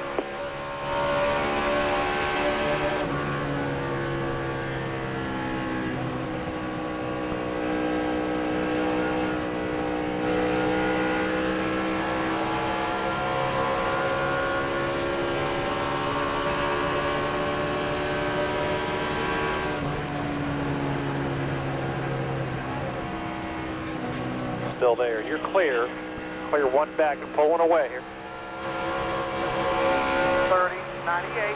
Still there. You're clear. Clear one back and pulling away here. 30.98.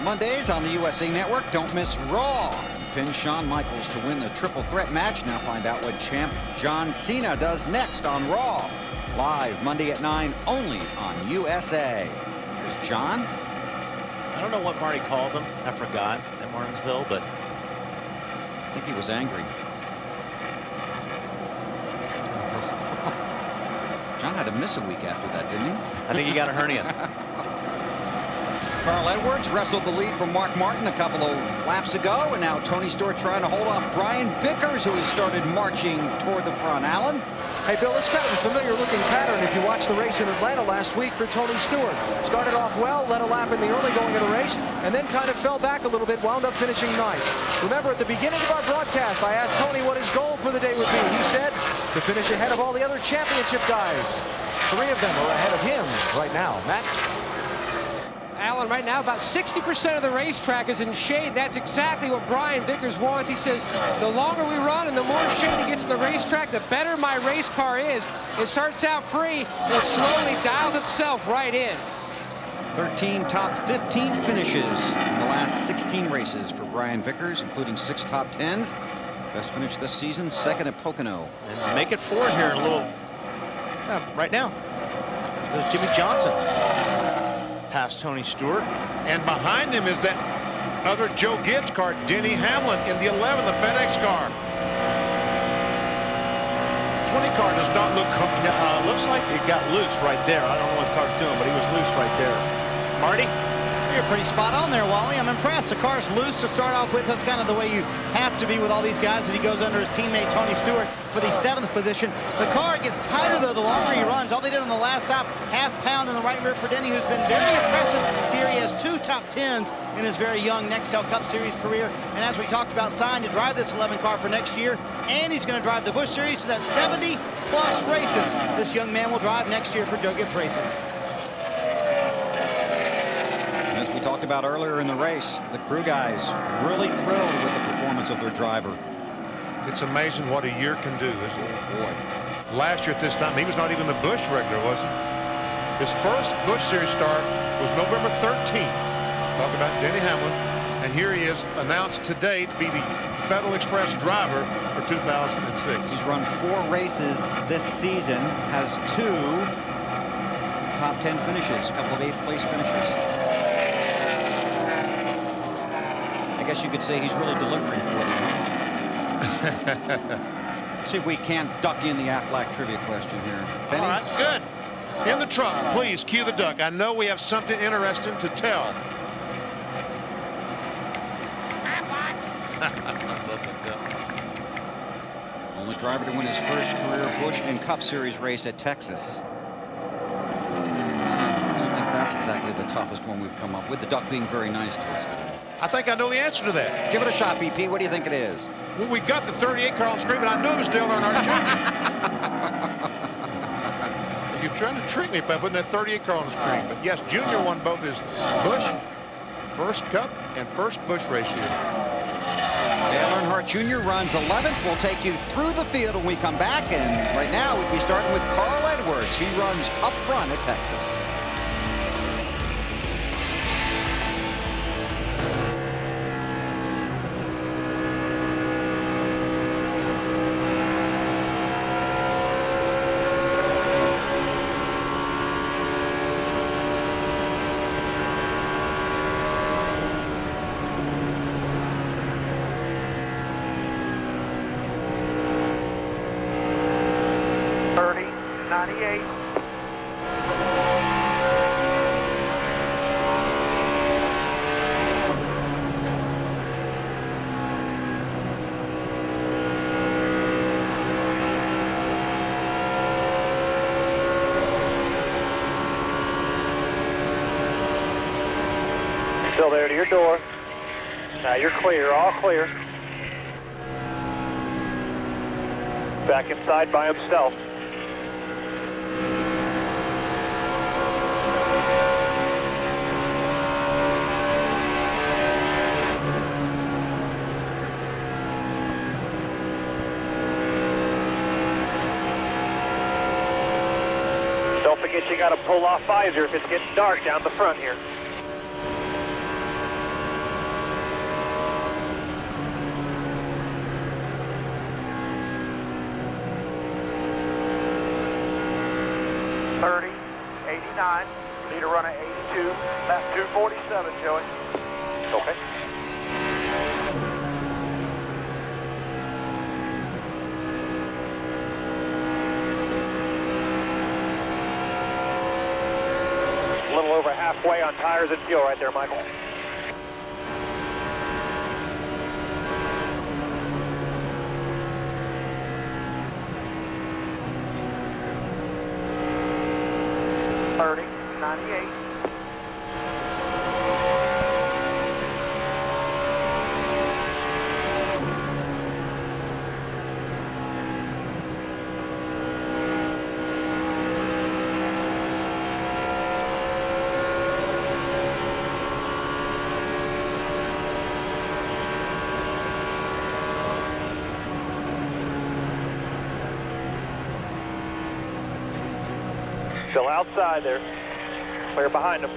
Mondays on the USA Network. Don't miss Raw. Pin Shawn Michaels to win the triple threat match. Now find out what champ John Cena does next on Raw. Live Monday at 9 only on USA. Here's John. I don't know what Marty called them. I forgot at Martinsville, but I think he was angry. John had to miss a week after that, didn't he? I think he got a hernia. Carl Edwards wrestled the lead from Mark Martin a couple of laps ago, and now Tony Stewart trying to hold off Brian Vickers, who has started marching toward the front. Alan? Hey, Bill, it's kind of a familiar-looking pattern if you watch the race in Atlanta last week for Tony Stewart. Started off well, led a lap in the early going of the race, and then kind of fell back a little bit, wound up finishing ninth. Remember, at the beginning of our broadcast, I asked Tony what his goal for the day would be. He said to finish ahead of all the other championship guys. 3 of them are ahead of him right now. Matt? Alan, right now about 60% of the racetrack is in shade. That's exactly what Brian Vickers wants. He says the longer we run and the more shade it gets in the racetrack, the better my race car is. It starts out free, it slowly dials itself right in. 13 top 15 finishes in the last 16 races for Brian Vickers, including 6 top 10s. Best finish this season, second at Pocono. And make it 4 here in a little, right now. There's Jimmy Johnson. Past Tony Stewart. And behind him is that other Joe Gibbs car, Denny Hamlin, in the 11, the FedEx car. 20 car does not look comfortable. Looks like it got loose right there. I don't know what the car's doing, but he was loose right there. Marty? You're pretty spot on there, Wally. I'm impressed. The car's loose to start off with. That's kind of the way you have to be with all these guys, as he goes under his teammate Tony Stewart for the 7th position. The car gets tighter, though, the longer he runs. All they did on the last stop, half-pound in the right rear for Denny, who's been very impressive here. He has 2 top 10s in his very young Nextel Cup Series career. And as we talked about, signed to drive this 11 car for next year. And he's going to drive the Busch Series, so that's 70-plus races this young man will drive next year for Joe Gibbs Racing. Talked about earlier in the race, the crew guys really thrilled with the performance of their driver. It's amazing what a year can do, isn't it? Boy. Last year at this time, he was not even the Busch regular, was he? His first Busch Series start was November 13th. Talk about Denny Hamlin. And here he is, announced today to be the Federal Express driver for 2006. He's run 4 races this season, has 2 top 10 finishes, a couple of 8th place finishes. I guess you could say he's really delivering for them. Huh? See if we can't duck in the Aflac trivia question here. Benny? Oh, that's good. In the truck, please cue the duck. I know we have something interesting to tell. Only driver to win his first career Busch and Cup Series race at Texas. I don't think that's exactly the toughest one we've come up with. The duck being very nice to us today. I think I know the answer to that. Give it a shot, BP. What do you think it is? Well, we got the 38 car on screen, but I knew it was Dale Earnhardt Jr. You're trying to trick me by putting that 38 car on the screen. But yes, Junior won both his Busch first Cup and first Busch race here. Dale Earnhardt Jr. runs 11th. We'll take you through the field when we come back. And right now, we'll be starting with Carl Edwards. He runs up front at Texas. Still there to your door. Now you're clear, all clear. Back inside by himself. Don't forget you got to pull off visor if it's getting dark down the front here. Leader runner 82, lap 247, Joey. Okay. A little over halfway on tires and fuel right there, Michael. Still outside there. Clear behind him.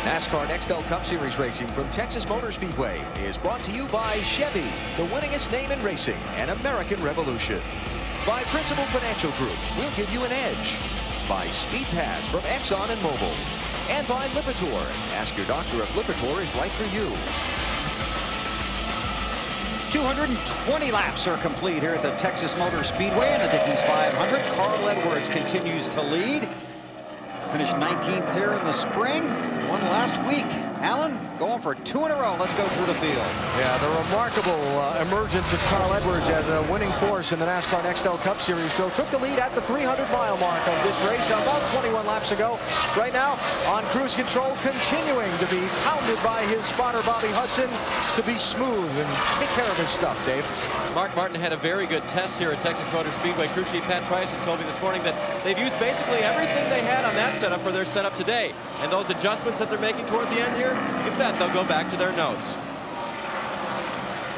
NASCAR Nextel Cup Series racing from Texas Motor Speedway is brought to you by Chevy, the winningest name in racing, and American Revolution. By Principal Financial Group, we'll give you an edge. By Speed Pass from Exxon and Mobil. And by Lipitor. Ask your doctor if Lipitor is right for you. 220 laps are complete here at the Texas Motor Speedway in the Dickies 500. Carl Edwards continues to lead. Finished 19th here in the spring. Won last week. Alan, going for 2 in a row. Let's go through the field. Yeah, the remarkable emergence of Carl Edwards as a winning force in the NASCAR Nextel Cup Series. Bill took the lead at the 300-mile mark of this race about 21 laps ago. Right now, on cruise control, continuing to be pounded by his spotter, Bobby Hudson, to be smooth and take care of his stuff, Dave. Mark Martin had a very good test here at Texas Motor Speedway. Crew chief Pat Tryson told me this morning that they've used basically everything they had on that setup for their setup today. And those adjustments that they're making toward the end here, you can bet they'll go back to their notes.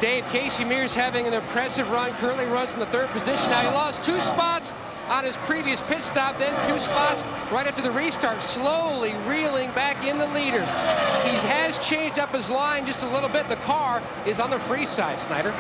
Dave, Casey Mears having an impressive run, currently runs in the 3rd position. Now he lost 2 spots on his previous pit stop, then 2 spots right after the restart, slowly reeling back in the leaders. He has changed up his line just a little bit. The car is on the free side, Snyder.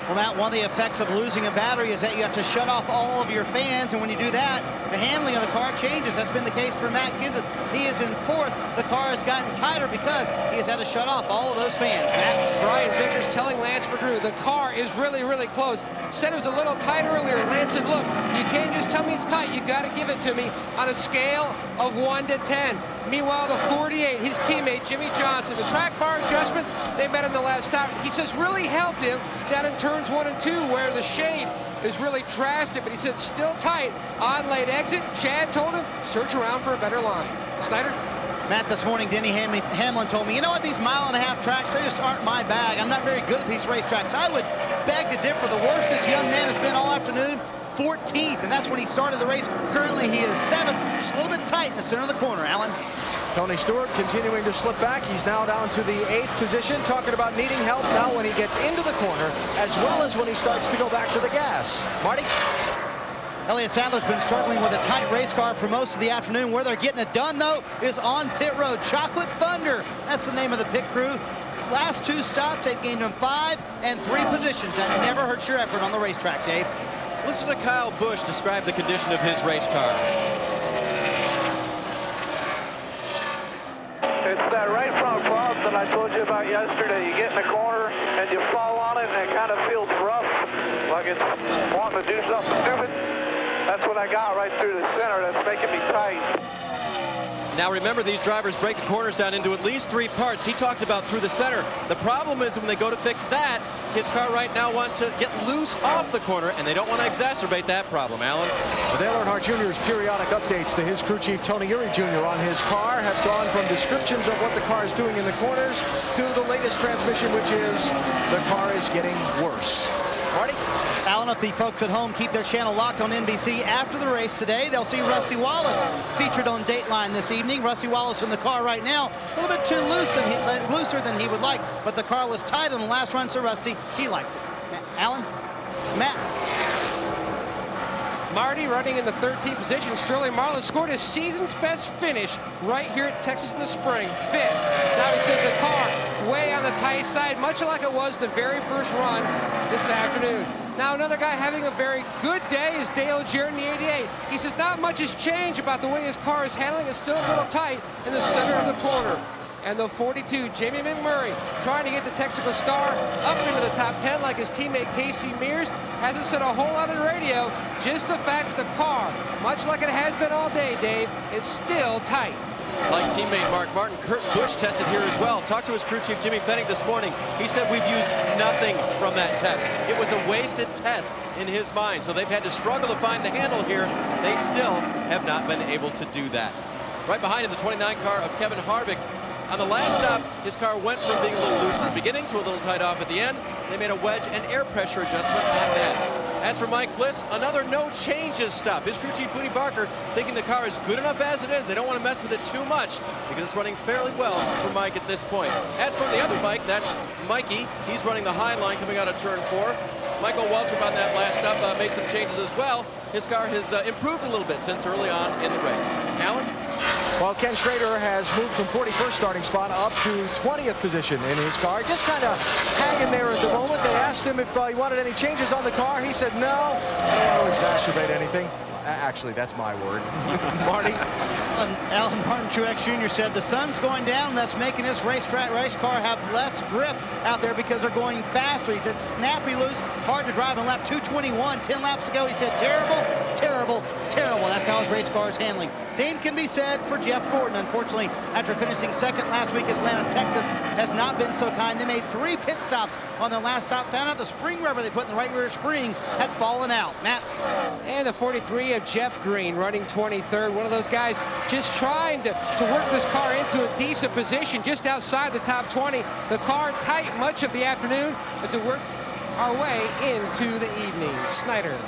Well, Matt, one of the effects of losing a battery is that you have to shut off all of your fans, and when you do that, the handling of the car changes. That's been the case for Matt Kenseth. He is in 4th. The car has gotten tighter because he has had to shut off all of those fans, Matt. Right, Ryan Vickers telling Lance McGrew the car is really, really close. Said it was a little tight earlier. Lance said, look, you can't just tell me it's tight. You got to give it to me on a scale of 1 to 10. Meanwhile, the 48, his teammate Jimmy Johnson, the track bar adjustment, they met in the last stop. He says really helped him down in turns 1 and 2 where the shade is really drastic, but he said still tight on late exit. Chad told him search around for a better line. Snyder? Matt, this morning, Denny Hamlin told me, you know what, these mile-and-a-half tracks, they just aren't my bag. I'm not very good at these racetracks. I would beg to differ. The worst this young man has been all afternoon, 14th, and that's when he started the race. Currently, he is 7th, just a little bit tight in the center of the corner. Alan? Tony Stewart continuing to slip back. He's now down to the 8th position, talking about needing help now when he gets into the corner, as well as when he starts to go back to the gas. Marty? Elliott Sadler's been struggling with a tight race car for most of the afternoon. Where they're getting it done, though, is on pit road. Chocolate Thunder, that's the name of the pit crew. Last 2 stops, they've gained him 5 and 3 positions. That never hurts your effort on the racetrack, Dave. Listen to Kyle Busch describe the condition of his race car. It's that right front bump that I told you about yesterday. You get in the corner and you fall on it and it kind of feels rough, like it's wanting to do something stupid. That's what I got right through the center. That's making me tight. Now remember, these drivers break the corners down into at least 3 parts. He talked about through the center. The problem is when they go to fix that, his car right now wants to get loose off the corner, and they don't want to exacerbate that problem. Alan? Well, Dale Earnhardt Jr.'s periodic updates to his crew chief, Tony Eury Jr. on his car have gone from descriptions of what the car is doing in the corners to the latest transmission, which is the car is getting worse. Marty? Alan, if the folks at home keep their channel locked on NBC after the race today, they'll see Rusty Wallace featured on Dateline this evening. Rusty Wallace in the car right now, a little bit too looser than he would like, but the car was tight on the last run, so Rusty, he likes it. Alan? Matt? Marty running in the 13th position. Sterling Marlin scored his season's best finish right here at Texas in the spring, 5th. Now he says the car way on the tight side, much like it was the very first run this afternoon. Now another guy having a very good day is Dale Jarrett in the 88. He says not much has changed about the way his car is handling. It's still a little tight in the center of the corner. And the 42, Jamie McMurray, trying to get the Texaco Star up into the top 10 like his teammate Casey Mears. Hasn't said a whole lot on radio, just the fact that the car, much like it has been all day, Dave, is still tight. Like teammate Mark Martin, Kurt Busch tested here as well. Talked to his crew chief, Jimmy Fennig, this morning. He said we've used nothing from that test. It was a wasted test in his mind, so they've had to struggle to find the handle here. They still have not been able to do that. Right behind him, the 29 car of Kevin Harvick. On the last stop, his car went from being a little loose in the beginning to a little tight off at the end. They made a wedge and air pressure adjustment on that. As for Mike Bliss, another no changes stop. His crew chief, Booty Barker, thinking the car is good enough as it is. They don't want to mess with it too much because it's running fairly well for Mike at this point. As for the other Mike, that's Mikey. He's running the high line coming out of turn 4. Michael Waltrip on that last stop made some changes as well. His car has improved a little bit since early on in the race. Alan? Well, Ken Schrader has moved from 41st starting spot up to 20th position in his car. Just kind of hanging there at the moment. They asked him if he wanted any changes on the car. He said, no, I don't want to exacerbate anything. Actually, that's my word. Marty? Alan Martin Truex Jr. said the sun's going down, and that's making this race car have less grip out there because they're going faster. He said snappy loose, hard to drive on lap 221. 10 laps ago, he said terrible, terrible, terrible. That's how his race car is handling. Same can be said for Jeff Gordon. Unfortunately, after finishing second last week at Atlanta, Texas, has not been so kind. They made 3 pit stops on their last stop. Found out the spring rubber they put in the right rear spring had fallen out. Matt? And the 43 of Jeff Green running 23rd. One of those guys just trying to work this car into a decent position just outside the top 20. The car tight much of the afternoon as we work our way into the evening. Snyder.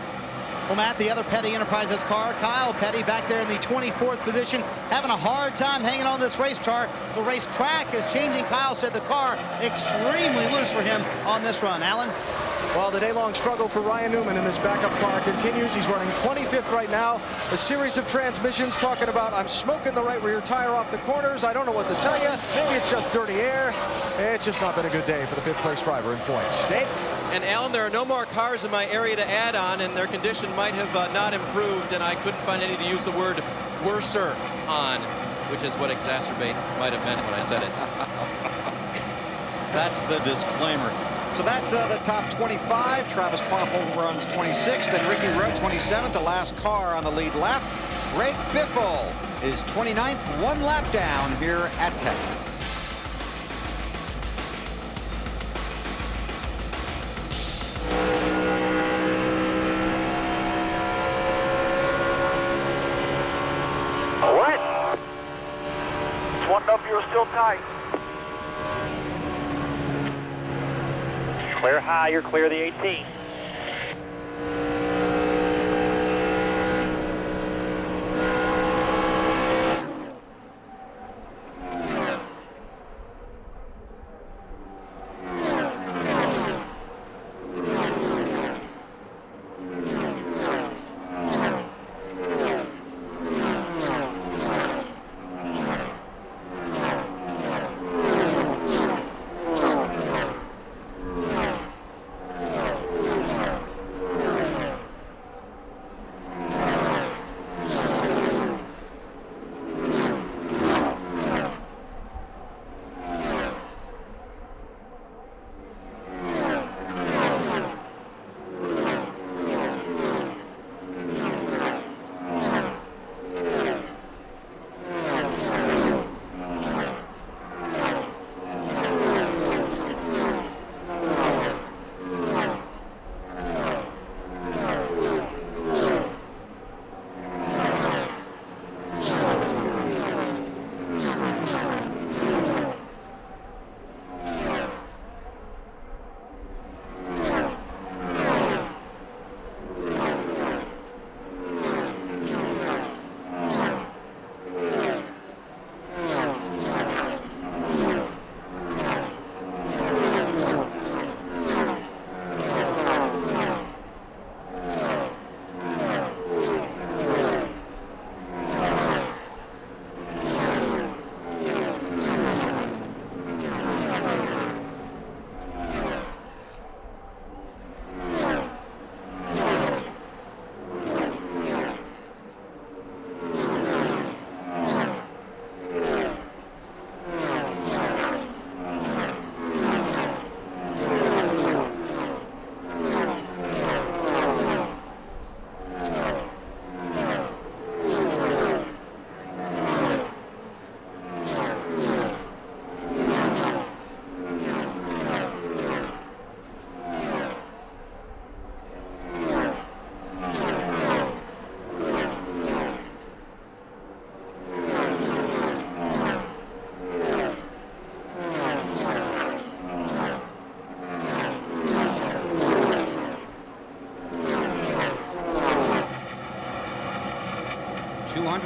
Well, Matt, the other Petty Enterprises car, Kyle Petty, back there in the 24th position, having a hard time hanging on this race car. The racetrack is changing. Kyle said the car extremely loose for him on this run. Alan? Well, the day-long struggle for Ryan Newman in this backup car continues. He's running 25th right now. A series of transmissions talking about, I'm smoking the right rear tire off the corners. I don't know what to tell you. Maybe it's just dirty air. It's just not been a good day for the 5th place driver in points. Dave? And Alan, there are no more cars in my area to add on, and their condition might have not improved, and I couldn't find any to use the word worser on, which is what exacerbate might have meant when I said it. That's the disclaimer. So that's the top 25. Travis Kvapil runs 26th, and Ricky Rudd 27th, the last car on the lead lap. Greg Biffle is 29th, 1 lap down here at Texas. What? Just wanted to know if you were still tight. Clear high, you're clear of the 18.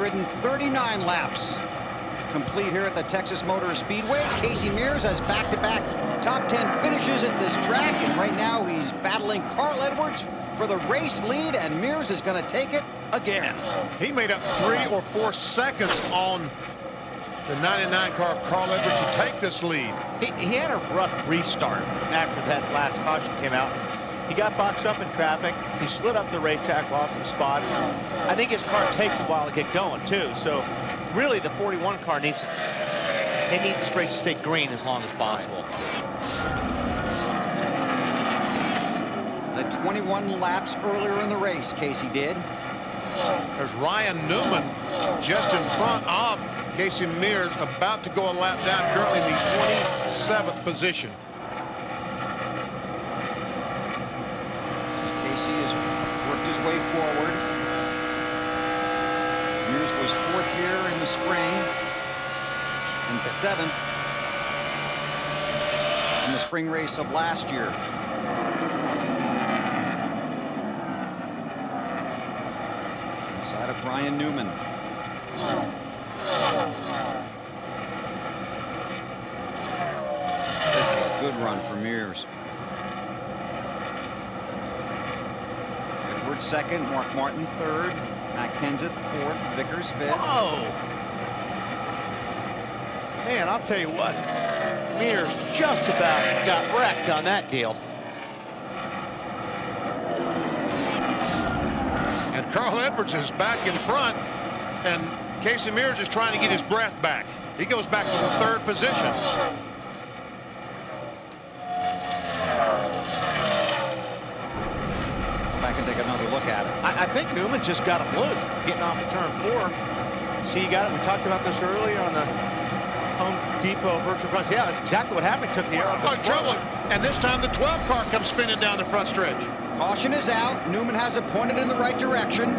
.239 laps complete here at the Texas Motor Speedway. Casey Mears has back-to-back top 10 finishes at this track, and right now he's battling Carl Edwards for the race lead, and Mears is going to take it again. He made up 3 or 4 seconds on the 99 car of Carl Edwards to take this lead. He had a rough restart after that last caution came out. He got boxed up in traffic. He slid up the racetrack, lost some spots. I think his car takes a while to get going, too. So, really, the 41 car needs this race to stay green as long as possible. The 21 laps earlier in the race, Casey did. There's Ryan Newman just in front of Casey Mears, about to go a lap down, currently in the 27th position. Casey has worked his way forward. Mears was 4th here in the spring and 7th in the spring race of last year. Inside of Ryan Newman. This is a good run for Mears. Edwards 2nd, Mark Martin 3rd, Matt Kenseth 4th, Vickers 5th. Whoa! Man, I'll tell you what, Mears just about got wrecked on that deal. And Carl Edwards is back in front, and Casey Mears is trying to get his breath back. He goes back to the 3rd position. back and take another look at it. I think Newman just got him loose, getting off of turn 4. See, you got it. We talked about this earlier on the Home Depot virtual price. Yeah, that's exactly what happened. Took the air off the trouble. And this time the 12 car comes spinning down the front stretch. Caution is out. Newman has it pointed in the right direction.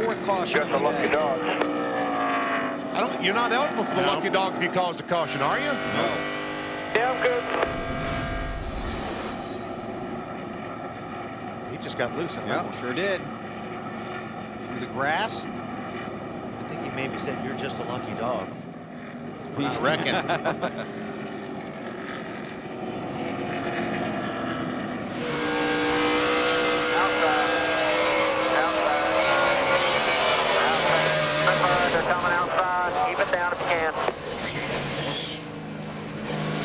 Fourth caution. Just a lucky dog. You're not eligible for the lucky dog if you cause the caution, are you? No. Yeah, I'm good. He just got loose. Yeah, sure did. Through the grass. I think he maybe said, "You're just a lucky dog." I reckon. They're coming outside. Keep it down if you can.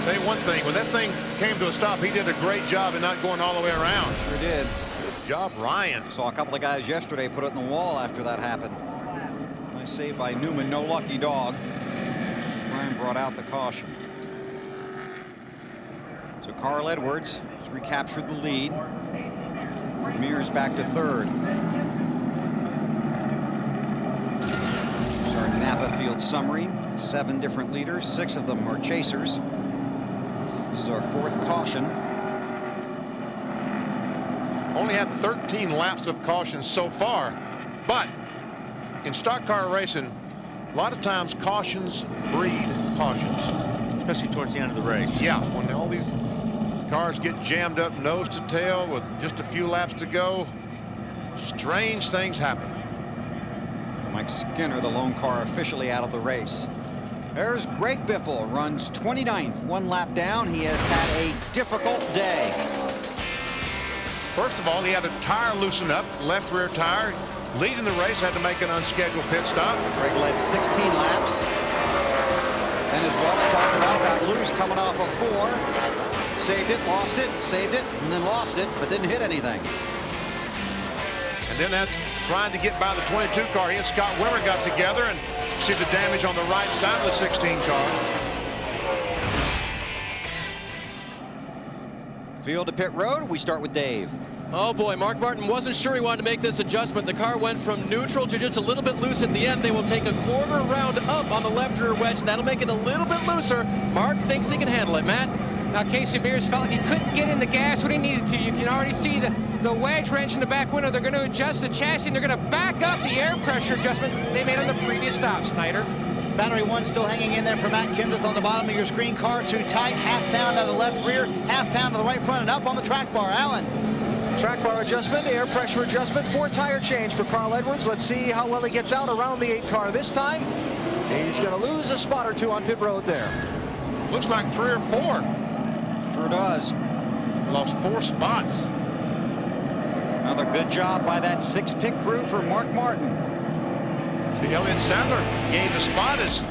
Tell you one thing, when that thing came to a stop, he did a great job in not going all the way around. Sure did. Good job, Ryan. Saw a couple of guys yesterday put it in the wall after that happened. Nice save by Newman. No lucky dog. Ryan brought out the caution. So Carl Edwards has recaptured the lead. Mears back to third. Our Napa Field summary. 7 different leaders. 6 of them are chasers. This is our 4th caution. Only had 13 laps of caution so far, but in stock car racing, a lot of times cautions breed cautions. Especially towards the end of the race. Yeah, when all these cars get jammed up nose to tail with just a few laps to go, strange things happen. Mike Skinner, the lone car, officially out of the race. There's Greg Biffle, runs 29th, 1 lap down. He has had a difficult day. First of all, he had a tire loosen up, left rear tire. Leading the race, had to make an unscheduled pit stop. Greg led 16 laps. And as well talked about, got loose coming off of 4. Saved it, lost it, saved it, and then lost it, but didn't hit anything. And then that's trying to get by the 22 car. He and Scott Wimmer got together, and see the damage on the right side of the 16 car. Field to pit road, we start with Dave. Oh boy, Mark Martin wasn't sure he wanted to make this adjustment. The car went from neutral to just a little bit loose at the end. They will take a quarter round up on the left rear wedge. That'll make it a little bit looser. Mark thinks he can handle it, Matt. Now Casey Mears felt like he couldn't get in the gas when he needed to. You can already see the wedge wrench in the back window. They're going to adjust the chassis, and they're going to back up the air pressure adjustment they made on the previous stop, Snyder. Battery 1 still hanging in there for Matt Kenseth on the bottom of your screen. Car too tight, half pound out of the left rear, half pound to the right front, and up on the track bar. Alan. Track bar adjustment, air pressure adjustment, 4 tire change for Carl Edwards. Let's see how well he gets out around the 8 car this time. He's going to lose a spot or 2 on pit road there. Looks like 3 or 4. Sure does. Lost 4 spots. Another good job by that 6-pit crew for Mark Martin. See, Elliott Sadler gained a spot as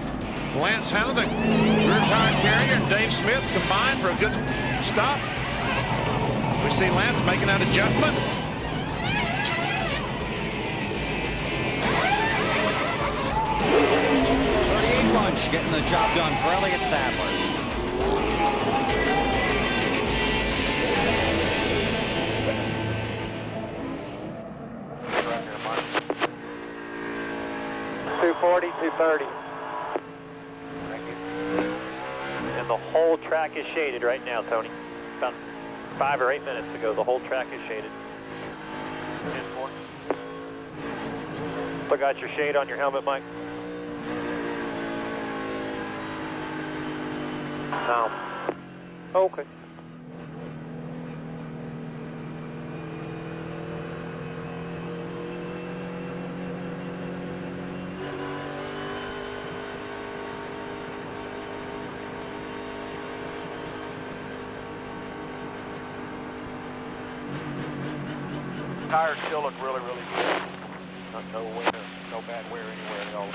Lance Hanna, the rear tire carrier, and Dave Smith combined for a good stop. We see Lance making that adjustment. Bunch getting the job done for Elliott Sadler. .230. And the whole track is shaded right now, Tony. About 5 or 8 minutes ago, the whole track is shaded. Still got your shade on your helmet, Mike? No. Okay. Tires still look really, really good. No wear, no bad wear anywhere at all.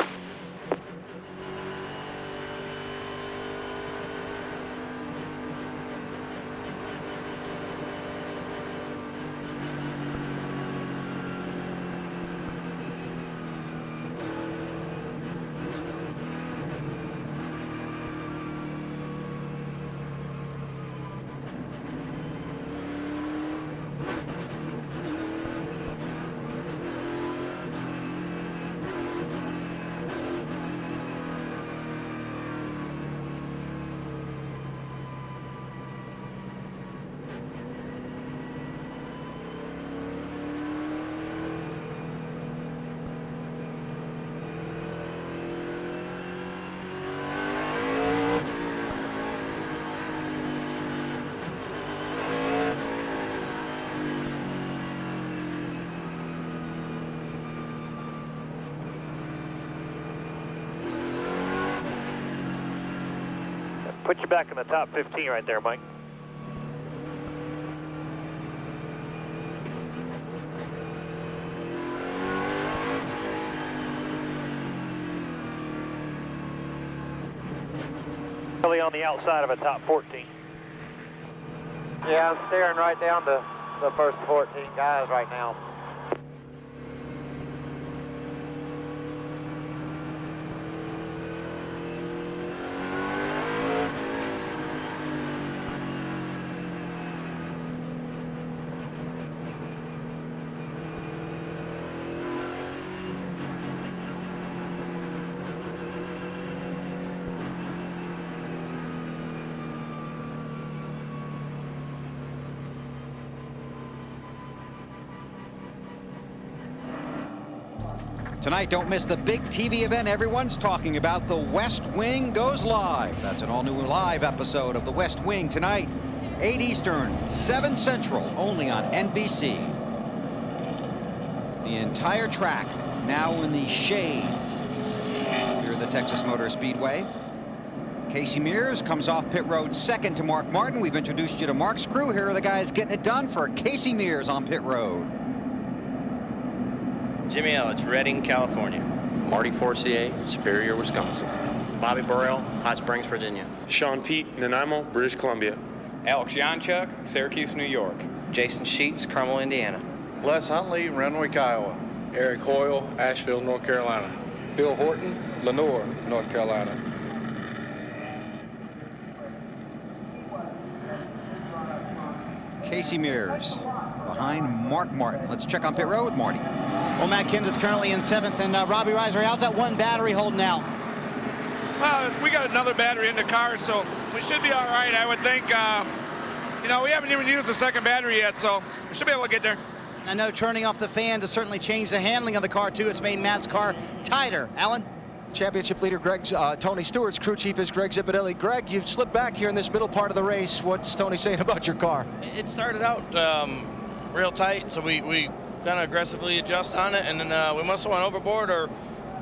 Put you back in the top 15 right there, Mike. Really on the outside of a top 14. Yeah, I'm staring right down to the first 14 guys right now. Tonight, don't miss the big TV event everyone's talking about. The West Wing goes live. That's an all-new live episode of The West Wing tonight, 8 Eastern, 7 Central, only on NBC. The entire track now in the shade here at the Texas Motor Speedway. Casey Mears comes off pit road second to Mark Martin. We've introduced you to Mark's crew. Here are the guys getting it done for Casey Mears on pit road. Jimmy Ellis, Redding, California. Marty Forcier, Superior, Wisconsin. Bobby Burrell, Hot Springs, Virginia. Sean Pete, Nanaimo, British Columbia. Alex Janchuk, Syracuse, New York. Jason Sheets, Carmel, Indiana. Les Huntley, Renwick, Iowa. Eric Hoyle, Asheville, North Carolina. Phil Horton, Lenore, North Carolina. Casey Mears behind Mark Martin. Let's check on pit road with Marty. Well, Matt Kenseth's currently in 7th, and Robbie Reiser, how's that one battery holding out? Well, we got another battery in the car, so we should be all right, I would think. You know, we haven't even used the second battery yet, so we should be able to get there. I know turning off the fan has certainly changed the handling of the car, too. It's made Matt's car tighter. Alan? Championship leader Tony Stewart's crew chief is Greg Zipadelli. Greg, you've slipped back here in this middle part of the race. What's Tony saying about your car? It started out real tight, so we kind of aggressively adjust on it, and then we must have went overboard, or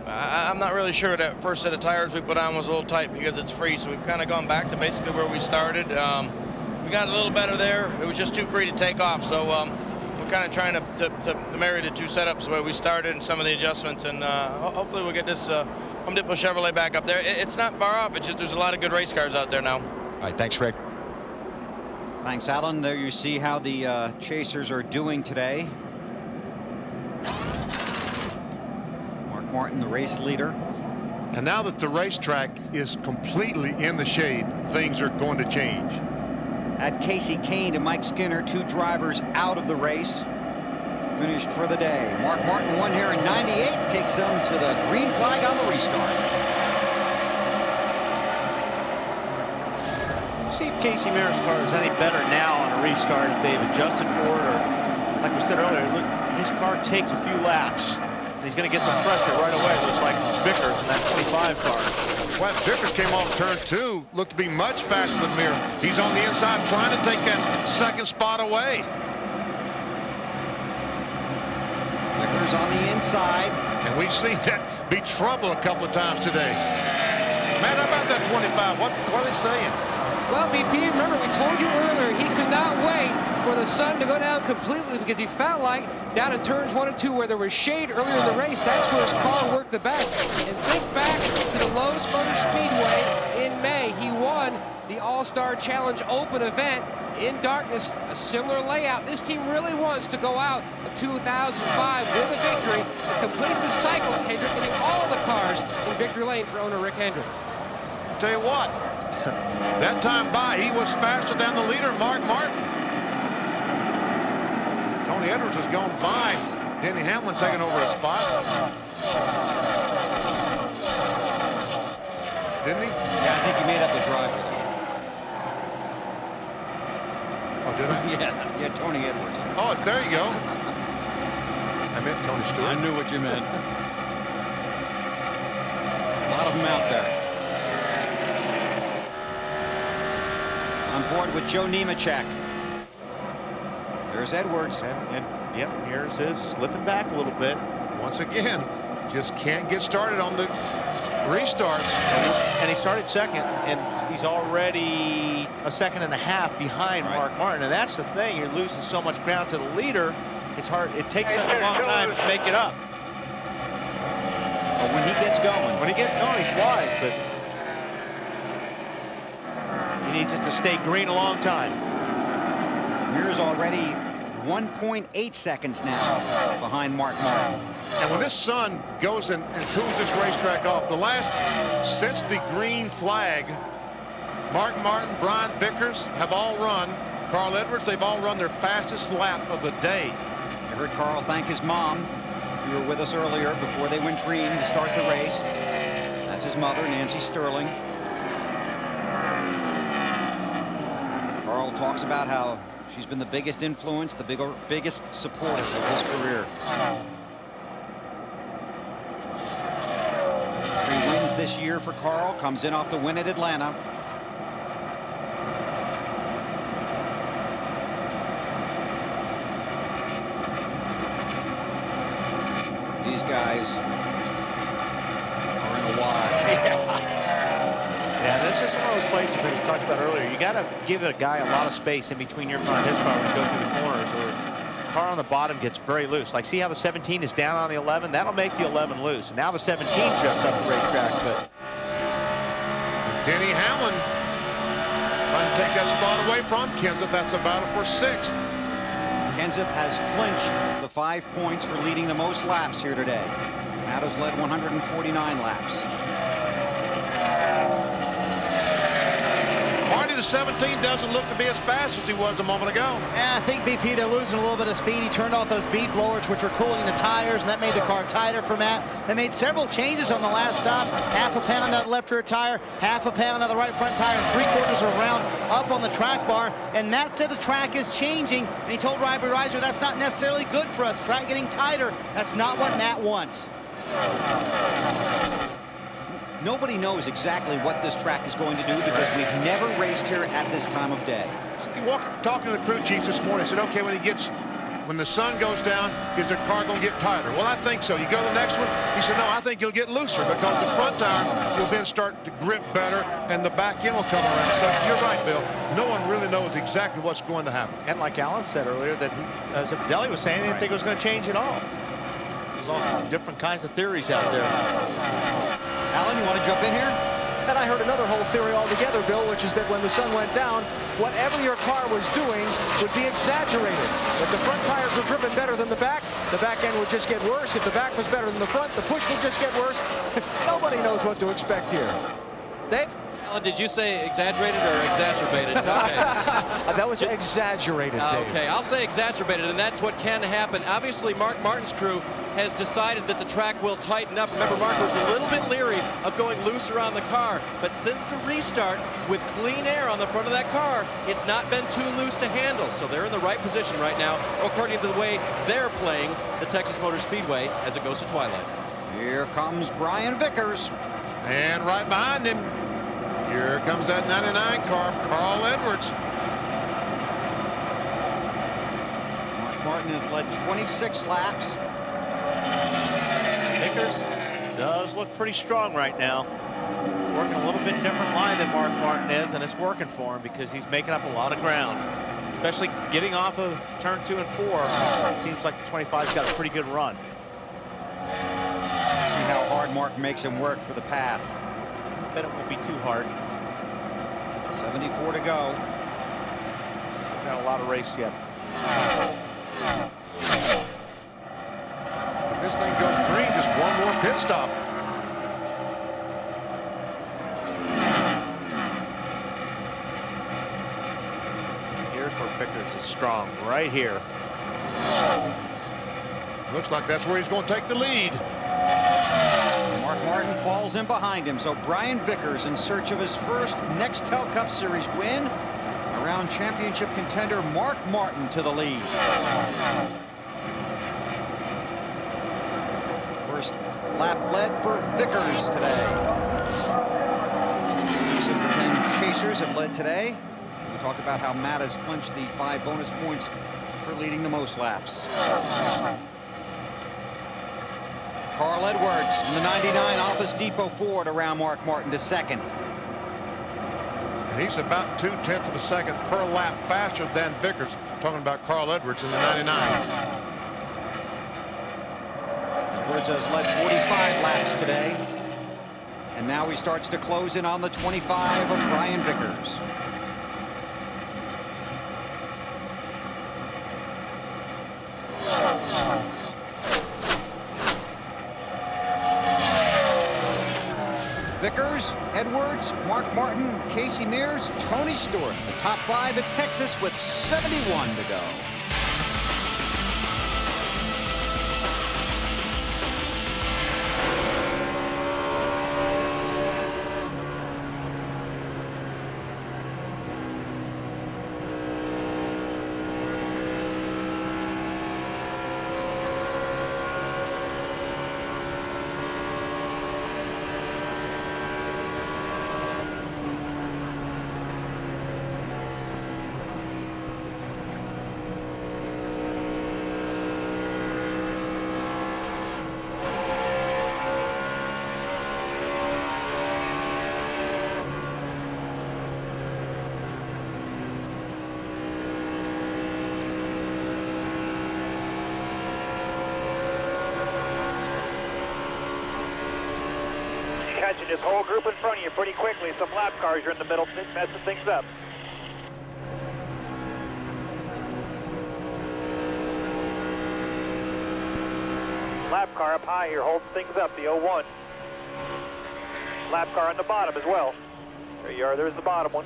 I'm not really sure. That first set of tires we put on was a little tight because it's free, so we've kind of gone back to basically where we started. We got a little better there. It was just too free to take off, so we're kind of trying to marry the two setups where we started and some of the adjustments, and hopefully we'll get this Home Depot Chevrolet back up there. It's not far off. It's just there's a lot of good race cars out there now. All right, thanks, Greg. Thanks, Alan. There you see how the Chasers are doing today. Mark Martin, the race leader. And now that the racetrack is completely in the shade, things are going to change. At Casey Kane and Mike Skinner, 2 drivers out of the race. Finished for the day. Mark Martin won here in 98, takes them to the green flag on the restart. See if Casey Mears' car is any better now on a restart if they've adjusted for it, or like we said earlier, look, his car takes a few laps. He's going to get some pressure right away. It looks like Vickers in that 25 car. Well, Vickers came off turn 2, looked to be much faster than Mir. He's on the inside trying to take that second spot away. Vickers on the inside. And we've seen that be trouble a couple of times today. Man, how about that 25? What are they saying? Well, BP, remember we told you earlier he could not wait for the sun to go down completely because he felt like down in turns 1 and 2 where there was shade earlier in the race, that's where his car worked the best. And think back to the Lowe's Motor Speedway in May. He won the All-Star Challenge Open event in darkness, a similar layout. This team really wants to go out of 2005 with a victory to complete the cycle. Hendrick getting all the cars in victory lane for owner Rick Hendrick. Tell you what, that time by, he was faster than the leader, Mark Martin. Tony Edwards has gone by. Denny Hamlin taking over a spot. Didn't he? Yeah, I think he made up the drive. Oh, did I? Yeah, Tony Edwards. Oh, there you go. I meant Tony Stewart. I knew what you meant. A lot of them out there. On board with Joe Nemechek. There's Edwards. And yep, here's his slipping back a little bit. Once again, just can't get started on the restarts. And he started second, and he's already a second and a half behind Mark Martin, and that's the thing. You're losing so much ground to the leader. It's hard. It takes such a long time to make it up. But when he gets going, he's wise, but he needs it to stay green a long time. Here's already 1.8 seconds now behind Mark Martin. And when this sun goes and cools this racetrack off, since the green flag, Mark Martin, Brian Vickers have all run. Carl Edwards, they've all run their fastest lap of the day. I heard Carl thank his mom. If you were with us earlier, before they went green to start the race. That's his mother, Nancy Sterling. Carl talks about how she's been the biggest influence, the biggest supporter of his career. 3 wins this year for Carl. Comes in off the win at Atlanta. These guys are in a wad. Yeah, this is one of those places that we talked about earlier. You got to give a guy a lot of space in between your car and his car when you go through the corners, or the car on the bottom gets very loose. Like, see how the 17 is down on the 11? That'll make the 11 loose. And now the 17 drifts up the racetrack, but Denny Hamlin trying to take that spot away from Kenseth. That's a battle for 6th. Kenseth has clinched the 5 points for leading the most laps here today. Matt has led 149 laps. Marty, the 17 doesn't look to be as fast as he was a moment ago. Yeah, I think BP, they're losing a little bit of speed. He turned off those bead blowers, which were cooling the tires, and that made the car tighter for Matt. They made several changes on the last stop. Half a pound on the left rear tire, half a pound on the right front tire, and 3/4 of a round up on the track bar. And Matt said the track is changing, and he told Robbie Reiser that's not necessarily good for us. Track getting tighter. That's not what Matt wants. Nobody knows exactly what this track is going to do because we've never raced here at this time of day. Talking to the crew chief this morning, said, okay, when the sun goes down, is the car going to get tighter? Well, I think so. You go to the next one, he said, no, I think you'll get looser because the front tire will then start to grip better and the back end will come around. So you're right, Bill. No one really knows exactly what's going to happen. And like Alan said earlier, that Zipadelli was saying, he didn't think it was going to change at all. There's all different kinds of theories out there. Alan, you want to jump in here? And I heard another whole theory altogether, Bill, which is that when the sun went down, whatever your car was doing would be exaggerated. If the front tires were gripping better than the back end would just get worse. If the back was better than the front, the push would just get worse. Nobody knows what to expect here. Dave? Alan, did you say exaggerated or exacerbated? Okay. That was exaggerated, Dave. Okay, I'll say exacerbated, and that's what can happen. Obviously, Mark Martin's crew has decided that the track will tighten up. Remember, Mark was a little bit leery of going looser on the car, but since the restart, with clean air on the front of that car, it's not been too loose to handle. So they're in the right position right now, according to the way they're playing the Texas Motor Speedway as it goes to twilight. Here comes Brian Vickers. And right behind him, here comes that 99 car of Carl Edwards. Mark Martin has led 26 laps. Vickers does look pretty strong right now. Working a little bit different line than Mark Martin is, and it's working for him because he's making up a lot of ground. Especially getting off of turn 2 and 4. It seems like the 25's got a pretty good run. See how hard Mark makes him work for the pass. I bet it won't be too hard. 74 to go. Still got a lot of race yet. If this thing goes green, just one more pit stop. Here's where Vickers is strong, right here. Looks like that's where he's going to take the lead. Mark Martin falls in behind him, so Brian Vickers in search of his first Nextel Cup Series win. Around championship contender Mark Martin to the lead. First lap led for Vickers today. 6 of the 10 chasers have led today. We talk about how Matt has clinched the 5 bonus points for leading the most laps. Carl Edwards in the 99 Office Depot Ford around Mark Martin to second. And he's about 2/10 of a second per lap faster than Vickers. Talking about Carl Edwards in the 99. Edwards has led 45 laps today. And now he starts to close in on the 25 of Brian Vickers. Vickers, Edwards, Mark Martin, Casey Mears, Tony Stewart, the top 5 at Texas with 71 to go. Catching this whole group in front of you pretty quickly. Some lap cars are in the middle, messing things up. Lap car up high here, holding things up, the 01. Lap car on the bottom as well. There you are, there's the bottom one.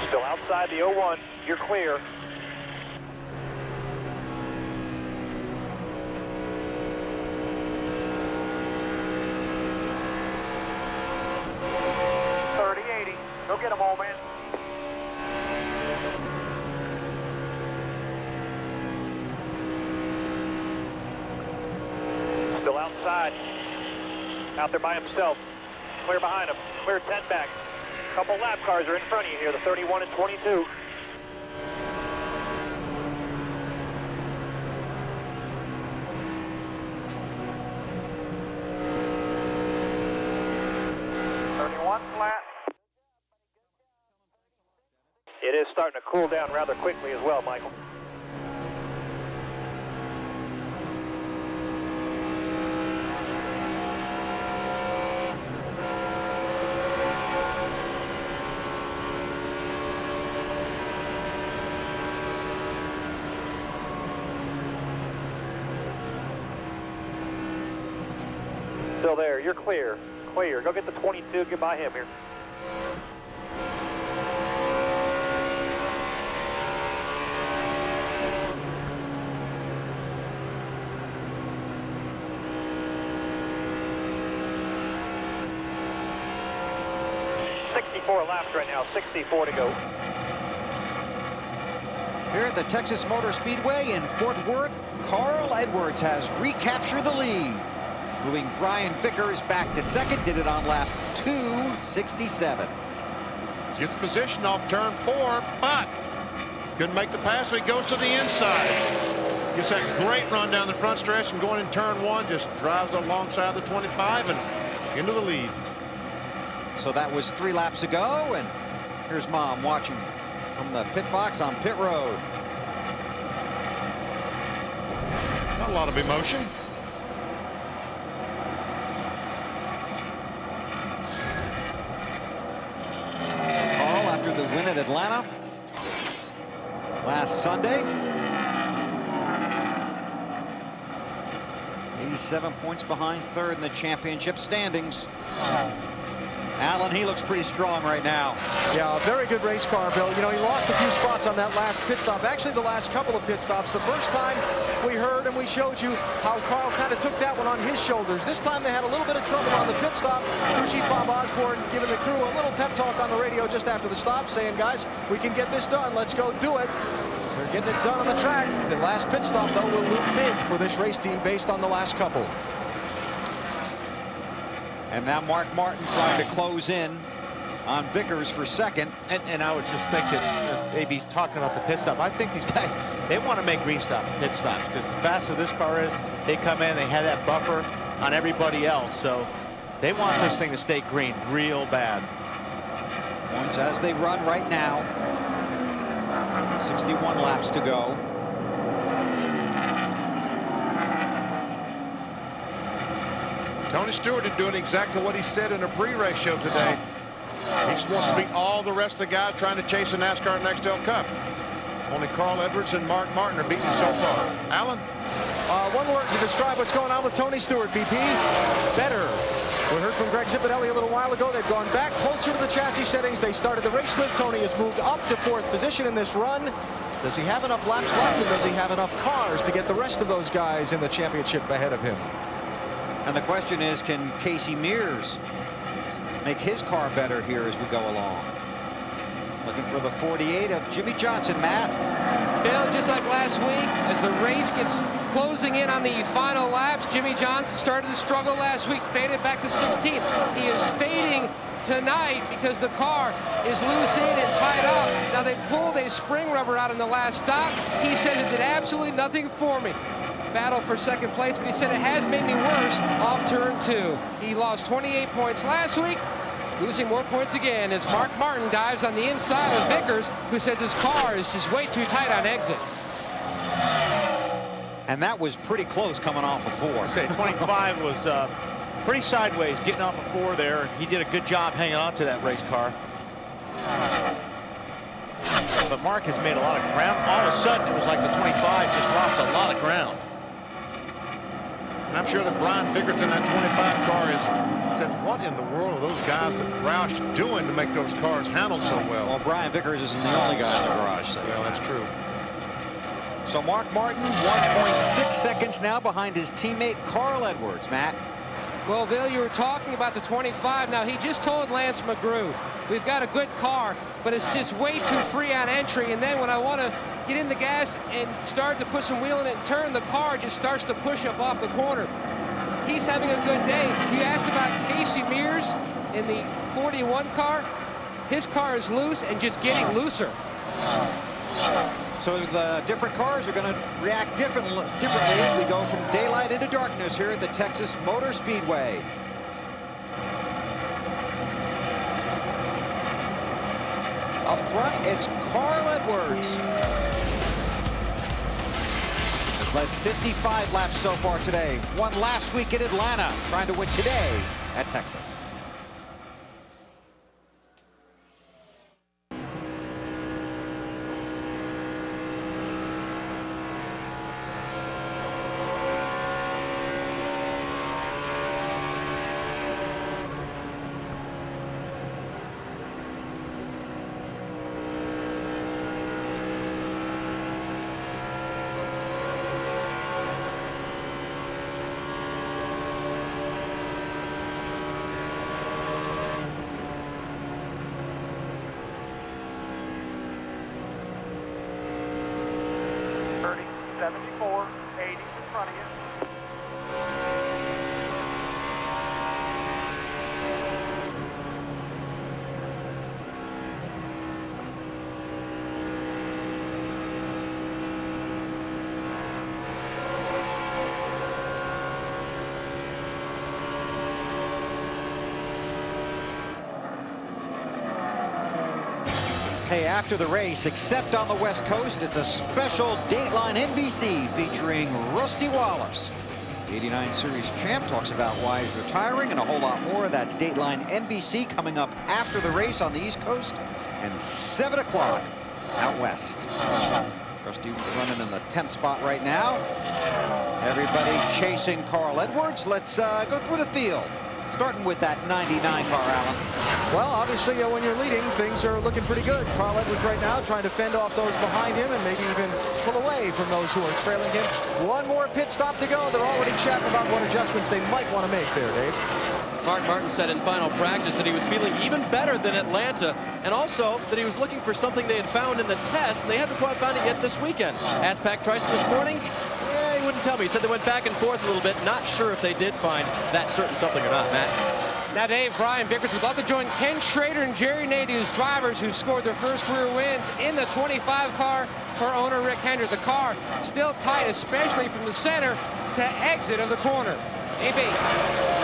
Still outside the 01, you're clear. Go get them all, man. Still outside. Out there by himself. Clear behind him. Clear 10 back. Couple lap cars are in front of you here, the 31 and 22. Flat. It is starting to cool down rather quickly as well, Michael. Still there, you're clear. Clear. Go get the 22, get by him here. Laps right now, 64 to go. Here at the Texas Motor Speedway in Fort Worth, Carl Edwards has recaptured the lead, moving Brian Vickers back to second. Did it on lap 267. Gets the position off turn 4, but couldn't make the pass, so he goes to the inside. Gets that great run down the front stretch, and going in turn 1, just drives alongside the 25 and into the lead. So that was 3 laps ago, and here's Mom watching from the pit box on pit road. Not a lot of emotion. Carl, after the win at Atlanta last Sunday, 87 points behind third in the championship standings. Alan, he looks pretty strong right now. Yeah, a very good race car, Bill. You know, he lost a few spots on that last pit stop. Actually, the last couple of pit stops. The first time we heard and we showed you how Carl kind of took that one on his shoulders. This time they had a little bit of trouble on the pit stop. Crew Chief Bob Osborne giving the crew a little pep talk on the radio just after the stop, saying, guys, we can get this done. Let's go do it. They're getting it done on the track. The last pit stop, though, will look big for this race team based on the last couple. And now Mark Martin trying to close in on Vickers for second. And I would just think that AB's talking about the pit stop. I think these guys, they want to make pit stops because the faster this car is, they come in, they have that buffer on everybody else. So they want this thing to stay green real bad. Points as they run right now. 61 laps to go. Tony Stewart is doing exactly what he said in a pre-race show today. He just wants to beat all the rest of the guys trying to chase a NASCAR Nextel Cup. Only Carl Edwards and Mark Martin are beating so far. Alan? One word to describe what's going on with Tony Stewart, BP. Better. We heard from Greg Zipadelli a little while ago. They've gone back closer to the chassis settings they started the race with. Tony has moved up to 4th position in this run. Does he have enough laps left, and does he have enough cars to get the rest of those guys in the championship ahead of him? And the question is, can Casey Mears make his car better here as we go along? Looking for the 48 of Jimmy Johnson, Matt. Bill, just like last week, as the race gets closing in on the final laps, Jimmy Johnson started to struggle last week, faded back to 16th. He is fading tonight because the car is loose in and tied up. Now they pulled a spring rubber out in the last stop. He said it did absolutely nothing for me. Battle for second place, but he said it has made me worse off turn 2. He lost 28 points last week, losing more points again as Mark Martin dives on the inside of Vickers, who says his car is just way too tight on exit. And that was pretty close coming off of 4. Say 25 was pretty sideways getting off of 4 there. He did a good job hanging on to that race car. But Mark has made a lot of ground. All of a sudden, it was like the 25 just lost a lot of ground. And I'm sure that Brian Vickers in that 25 car is saying, what in the world are those guys at Roush doing to make those cars handle so well? Well, Brian Vickers isn't the only guy in the garage. So. Well, that's true. So Mark Martin, 1.6 seconds now behind his teammate Carl Edwards. Matt? Well, Bill, you were talking about the 25. Now, he just told Lance McGrew, we've got a good car, but it's just way too free on entry. And then when I want to get in the gas and start to put some wheel in it and turn, the car just starts to push up off the corner. He's having a good day. You asked about Casey Mears in the 41 car. His car is loose and just getting looser. So the different cars are going to react differently as we go from daylight into darkness here at the Texas Motor Speedway. Up front, it's Carl Edwards. Has led 55 laps so far today. Won last week in Atlanta, trying to win today at Texas. Hey, after the race, except on the West Coast, it's a special Dateline NBC featuring Rusty Wallace. The 89 Series champ talks about why he's retiring and a whole lot more. That's Dateline NBC coming up after the race on the East Coast and 7 o'clock out west. Rusty running in the 10th spot right now. Everybody chasing Carl Edwards. Let's go through the field. Starting with that 99 car, Alan. Well, obviously, when you're leading, things are looking pretty good. Carl Edwards right now trying to fend off those behind him and maybe even pull away from those who are trailing him. One more pit stop to go. They're already chatting about what adjustments they might want to make there, Dave. Mark Martin said in final practice that he was feeling even better than Atlanta, and also that he was looking for something they had found in the test, and they hadn't quite found it yet this weekend. Asked Pat Trice this morning, he wouldn't tell me. He said they went back and forth a little bit, not sure if they did find that certain something or not, Matt. Now, Dave, Brian Vickers would love to join Ken Schrader and Jerry Nadeau's drivers who scored their first career wins in the 25 car for owner Rick Hendrick. The car still tight, especially from the center to exit of the corner. AB.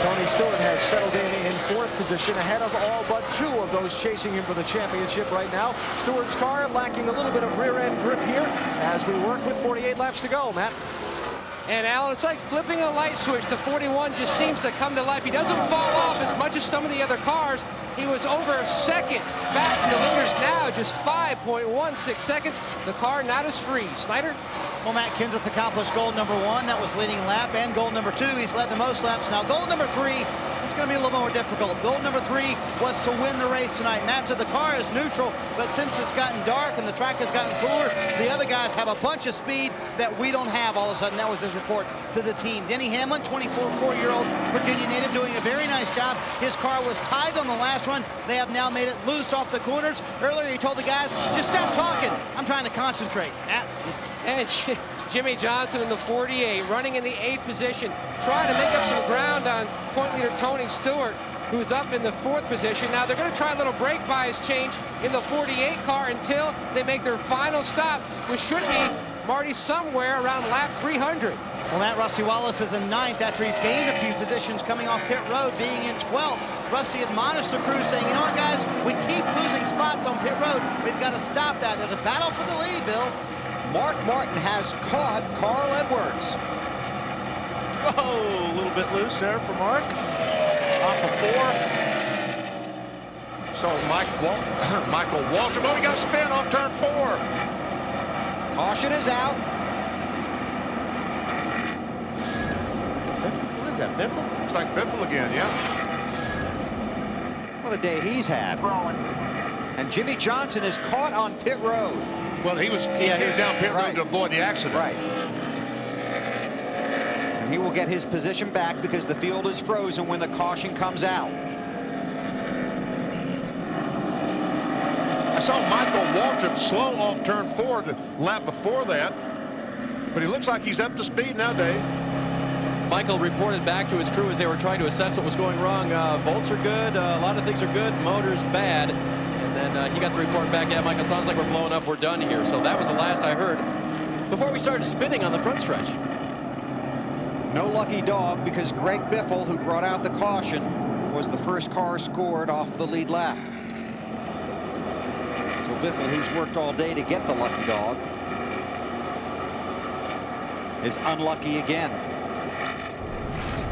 Tony Stewart has settled in fourth position, ahead of all but 2 of those chasing him for the championship right now. Stewart's car lacking a little bit of rear-end grip here as we work with 48 laps to go, Matt. And Alan, it's like flipping a light switch. The 41 just seems to come to life. He doesn't fall off as much as some of the other cars. He was over a second back from the leaders now, just 5.16 seconds. The car not as free. Snyder? Well, Matt Kenseth accomplished goal number 1. That was leading lap, and goal number 2. He's led the most laps. Now, goal number 3, it's going to be a little more difficult. Goal number 3 was to win the race tonight. Matt said the car is neutral, but since it's gotten dark and the track has gotten cooler, the other guys have a bunch of speed that we don't have all of a sudden. That was his report to the team. Denny Hamlin, 24-year-old Virginia native, doing a very nice job. His car was tied on the last run. They have now made it loose off the corners. Earlier, he told the guys, just stop talking. I'm trying to concentrate. Matt? And Jimmy Johnson in the 48, running in the 8th position, trying to make up some ground on point leader Tony Stewart, who's up in the 4th position. Now they're going to try a little brake bias change in the 48 car until they make their final stop, which should be, Marty, somewhere around lap 300. Well, Matt, Rusty Wallace is in 9th after he's gained a few positions coming off pit road, being in 12th. Rusty admonished the crew, saying, you know what, guys, we keep losing spots on pit road. We've got to stop that. There's a battle for the lead, Bill. Mark Martin has caught Carl Edwards. Whoa, a little bit loose there for Mark. Off of 4. So Michael Waltrip, oh, he got spin off turn 4. Caution is out. What is that, Biffle? It's like Biffle again, yeah. What a day he's had. And Jimmy Johnson is caught on pit road. Well, he came down pit road to avoid the accident. Right. And he will get his position back because the field is frozen when the caution comes out. I saw Michael Waltrip slow off turn 4 the lap before that, but he looks like he's up to speed now, Dave. Michael reported back to his crew as they were trying to assess what was going wrong. Bolts are good, a lot of things are good, motor's bad. And then he got the report back, yeah, Michael, sounds like we're blowing up, we're done here. So that was the last I heard before we started spinning on the front stretch. No lucky dog because Greg Biffle, who brought out the caution, was the first car scored off the lead lap. So Biffle, who's worked all day to get the lucky dog, is unlucky again.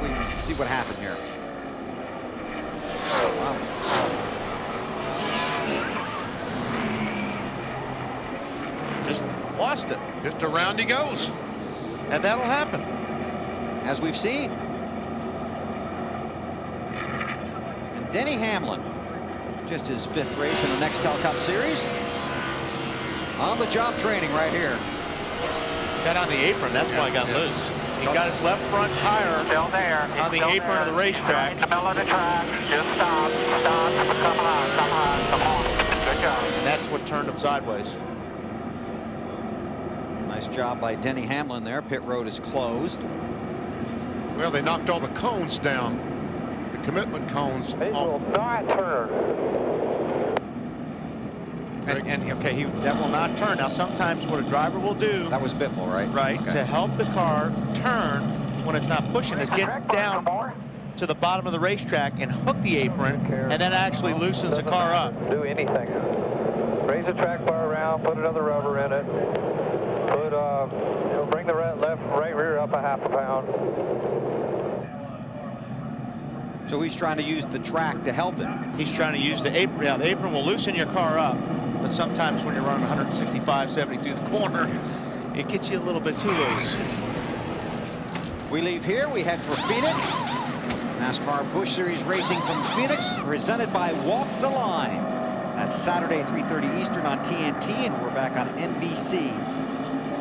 We can see what happened here. Wow. Just lost it. Just around he goes. And that'll happen. As we've seen. And Denny Hamlin, just his 5th race in the Nextel Cup Series. On the job training right here. Got on the apron, that's why he got loose. He got his left front tire on the apron of the racetrack. In the middle of the track, just stop, come on, come on. Good job. And that's what turned him sideways. Nice job by Denny Hamlin there. Pit road is closed. Well, they knocked all the cones down. The commitment cones. They will not turn. Okay, that will not turn. Now, sometimes what a driver will do. That was Biffle, right? Right, Okay. to help the car turn when it's not pushing is get down to the bottom of the racetrack and hook the apron, and that actually loosens the car up. Do anything. Raise the track bar around, put another rubber in it. Bring the right rear up a half a pound. So he's trying to use the track to help him. He's trying to use the apron. Yeah, the apron will loosen your car up, but sometimes when you're running 165, 70 through the corner, it gets you a little bit too loose. We leave here, we head for Phoenix. NASCAR Busch Series racing from Phoenix, presented by Walk the Line. That's Saturday, 3:30 Eastern on TNT, and we're back on NBC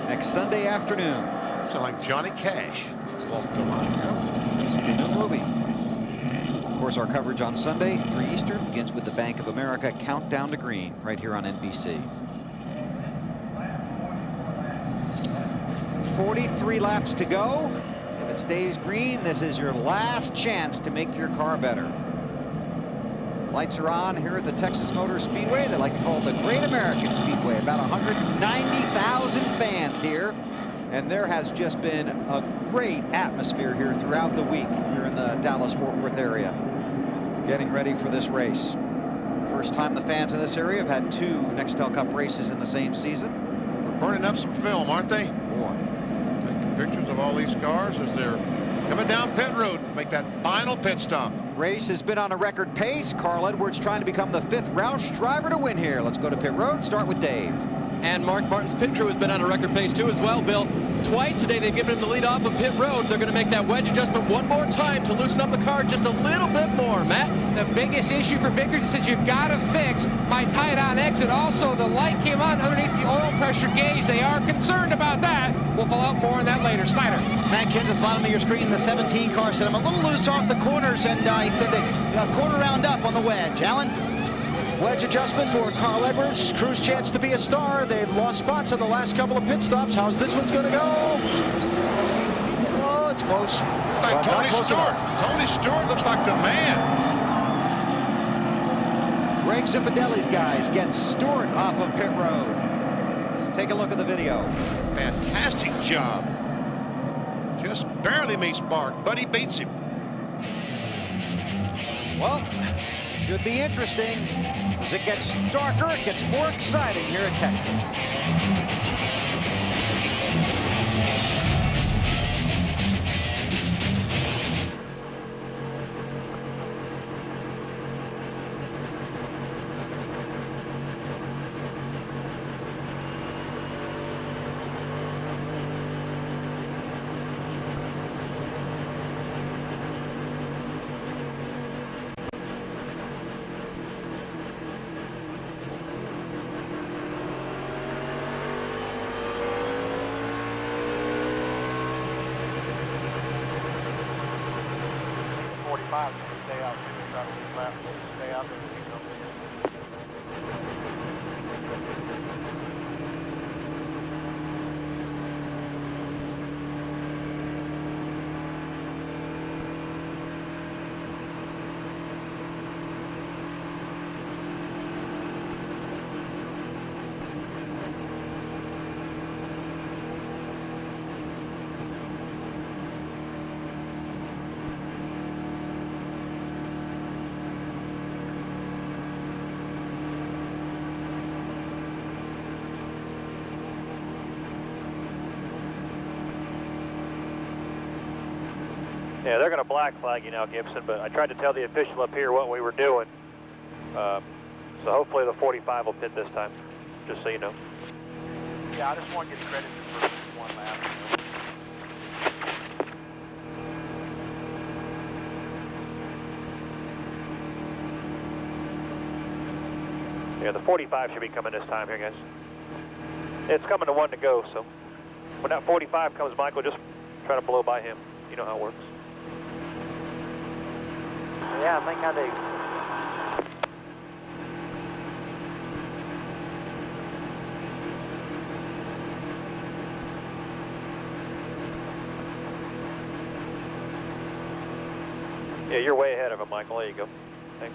next Sunday afternoon. Sound like Johnny Cash. It's Walk the Line. It's the new movie. Of course, our coverage on Sunday, 3 Eastern, begins with the Bank of America Countdown to Green, right here on NBC. 43 laps to go. If it stays green, this is your last chance to make your car better. Lights are on here at the Texas Motor Speedway. They like to call it the Great American Speedway. About 190,000 fans here. And there has just been a great atmosphere here throughout the week here in the Dallas-Fort Worth area. Getting ready for this race. First time the fans in this area have had 2 Nextel Cup races in the same season. We're burning up some film, aren't they? Boy. Taking pictures of all these cars as they're coming down pit road, make that final pit stop. Race has been on a record pace. Carl Edwards trying to become the 5th Roush driver to win here. Let's go to pit road. Start with Dave. And Mark Martin's pit crew has been on a record pace too as well, Bill. Twice today they've given him the lead off of pit road. They're going to make that wedge adjustment one more time to loosen up the car just a little bit more. Matt? The biggest issue for Vickers is that you've got to fix my tie-down exit. Also, the light came on underneath the oil pressure gauge. They are concerned about that. We'll follow up more on that later. Snyder. Matt Kenseth, bottom of your screen, the 17 car said I'm a little loose off the corners, and he said they quarter round up on the wedge. Alan? Wedge adjustment for Carl Edwards. Crew's chance to be a star. They've lost spots on the last couple of pit stops. How's this one's going to go? Oh, it's close. Like Tony Stewart. Tony Stewart looks like the man. Greg Zipadelli's guys get Stewart off of pit road. So take a look at the video. Fantastic job. Just barely meets Mark, but he beats him. Well, should be interesting. As it gets darker, it gets more exciting here at Texas. Stay out, try to leave left, stay out there. Yeah, they're going to black flag you now, Gibson, but I tried to tell the official up here what we were doing. So hopefully the 45 will pit this time, just so you know. Yeah, I just want to get credit for one lap. Yeah, the 45 should be coming this time here, guys. It's coming to 1 to go, so when that 45 comes, Michael, just try to blow by him. You know how it works. Yeah, I think I do. Yeah, you're way ahead of him, Michael. There you go. Thanks.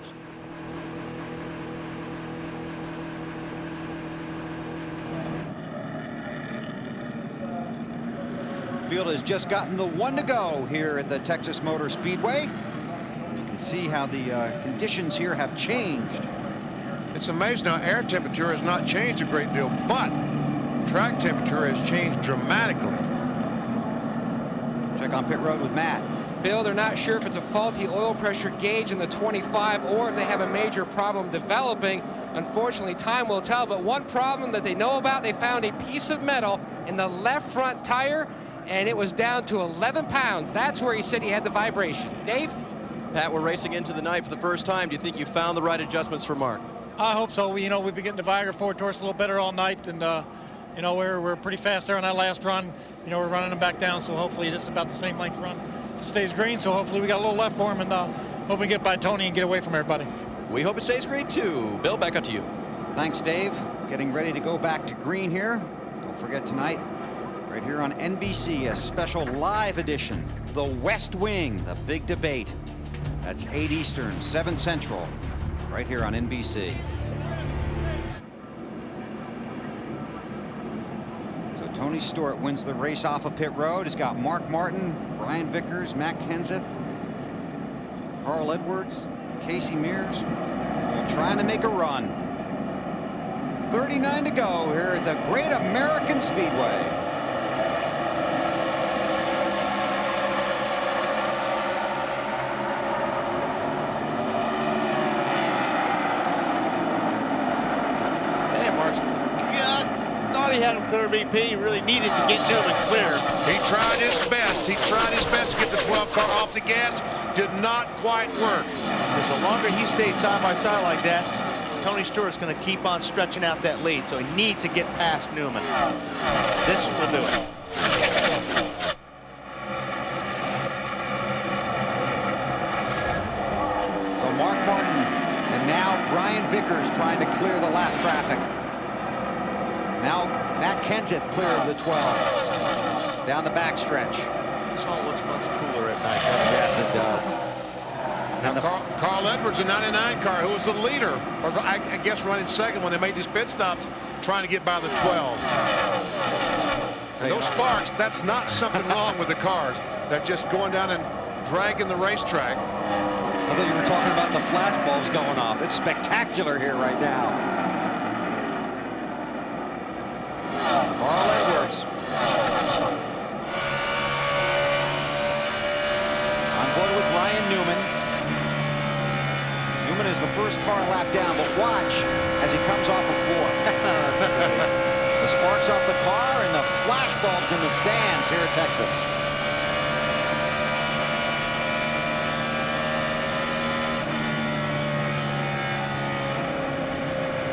Field has just gotten the 1 to go here at the Texas Motor Speedway. You can see how the conditions here have changed. It's amazing how air temperature has not changed a great deal, but track temperature has changed dramatically. Check on pit road with Matt. Bill, they're not sure if it's a faulty oil pressure gauge in the 25 or if they have a major problem developing. Unfortunately, time will tell, but one problem that they know about, they found a piece of metal in the left front tire, and it was down to 11 pounds. That's where he said he had the vibration. Dave? Pat, we're racing into the night for the first time. Do you think you found the right adjustments for Mark? I hope so. We've been getting the Viagra forward to us a little better all night, and we're pretty fast there on that last run. We're running them back down, so hopefully this is about the same length run. It stays green, so hopefully we got a little left for him, and hope we get by Tony and get away from everybody. We hope it stays green too. Bill, back up to you. Thanks, Dave. Getting ready to go back to green here. Don't forget tonight, right here on NBC, a special live edition, The West Wing, the big debate. That's 8 Eastern, 7 Central, right here on NBC. So Tony Stewart wins the race off of pit road. He's got Mark Martin, Brian Vickers, Matt Kenseth, Carl Edwards, Casey Mears, all trying to make a run. 39 to go here at the Great American Speedway. He had him clear BP. He really needed to get Newman clear. He tried his best. He tried his best to get the 12 car off the gas. Did not quite work. Because the longer he stays side by side like that, Tony Stewart's going to keep on stretching out that lead. So he needs to get past Newman. This will do it. So Mark Martin and now Brian Vickers trying to clear the lap traffic. Now Matt Kenseth clear of the 12 down the backstretch. This all looks much cooler at night. Yes, it does. And Carl Edwards, a 99 car, who was the leader, or I guess running second when they made these pit stops, trying to get by the 12. And those sparks, that's not something wrong with the cars. They're just going down and dragging the racetrack. I thought you were talking about the flashbulbs going off. It's spectacular here right now. Carl Edwards. On board with Ryan Newman. Newman is the first car lap down, but watch as he comes off of 4. The sparks off the car and the flashbulbs in the stands here at Texas.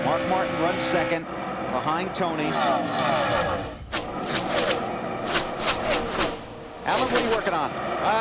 Mark Martin runs second behind Tony. Alan, what are you working on?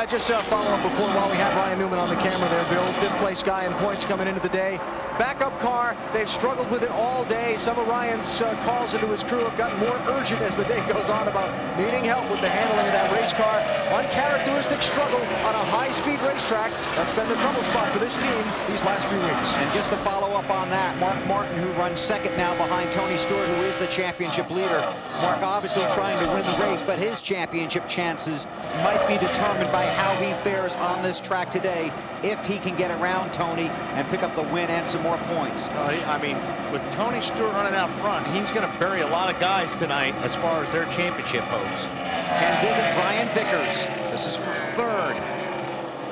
Just a follow-up report while we have Ryan Newman on the camera there, Bill. Fifth place guy in points coming into the day. Backup car, they've struggled with it all day. Some of Ryan's calls into his crew have gotten more urgent as the day goes on about needing help with the handling of that race car. Uncharacteristic struggle on a high-speed racetrack. That's been the trouble spot for this team these last few weeks. And just to follow up on that, Mark Martin, who runs second now behind Tony Stewart, who is the championship leader. Mark obviously trying to win the race, but his championship chances might be determined by how he fares on this track today, if he can get around Tony and pick up the win and some more points. I mean, with Tony Stewart running out front, he's going to bury a lot of guys tonight as far as their championship hopes. Kenseth and Brian Vickers. This is for third.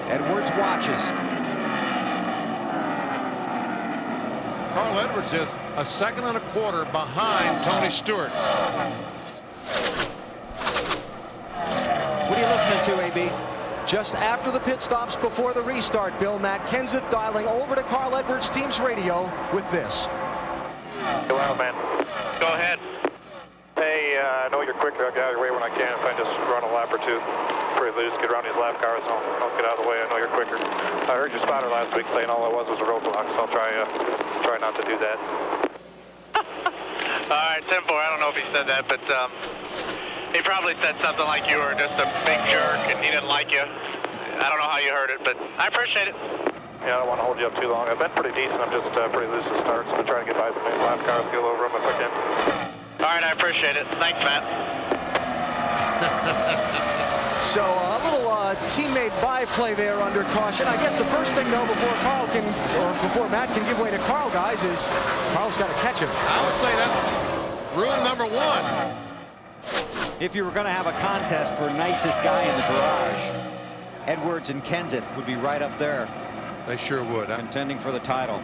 Edwards watches. Carl Edwards is a second and a quarter behind Tony Stewart. What are you listening to, AB? Just after the pit stops before the restart, Bill, Matt Kenseth dialing over to Carl Edwards' team's radio with this. Well, man. Go ahead. Hey, I know you're quicker. I'll get out of your way when I can. If I just run a lap or two, pretty loose, get around these lap cars, I'll get out of the way. I know you're quicker. I heard your spotter last week saying all it was a roadblock, so I'll try not to do that. All right, 10-4. I don't know if he said that, but he probably said something like you were just a big jerk and he didn't like you. I don't know how you heard it, but I appreciate it. Yeah, I don't want to hold you up too long. I've been pretty decent. I'm just pretty loose to start, so I'm trying to get by the main lap cars, get a little room if I can. All right, I appreciate it. Thanks, Matt. So a little teammate byplay there under caution. I guess the first thing, though, before Matt can give way to Carl, guys, is Carl's got to catch him. I would say that's rule number 1. If you were going to have a contest for nicest guy in the garage, Edwards and Kenseth would be right up there. They sure would. Contending for the title.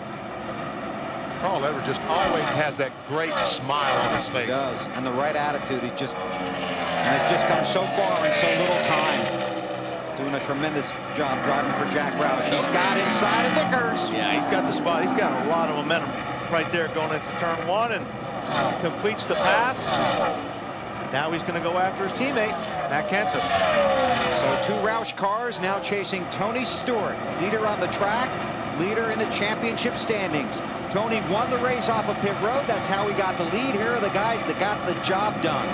Carl Edwards just always has that great smile on his face. He does, and the right attitude. They've just come so far in so little time. Doing a tremendous job driving for Jack Roush. He's got inside of Vickers. Yeah, he's got the spot. He's got a lot of momentum right there going into turn 1 and completes the pass. Now he's going to go after his teammate, Matt Kenseth. So 2 Roush cars now chasing Tony Stewart, leader on the track, leader in the championship standings. Tony won the race off of pit road. That's how he got the lead. Here are the guys that got the job done.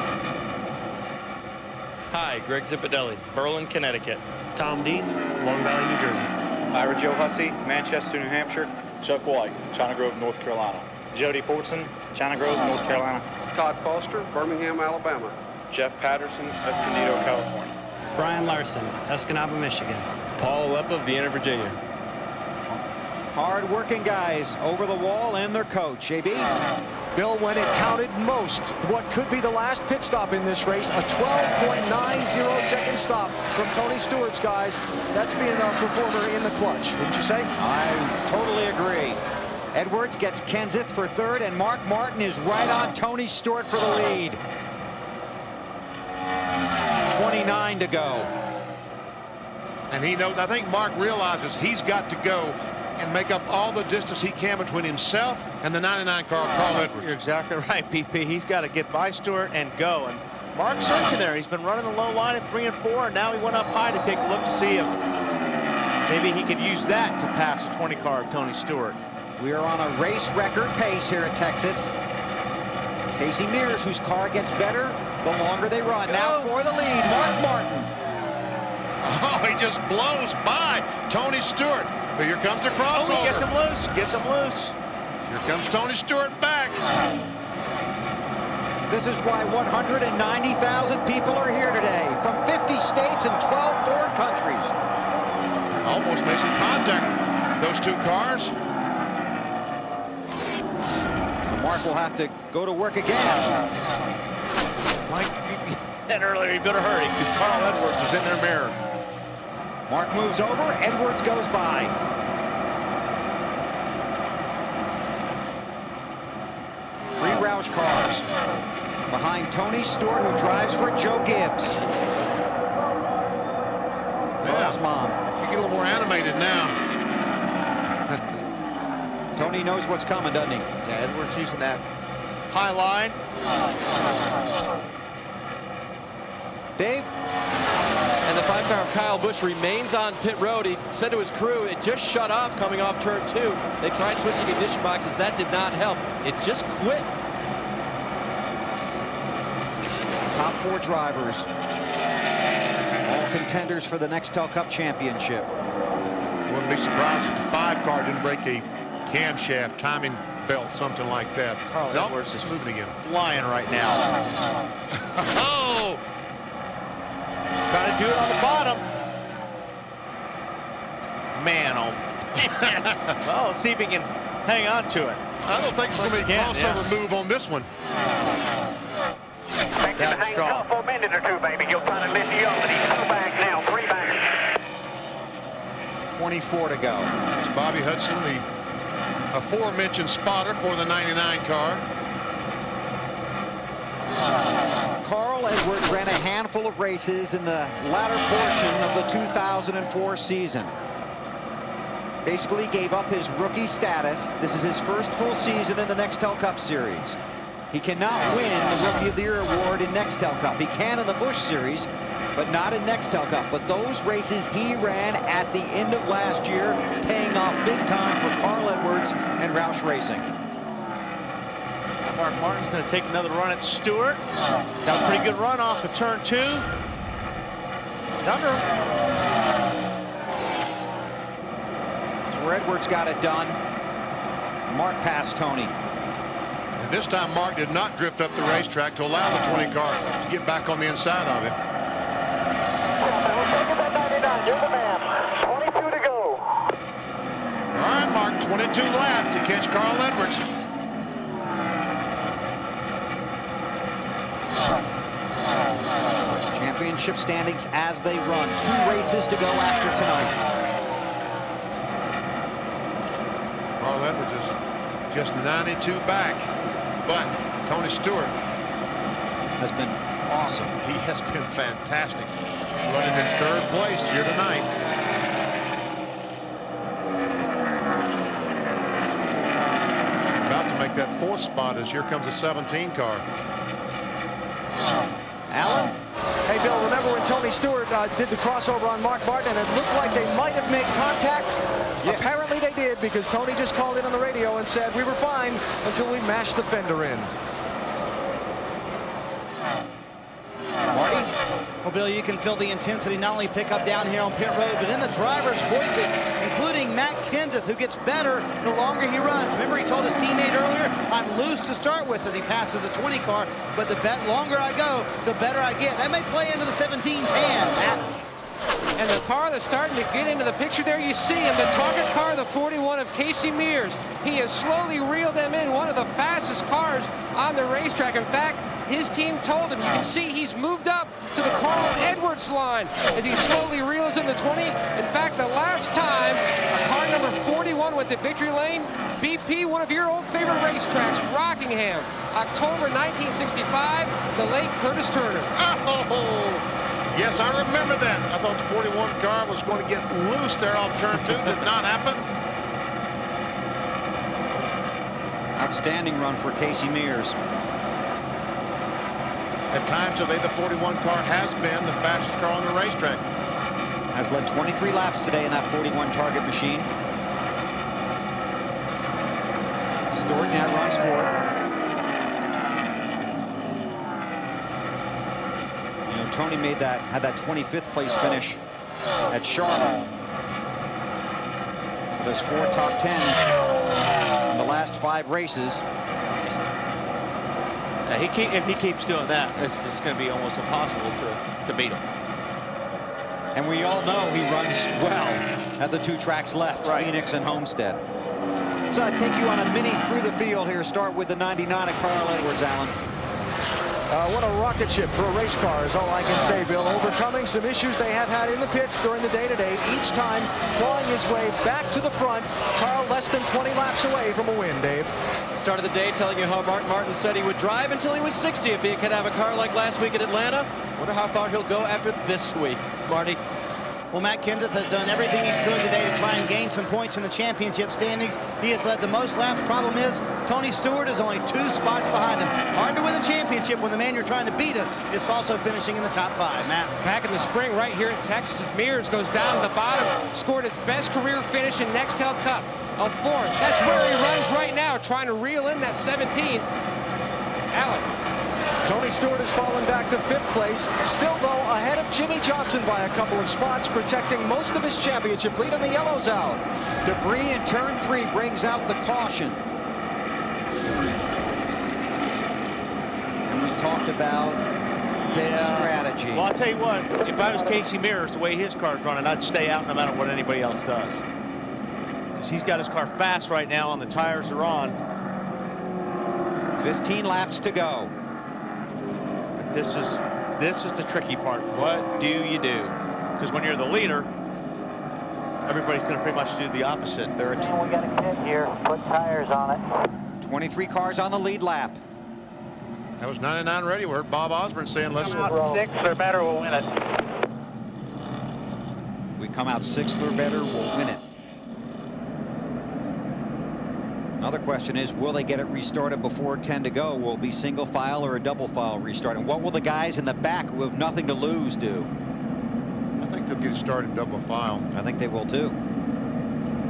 Hi, Greg Zipadelli, Berlin, Connecticut. Tom Dean, Long Valley, New Jersey. Ira Joe Hussey, Manchester, New Hampshire. Chuck White, China Grove, North Carolina. Jody Fortson, China Grove, North Carolina. Todd Foster, Birmingham, Alabama. Jeff Patterson, Escondido, California. Brian Larson, Escanaba, Michigan. Paul Leppa, Vienna, Virginia. Hard-working guys over the wall and their coach. AB? Bill, when it counted most, what could be the last pit stop in this race, a 12.90 second stop from Tony Stewart's guys. That's being a performer in the clutch, wouldn't you say? I totally agree. Edwards gets Kenseth for third, and Mark Martin is right on Tony Stewart for the lead. 29 to go. And he knows, I think Mark realizes he's got to go and make up all the distance he can between himself and the 99 car, Carl Edwards. You're exactly right, BP. He's got to get by Stewart and go. And Mark's searching there. He's been running the low line at 3 and 4, and now he went up high to take a look to see if maybe he could use that to pass the 20 car of Tony Stewart. We are on a race record pace here at Texas. Casey Mears, whose car gets better the longer they run. Now for the lead, Mark Martin. Oh, he just blows by Tony Stewart. But here comes the crossover. Oh, he gets him loose. Gets him loose. Here comes Tony Stewart back. This is why 190,000 people are here today from 50 states and 12 foreign countries. Almost made some contact, those two cars. So Mark will have to go to work again. Mike said earlier, he better hurry because Carl Edwards is in their mirror. Mark moves over, Edwards goes by. Three Roush cars behind Tony Stewart, who drives for Joe Gibbs. Carl's mom. She get a little more animated now. Tony knows what's coming, doesn't he? Yeah, Edwards using that high line. Dave? And the 5 car of Kyle Busch remains on pit road. He said to his crew, it just shut off coming off turn 2. They tried switching ignition boxes. That did not help. It just quit. Top 4 drivers. All contenders for the Nextel Cup Championship. Wouldn't be surprised if the 5 car didn't break a camshaft timing belt, something like that. Carl Edwards is moving again. Flying right now. Oh! Trying to do it on the bottom. Man, oh man. Well, let's see if he can hang on to it. I don't think there's going to be a crossover move on this one. That's strong. For a minute or two, baby. You'll try to lift you up, but he's 2 back now, 3 back. 24 to go. It's Bobby Hudson, the aforementioned spotter for the 99 car. Carl Edwards ran a handful of races in the latter portion of the 2004 season. Basically gave up his rookie status. This is his first full season in the Nextel Cup Series. He cannot win the Rookie of the Year award in Nextel Cup. He can in the Busch Series, but not in Nextel Cup. But those races he ran at the end of last year, paying off big time for Carl Edwards and Roush Racing. Mark Martin's going to take another run at Stewart. Got a pretty good run off of turn 2. He's under him. That's where Edwards got it done. Mark passed Tony. And this time Mark did not drift up the racetrack to allow the 20 car to get back on the inside of it. You're the man. 22 to go. All right, Mark, 22 left to catch Carl Edwards. Championship standings as they run. 2 races to go after tonight. Carl Edwards is just 92 back, but Tony Stewart has been awesome. He has been fantastic, running in 3rd place here tonight. About to make that 4th spot as here comes a 17 car. Alan? Hey, Bill, remember when Tony Stewart did the crossover on Mark Martin, and it looked like they might have made contact? Yeah. Apparently they did, because Tony just called in on the radio and said we were fine until we mashed the fender in. Marty? Well, Bill, you can feel the intensity not only pick up down here on pit road, but in the drivers' voices, including Matt Kenseth, who gets better the longer he runs. Remember, he told his teammate earlier, I'm loose to start with as he passes a 20 car, but the longer I go, the better I get. That may play into the 17's hands, Matt. And the car that's starting to get into the picture there, you see him, the target car, the 41 of Casey Mears. He has slowly reeled them in, one of the fastest cars on the racetrack. In fact, his team told him, you can see he's moved up to the Carl Edwards line as he slowly reels in the 20. In fact, the last time a car number 41 went to victory lane, BP, one of your old favorite racetracks, Rockingham, October 1965, the late Curtis Turner. Oh! Yes, I remember that. I thought the 41 car was going to get loose there off turn 2. Did not happen. Outstanding run for Casey Mears. At times today, the 41 car has been the fastest car on the racetrack. Has led 23 laps today in that 41 target machine. Stewart now runs fourth. Tony had that 25th place finish at Charlotte. Those 4 top 10s in the last 5 races. If he keeps doing that, it's going to be almost impossible to beat him. And we all know he runs well at the 2 tracks left, Phoenix and Homestead. So I take you on a mini through the field here. Start with the 99 of Carl Edwards, Alan. What a rocket ship for a race car is all I can say, Bill. Overcoming some issues they have had in the pits during the day today. Each time clawing his way back to the front. Carl less than 20 laps away from a win, Dave. Start of the day telling you how Mark Martin said he would drive until he was 60 if he could have a car like last week at Atlanta. Wonder how far he'll go after this week. Marty? Well, Matt Kenseth has done everything he could today to try and gain some points in the championship standings. He has led the most laps. Problem is, Tony Stewart is only 2 spots behind him. Hard to win the championship when the man you're trying to beat is also finishing in the top 5. Matt. Back in the spring, right here in Texas, Mears goes down to the bottom, scored his best career finish in Nextel Cup, a 4th. That's where he runs right now, trying to reel in that 17. Alan. Tony Stewart has fallen back to 5th place, still though ahead of Jimmy Johnson by a couple of spots, protecting most of his championship lead, and the yellow's out. Debris in turn 3 brings out the caution. And we talked about pit strategy. Well, I'll tell you what, if I was Casey Mears, the way his car's running, I'd stay out no matter what anybody else does. Because he's got his car fast right now, and the tires are on. 15 laps to go. This is the tricky part. What do you do? Because when you're the leader, everybody's going to pretty much do the opposite. There are we got a kid here. Put tires on it. 23 cars on the lead lap. That was 99 ready. We heard Bob Osborne saying, let's roll. 6 or better will win it. We come out 6th or better, we'll win it. Another question is, will they get it restarted before 10 to go? Will it be single file or a double file restart? And what will the guys in the back who have nothing to lose do? I think they'll get started double file. I think they will too.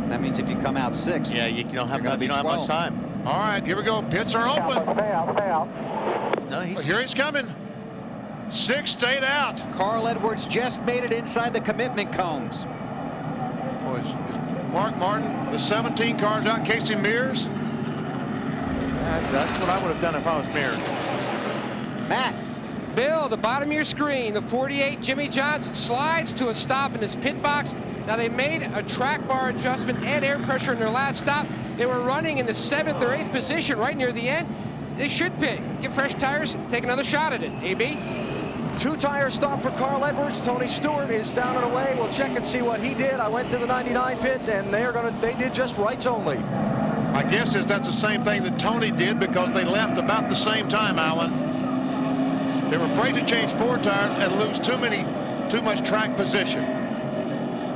That means if you come out 6th, yeah, you don't have much time. All right, here we go. Pits are open. Stay out. No, here he's coming. 6 stayed out. Carl Edwards just made it inside the commitment cones. Oh, is Mark Martin, the 17 cars out, Casey Mears? That's what I would have done if I was Mears. Matt. Bill, the bottom of your screen, the 48 Jimmy Johnson slides to a stop in his pit box. Now they made a track bar adjustment and air pressure in their last stop. They were running in the 7th or 8th position right near the end. They should pit, get fresh tires, take another shot at it. AB? 2-tire stop for Carl Edwards. Tony Stewart is down and away. We'll check and see what he did. I went to the 99 pit, and they did just rights only. My guess is that's the same thing that Tony did, because they left about the same time, Alan. They were afraid to change 4 tires and lose too much track position.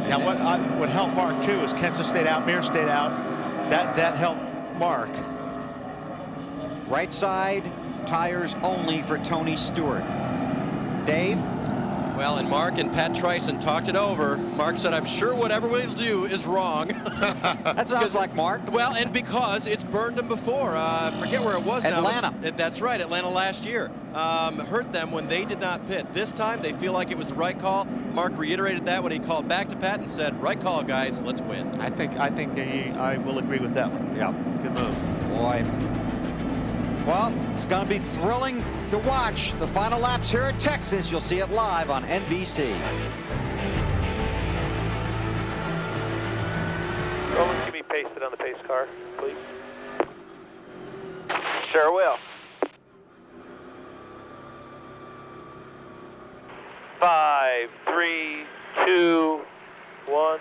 Now, what would help Mark too is Kenseth stayed out, Mears stayed out. That helped Mark. Right side tires only for Tony Stewart. Dave? Well, and Mark and Pat Trison talked it over. Mark said, I'm sure whatever we'll do is wrong. That sounds like Mark. Well, and because it's burned them before. Forget where it was now. Atlanta. That's right, Atlanta last year. Hurt them when they did not pit. This time, they feel like it was the right call. Mark reiterated that when he called back to Pat and said, right call, guys, let's win. I think I will agree with that one. Yeah, good move. Boy. Well, it's going to be thrilling to watch the final laps here at Texas. You'll see it live on NBC. Roland, can you pasted on the pace car, please? Sure will. 5, 3, 2, 1.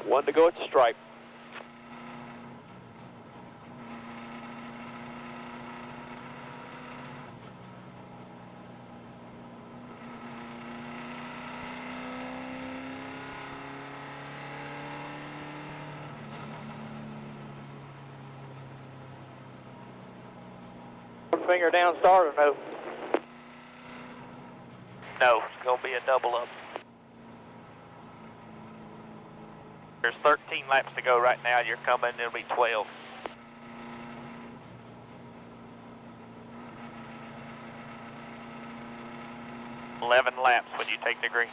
One to go at the stripe. Finger down start or no? No, it's going to be a double up. There's 13 laps to go right now. You're coming, it'll be 12. $11 laps when you take the green.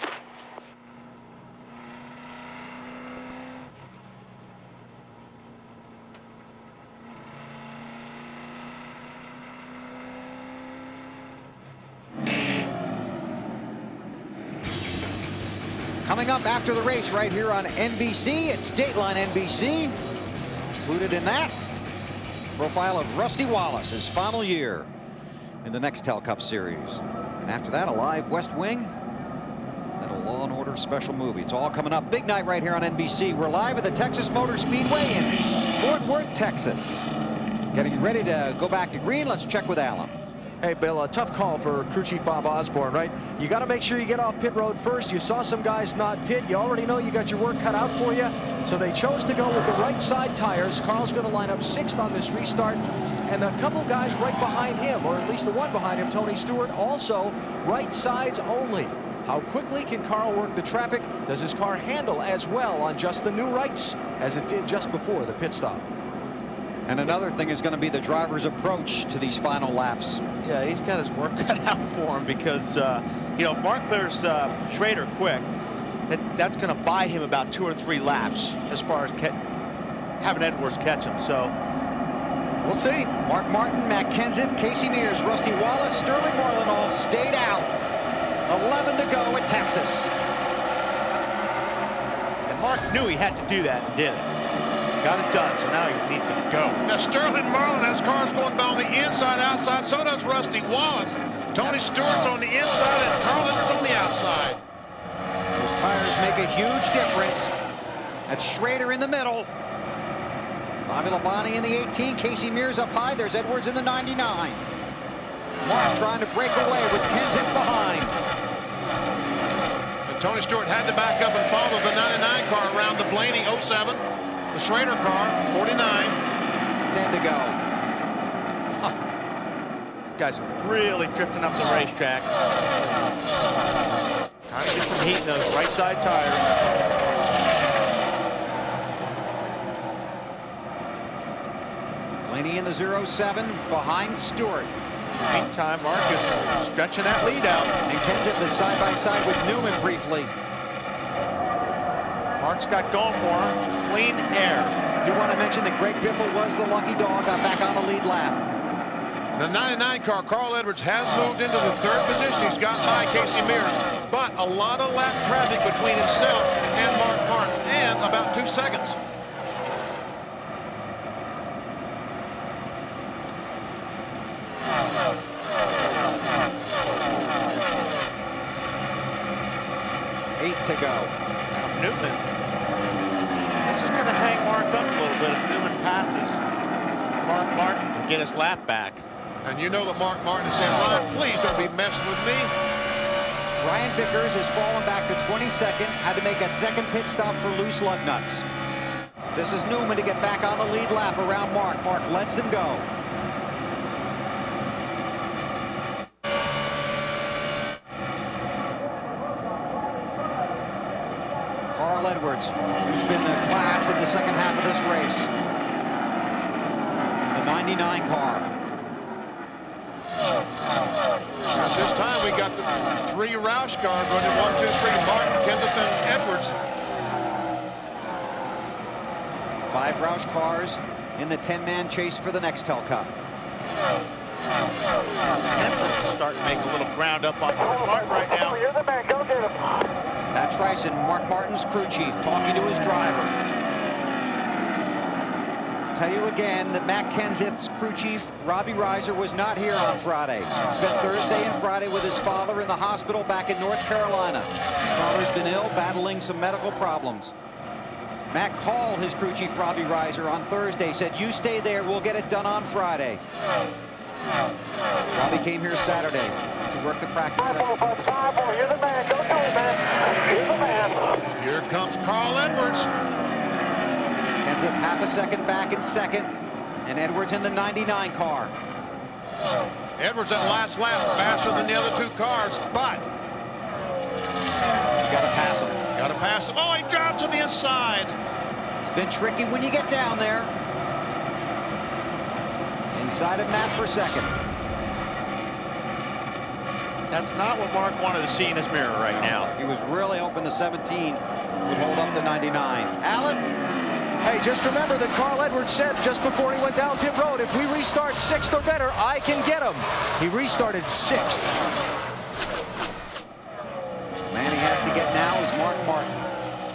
Coming up after the race right here on NBC, it's Dateline NBC. Included in that, profile of Rusty Wallace, his final year in the Nextel Cup Series. And after that, a live West Wing and a Law and Order special movie. It's all coming up. Big night right here on NBC. We're live at the Texas Motor Speedway in Fort Worth, Texas. Getting ready to go back to green. Let's check with Alan. Hey, Bill, a tough call for crew chief Bob Osborne, right? You got to make sure you get off pit road first. You saw some guys not pit. You already know you got your work cut out for you. So they chose to go with the right side tires. Carl's going to line up 6th on this restart. And a couple guys right behind him, or at least the one behind him, Tony Stewart, also right sides only. How quickly can Carl work the traffic? Does his car handle as well on just the new rights as it did just before the pit stop? And another thing is going to be the driver's approach to these final laps. Yeah, he's got his work cut out for him because, you know, if Mark clears Schrader quick, that's going to buy him about 2 or 3 laps as far as having Edwards catch him. So we'll see. Mark Martin, Matt Kenseth, Casey Mears, Rusty Wallace, Sterling Moreland all stayed out. 11 to go at Texas. And Mark knew he had to do that and did it. Got it done, so now he needs to go. Now Sterling Marlin has cars going by on the inside, outside. So does Rusty Wallace. Tony Stewart's on the inside and Carl Edwards on the outside. Those tires make a huge difference. That's Schrader in the middle. Bobby Labonte in the 18. Casey Mears up high. There's Edwards in the 99. Mark trying to break away with Kenseth behind. And Tony Stewart had to back up and follow the 99 car around the Blaney 07. The Schrader car, 49. 10 to go. These guys are really drifting up the racetrack. Trying to get some heat in those right side tires. Blaney in the 07 behind Stewart. Meantime, Mark is stretching that lead out. And Kenseth is side by side with Newman briefly. Mark's got going for him. Clean air. You want to mention that Greg Biffle was the lucky dog, got back on the lead lap. The 99 car, Carl Edwards, has moved into the third position. He's got by Casey Mears, but a lot of lap traffic between himself and Mark Martin, and about 2 seconds. Eight to go. Now Newman. This is going to hang Mark up a little bit if Newman passes. Mark Martin will get his lap back. And you know that Mark Martin is saying, Ryan, please don't be messing with me. Ryan Vickers has fallen back to 22nd, had to make a second pit stop for loose lug nuts. This is Newman to get back on the lead lap around Mark. Mark lets him go. Carl Edwards, who's been the class in the second half of this race. The 99 car. At this time, we got the 3 Roush cars running 1, 2, 3, Martin, Kenseth, and Edwards. 5 Roush cars in the 10-man chase for the Nextel Cup. Kenseth starting to make a little ground up on Martin right now. You're the man. Go get him. Pat Tryson, Mark Martin's crew chief, talking to his driver. Tell you again that Matt Kenseth's crew chief, Robbie Reiser, was not here on Friday. Spent Thursday and Friday with his father in the hospital back in North Carolina. His father's been ill, battling some medical problems. Matt called his crew chief, Robbie Reiser, on Thursday, said, you stay there, we'll get it done on Friday. Robbie came here Saturday to work the practice. You're the man. Go do it, man. You're the man. Here comes Carl Edwards. Kenseth half a second back in second, and Edwards in the 99 car. Edwards that last lap faster than the other 2 cars, but you gotta pass him. Gotta pass him. Oh, he drives to the inside. It's been tricky when you get down there. Inside of Matt for second. That's not what Mark wanted to see in his mirror right now. He was really hoping the 17 would hold up the 99. Alan? Hey, just remember that Carl Edwards said just before he went down pit road, if we restart 6th or better, I can get him. He restarted 6th. Man he has to get now is Mark Martin.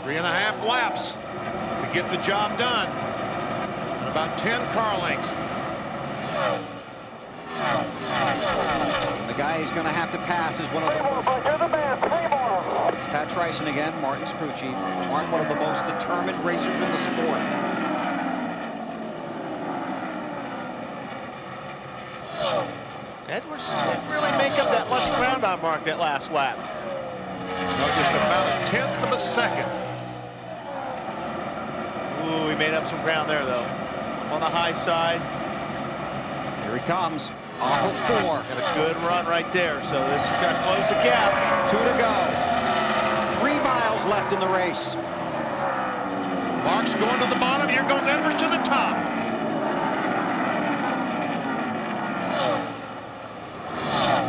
3.5 laps to get the job done. And about 10 car lengths. And the guy he's going to have to pass is one of the... You're the man. 3 more. It's Pat Tryson again, Martin's crew chief. Martin, one of the most determined racers in the sport. Edwards didn't really make up that much ground on Mark that last lap. No, just about 1/10 of a second. Ooh, he made up some ground there, though. On the high side. Here he comes. Off of 4. Got a good run right there, so this is going to close the gap. 2 to go. 3 miles left in the race. Mark's going to the bottom. Here goes Edwards to the top.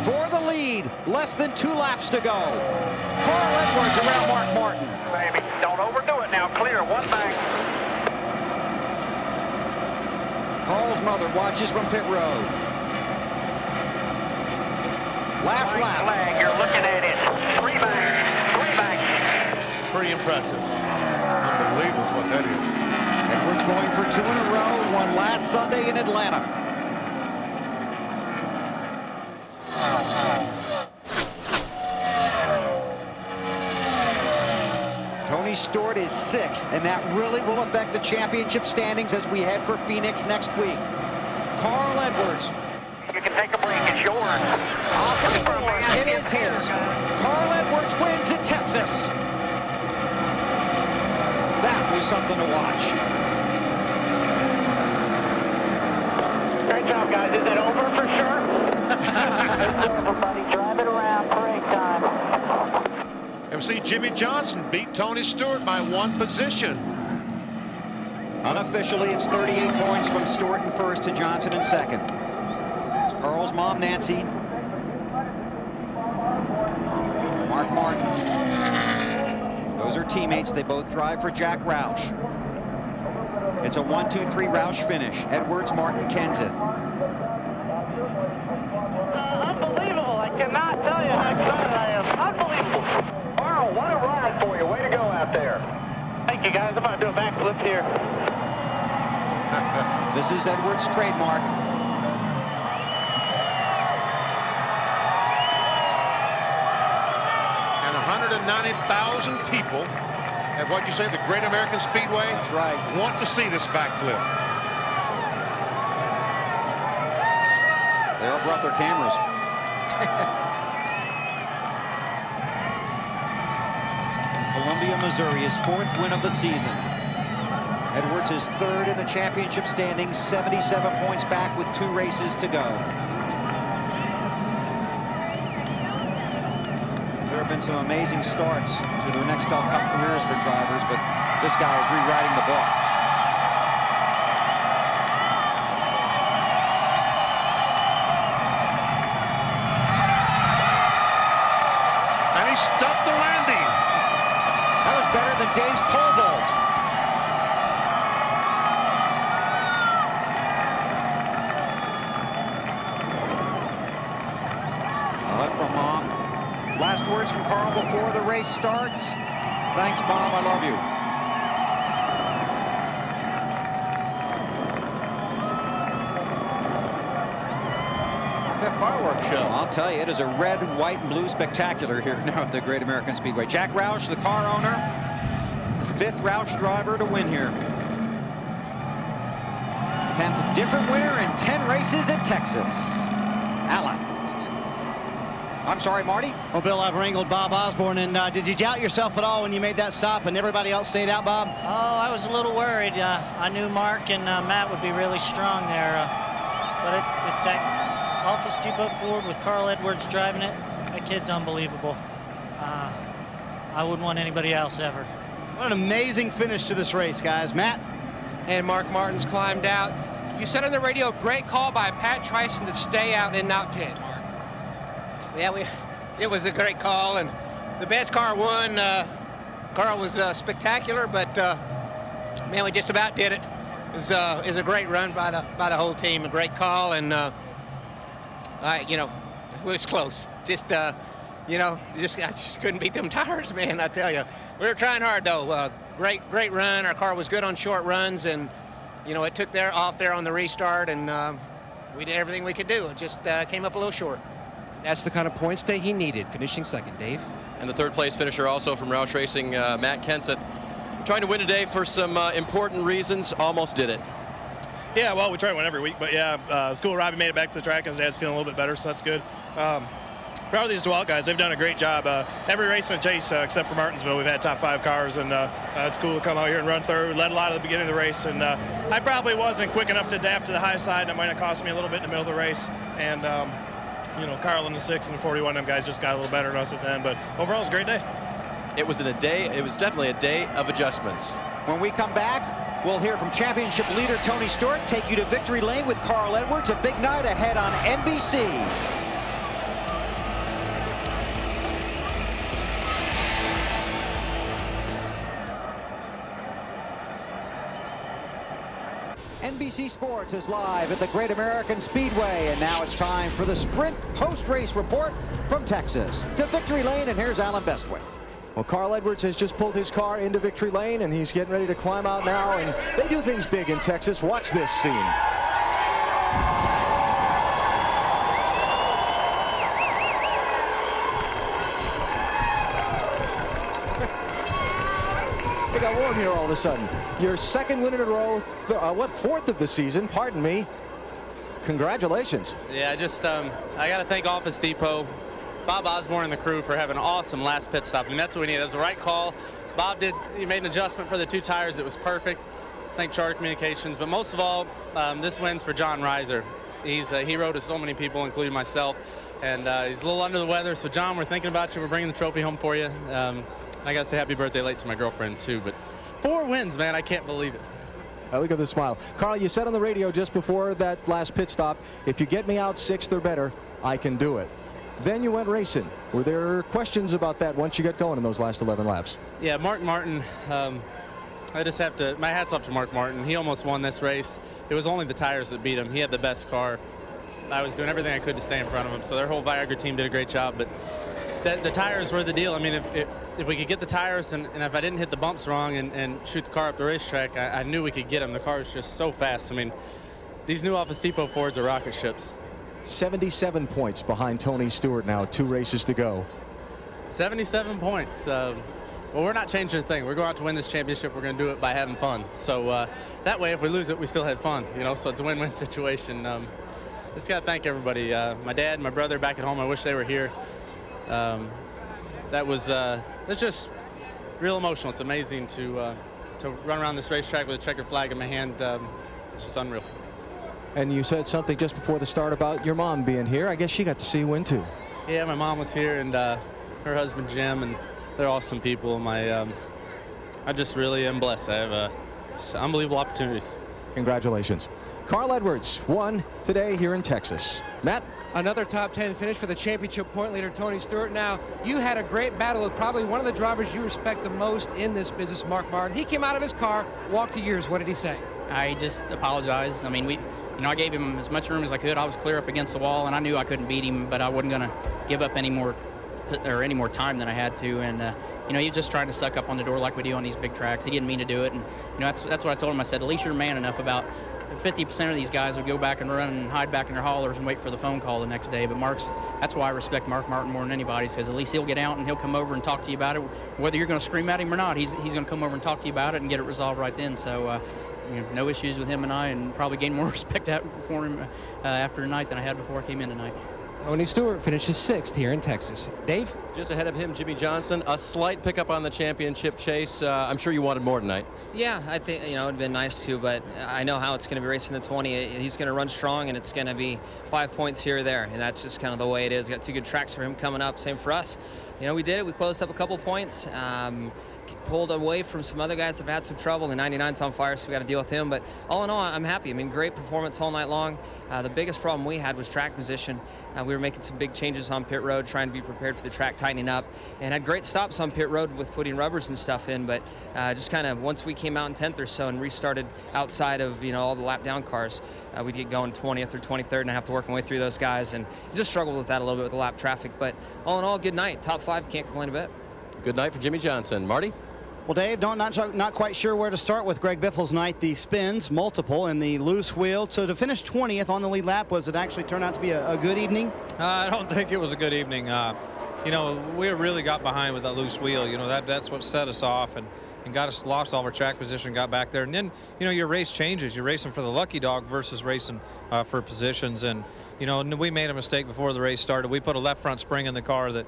For the lead, less than 2 laps to go. Carl Edwards around Mark Martin. Baby, don't overdo it now. Clear. 1 bank. Carl's mother watches from pit road. Last lap. Flag, you're looking at it. 3 banks. 3 banks. Pretty impressive. Unbelievable what that is. Edwards going for 2 in a row. Won last Sunday in Atlanta. Tony Stewart is 6th, and that really will affect the championship standings as we head for Phoenix next week. Carl Edwards. You can take a break. It's yours. Off of 4. It is his. Carl Edwards wins at Texas. That was something to watch. Great job, guys. Is it over for sure? It's over, buddy. Drive it around. Break time. MC Jimmy Johnson beat Tony Stewart by 1 position. Unofficially, it's 38 points from Stewart in first to Johnson in second. It's Carl's mom, Nancy. Mark Martin. Those are teammates. They both drive for Jack Roush. It's a 1-2-3 Roush finish. Edwards, Martin, Kenseth. Unbelievable. I cannot tell you how excited I am. Unbelievable. Carl, what a ride for you. Way to go out there. Thank you, guys. I'm going to do a backflip here. This is Edwards' trademark. And 190,000 people at what you say, the Great American Speedway. That's right. Want to see this backflip. They all brought their cameras. Columbia, Missouri, his 4th win of the season. Edwards is 3rd in the championship standings, 77 points back with 2 races to go. There have been some amazing starts to their Nextel Cup careers for drivers, but this guy is rewriting the book. And he stopped the landing. That was better than Dave's pole vault. From Mom. Last words from Carl before the race starts. Thanks, Mom. I love you. That fireworks show. I'll tell you, it is a red, white, and blue spectacular here now at the Great American Speedway. Jack Roush, the car owner, the 5th Roush driver to win here. 10th different winner in 10 races at Texas. Alan. I'm sorry, Marty. Well, Bill, I've wrangled Bob Osborne, and did you doubt yourself at all when you made that stop and everybody else stayed out, Bob? Oh, I was a little worried. I knew Mark and Matt would be really strong there. But at that Office Depot Ford with Carl Edwards driving it, that kid's unbelievable. I wouldn't want anybody else ever. What an amazing finish to this race, guys. Matt? And Mark Martin's climbed out. You said on the radio, great call by Pat Tryson to stay out and not pit. Yeah, it was a great call, and the best car won. Carl was spectacular, but man, we just about did it. It was a great run by the whole team, a great call, and it was close. I just couldn't beat them tires, man. I tell you, we were trying hard though. Great run. Our car was good on short runs, and it took off there on the restart, and we did everything we could do. It just came up a little short. That's the kind of points that he needed, finishing 2nd, Dave. And the 3rd place finisher also from Roush Racing, Matt Kenseth, trying to win today for some important reasons. Almost did it. Yeah, well, we try to win every week, but yeah, it's cool. Robbie made it back to the track. His dad's feeling a little bit better, so that's good. Proud of these Dwell guys. They've done a great job. Every race in Chase, except for Martinsville, we've had top 5 cars, and it's cool to come out here and run through. We led a lot at the beginning of the race, and I probably wasn't quick enough to adapt to the high side, and it might have cost me a little bit in the middle of the race. And Carl in the 6 and the 41, them guys just got a little better than us at the end. But overall, it was a great day. It was definitely a day of adjustments. When we come back, we'll hear from championship leader Tony Stewart, take you to victory lane with Carl Edwards. A big night ahead on NBC. NBC Sports is live at the Great American Speedway, and now it's time for the Sprint post-race report from Texas to victory lane, and here's Alan Bestwick. Well, Carl Edwards has just pulled his car into victory lane, and he's getting ready to climb out now, and they do things big in Texas. Watch this scene. It got warm here all of a sudden. Your 2nd win in a row, 4th of the season, pardon me. Congratulations. Yeah, I got to thank Office Depot, Bob Osborne and the crew for having an awesome last pit stop. I mean, that's what we needed. That was the right call. He made an adjustment for the 2 tires. It was perfect. Thank Charter Communications. But most of all, this win's for John Reiser. He's a hero to so many people, including myself. And he's a little under the weather. So, John, we're thinking about you. We're bringing the trophy home for you. I got to say happy birthday late to my girlfriend, too. But 4 wins, man. I can't believe it. Look at the smile. Carl, you said on the radio just before that last pit stop, if you get me out 6th or better, I can do it. Then you went racing. Were there questions about that once you got going in those last 11 laps? Yeah, Mark Martin, I just have to, my hat's off to Mark Martin. He almost won this race. It was only the tires that beat him. He had the best car. I was doing everything I could to stay in front of them. So their whole Viagra team did a great job. But the tires were the deal. I mean, if we could get the tires and if I didn't hit the bumps wrong and shoot the car up the racetrack, I knew we could get them. The car was just so fast. I mean, these new Office Depot Fords are rocket ships. 77 points behind Tony Stewart now, 2 races to go. 77 points. Well, we're not changing a thing. We're going out to win this championship. We're going to do it by having fun. So that way, if we lose it, we still had fun. You know, so it's a win-win situation. Just got to thank everybody. My dad, my brother back at home. I wish they were here. It's just real emotional. It's amazing to run around this racetrack with a checkered flag in my hand. It's just unreal. And you said something just before the start about your mom being here. I guess she got to see you win too. Yeah, my mom was here, and her husband Jim, and they're awesome people. I just really am blessed. I have just unbelievable opportunities. Congratulations. Carl Edwards won today here in Texas. Matt? Another top 10 finish for the championship point leader, Tony Stewart. Now, you had a great battle with probably one of the drivers you respect the most in this business, Mark Martin. He came out of his car, walked to yours. What did he say? I just apologized. I mean, I gave him as much room as I could. I was clear up against the wall, and I knew I couldn't beat him, but I wasn't going to give up any more time than I had to. And he was just trying to suck up on the door like we do on these big tracks. He didn't mean to do it, and that's what I told him. I said, at least you're man enough. About 50% of these guys would go back and run and hide back in their haulers and wait for the phone call the next day. But that's why I respect Mark Martin more than anybody, because at least he'll get out and he'll come over and talk to you about it. Whether you're going to scream at him or not, he's going to come over and talk to you about it and get it resolved right then. So no issues with him and I, and probably gain more respect for him after tonight than I had before I came in tonight. Tony Stewart finishes 6th here in Texas. Dave? Just ahead of him, Jimmy Johnson. A slight pickup on the championship chase. I'm sure you wanted more tonight. Yeah, I think, it would have been nice to, but I know how it's going to be racing the 20. He's going to run strong, and it's going to be 5 points here or there, and that's just kind of the way it is. Got 2 good tracks for him coming up. Same for us. We did it. We closed up a couple points. Pulled away from some other guys that have had some trouble. The 99's on fire, so we got to deal with him. But all in all, I'm happy. I mean, great performance all night long. The biggest problem we had was track position. We were making some big changes on pit road, trying to be prepared for the track tightening up, and had great stops on pit road with putting rubbers and stuff in. But just kind of once we came out in 10th or so and restarted outside of all the lap down cars, we'd get going 20th or 23rd, and I have to work my way through those guys, and just struggled with that a little bit with the lap traffic. But all in all, good night. Top 5, can't complain a bit. Good night for Jimmy Johnson. Marty? Well, Dave, not quite sure where to start with Greg Biffle's night. The spins, multiple, and the loose wheel. So to finish 20th on the lead lap, was it actually turned out to be a good evening? I don't think it was a good evening. We really got behind with that loose wheel. That's what set us off and got us lost all of our track position, got back there. And then, your race changes. You're racing for the lucky dog versus racing for positions. And, we made a mistake before the race started. We put a left front spring in the car that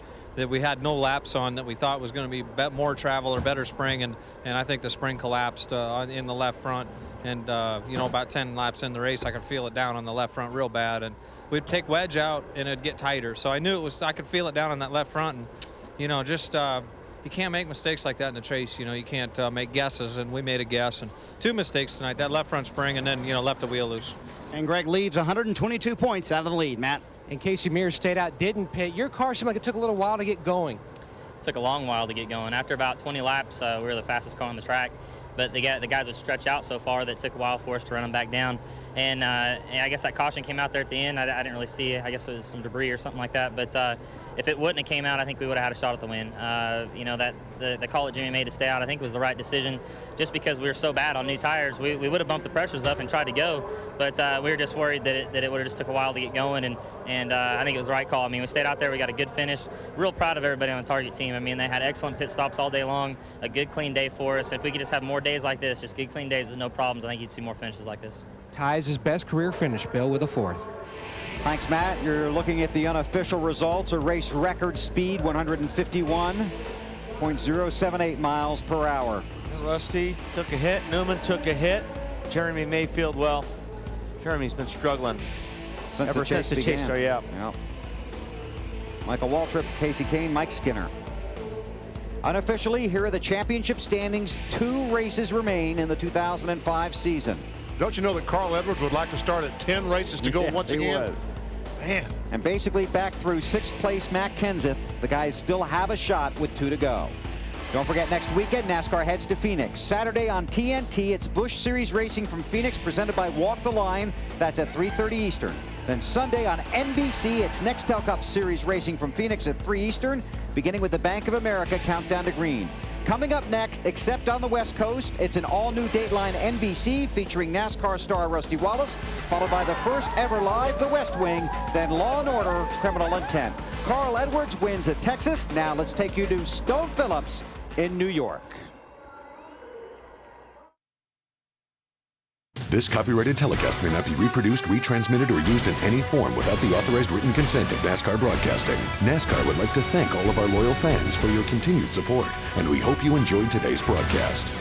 we had no laps on, that we thought was going to be more travel or better spring, and I think the spring collapsed in the left front. And about 10 laps in the race, I could feel it down on the left front real bad, and we'd take wedge out and it'd get tighter. So I knew I could feel it down on that left front, and you can't make mistakes like that in the chase. You can't make guesses, and we made a guess, and 2 mistakes tonight. That left front spring, and then left the wheel loose. And Greg leaves 122 points out of the lead. Matt? And Casey Mears stayed out, didn't pit. Your car seemed like it took a little while to get going. It took a long while to get going. After about 20 laps, we were the fastest car on the track. But the guys would stretch out so far that it took a while for us to run them back down. And I guess that caution came out there at the end. I didn't really see it. I guess it was some debris or something like that. But if it wouldn't have came out, I think we would have had a shot at the win. The call that Jimmy made to stay out, I think, was the right decision. Just because we were so bad on new tires, we would have bumped the pressures up and tried to go. But we were just worried that it would have just took a while to get going. And I think it was the right call. I mean, we stayed out there. We got a good finish. Real proud of everybody on the Target team. I mean, they had excellent pit stops all day long. A good, clean day for us. If we could just have more days like this, just good, clean days with no problems, I think you'd see more finishes like this. Ties his best career finish, Bill, with a 4th. Thanks, Matt. You're looking at the unofficial results. A race record speed, 151.078 miles per hour. Rusty took a hit. Newman took a hit. Jeremy Mayfield, well, Jeremy's been struggling ever since the chase started. Yeah. Michael Waltrip, Casey Kane, Mike Skinner. Unofficially, here are the championship standings. 2 races remain in the 2005 season. Don't you know that Carl Edwards would like to start at 10 races to go once again? Would. Man. And basically back through 6th place Matt Kenseth, the guys still have a shot with 2 to go. Don't forget, next weekend, NASCAR heads to Phoenix. Saturday on TNT, it's Busch Series Racing from Phoenix, presented by Walk the Line. That's at 3:30 Eastern. Then Sunday on NBC, it's Nextel Cup Series racing from Phoenix at 3 Eastern, beginning with the Bank of America Countdown to Green. Coming up next, except on the West Coast, it's an all-new Dateline NBC featuring NASCAR star Rusty Wallace, followed by the first ever live The West Wing, then Law & Order Criminal Intent. Carl Edwards wins at Texas. Now let's take you to Stone Phillips in New York. This copyrighted telecast may not be reproduced, retransmitted, or used in any form without the authorized written consent of NASCAR Broadcasting. NASCAR would like to thank all of our loyal fans for your continued support, and we hope you enjoyed today's broadcast.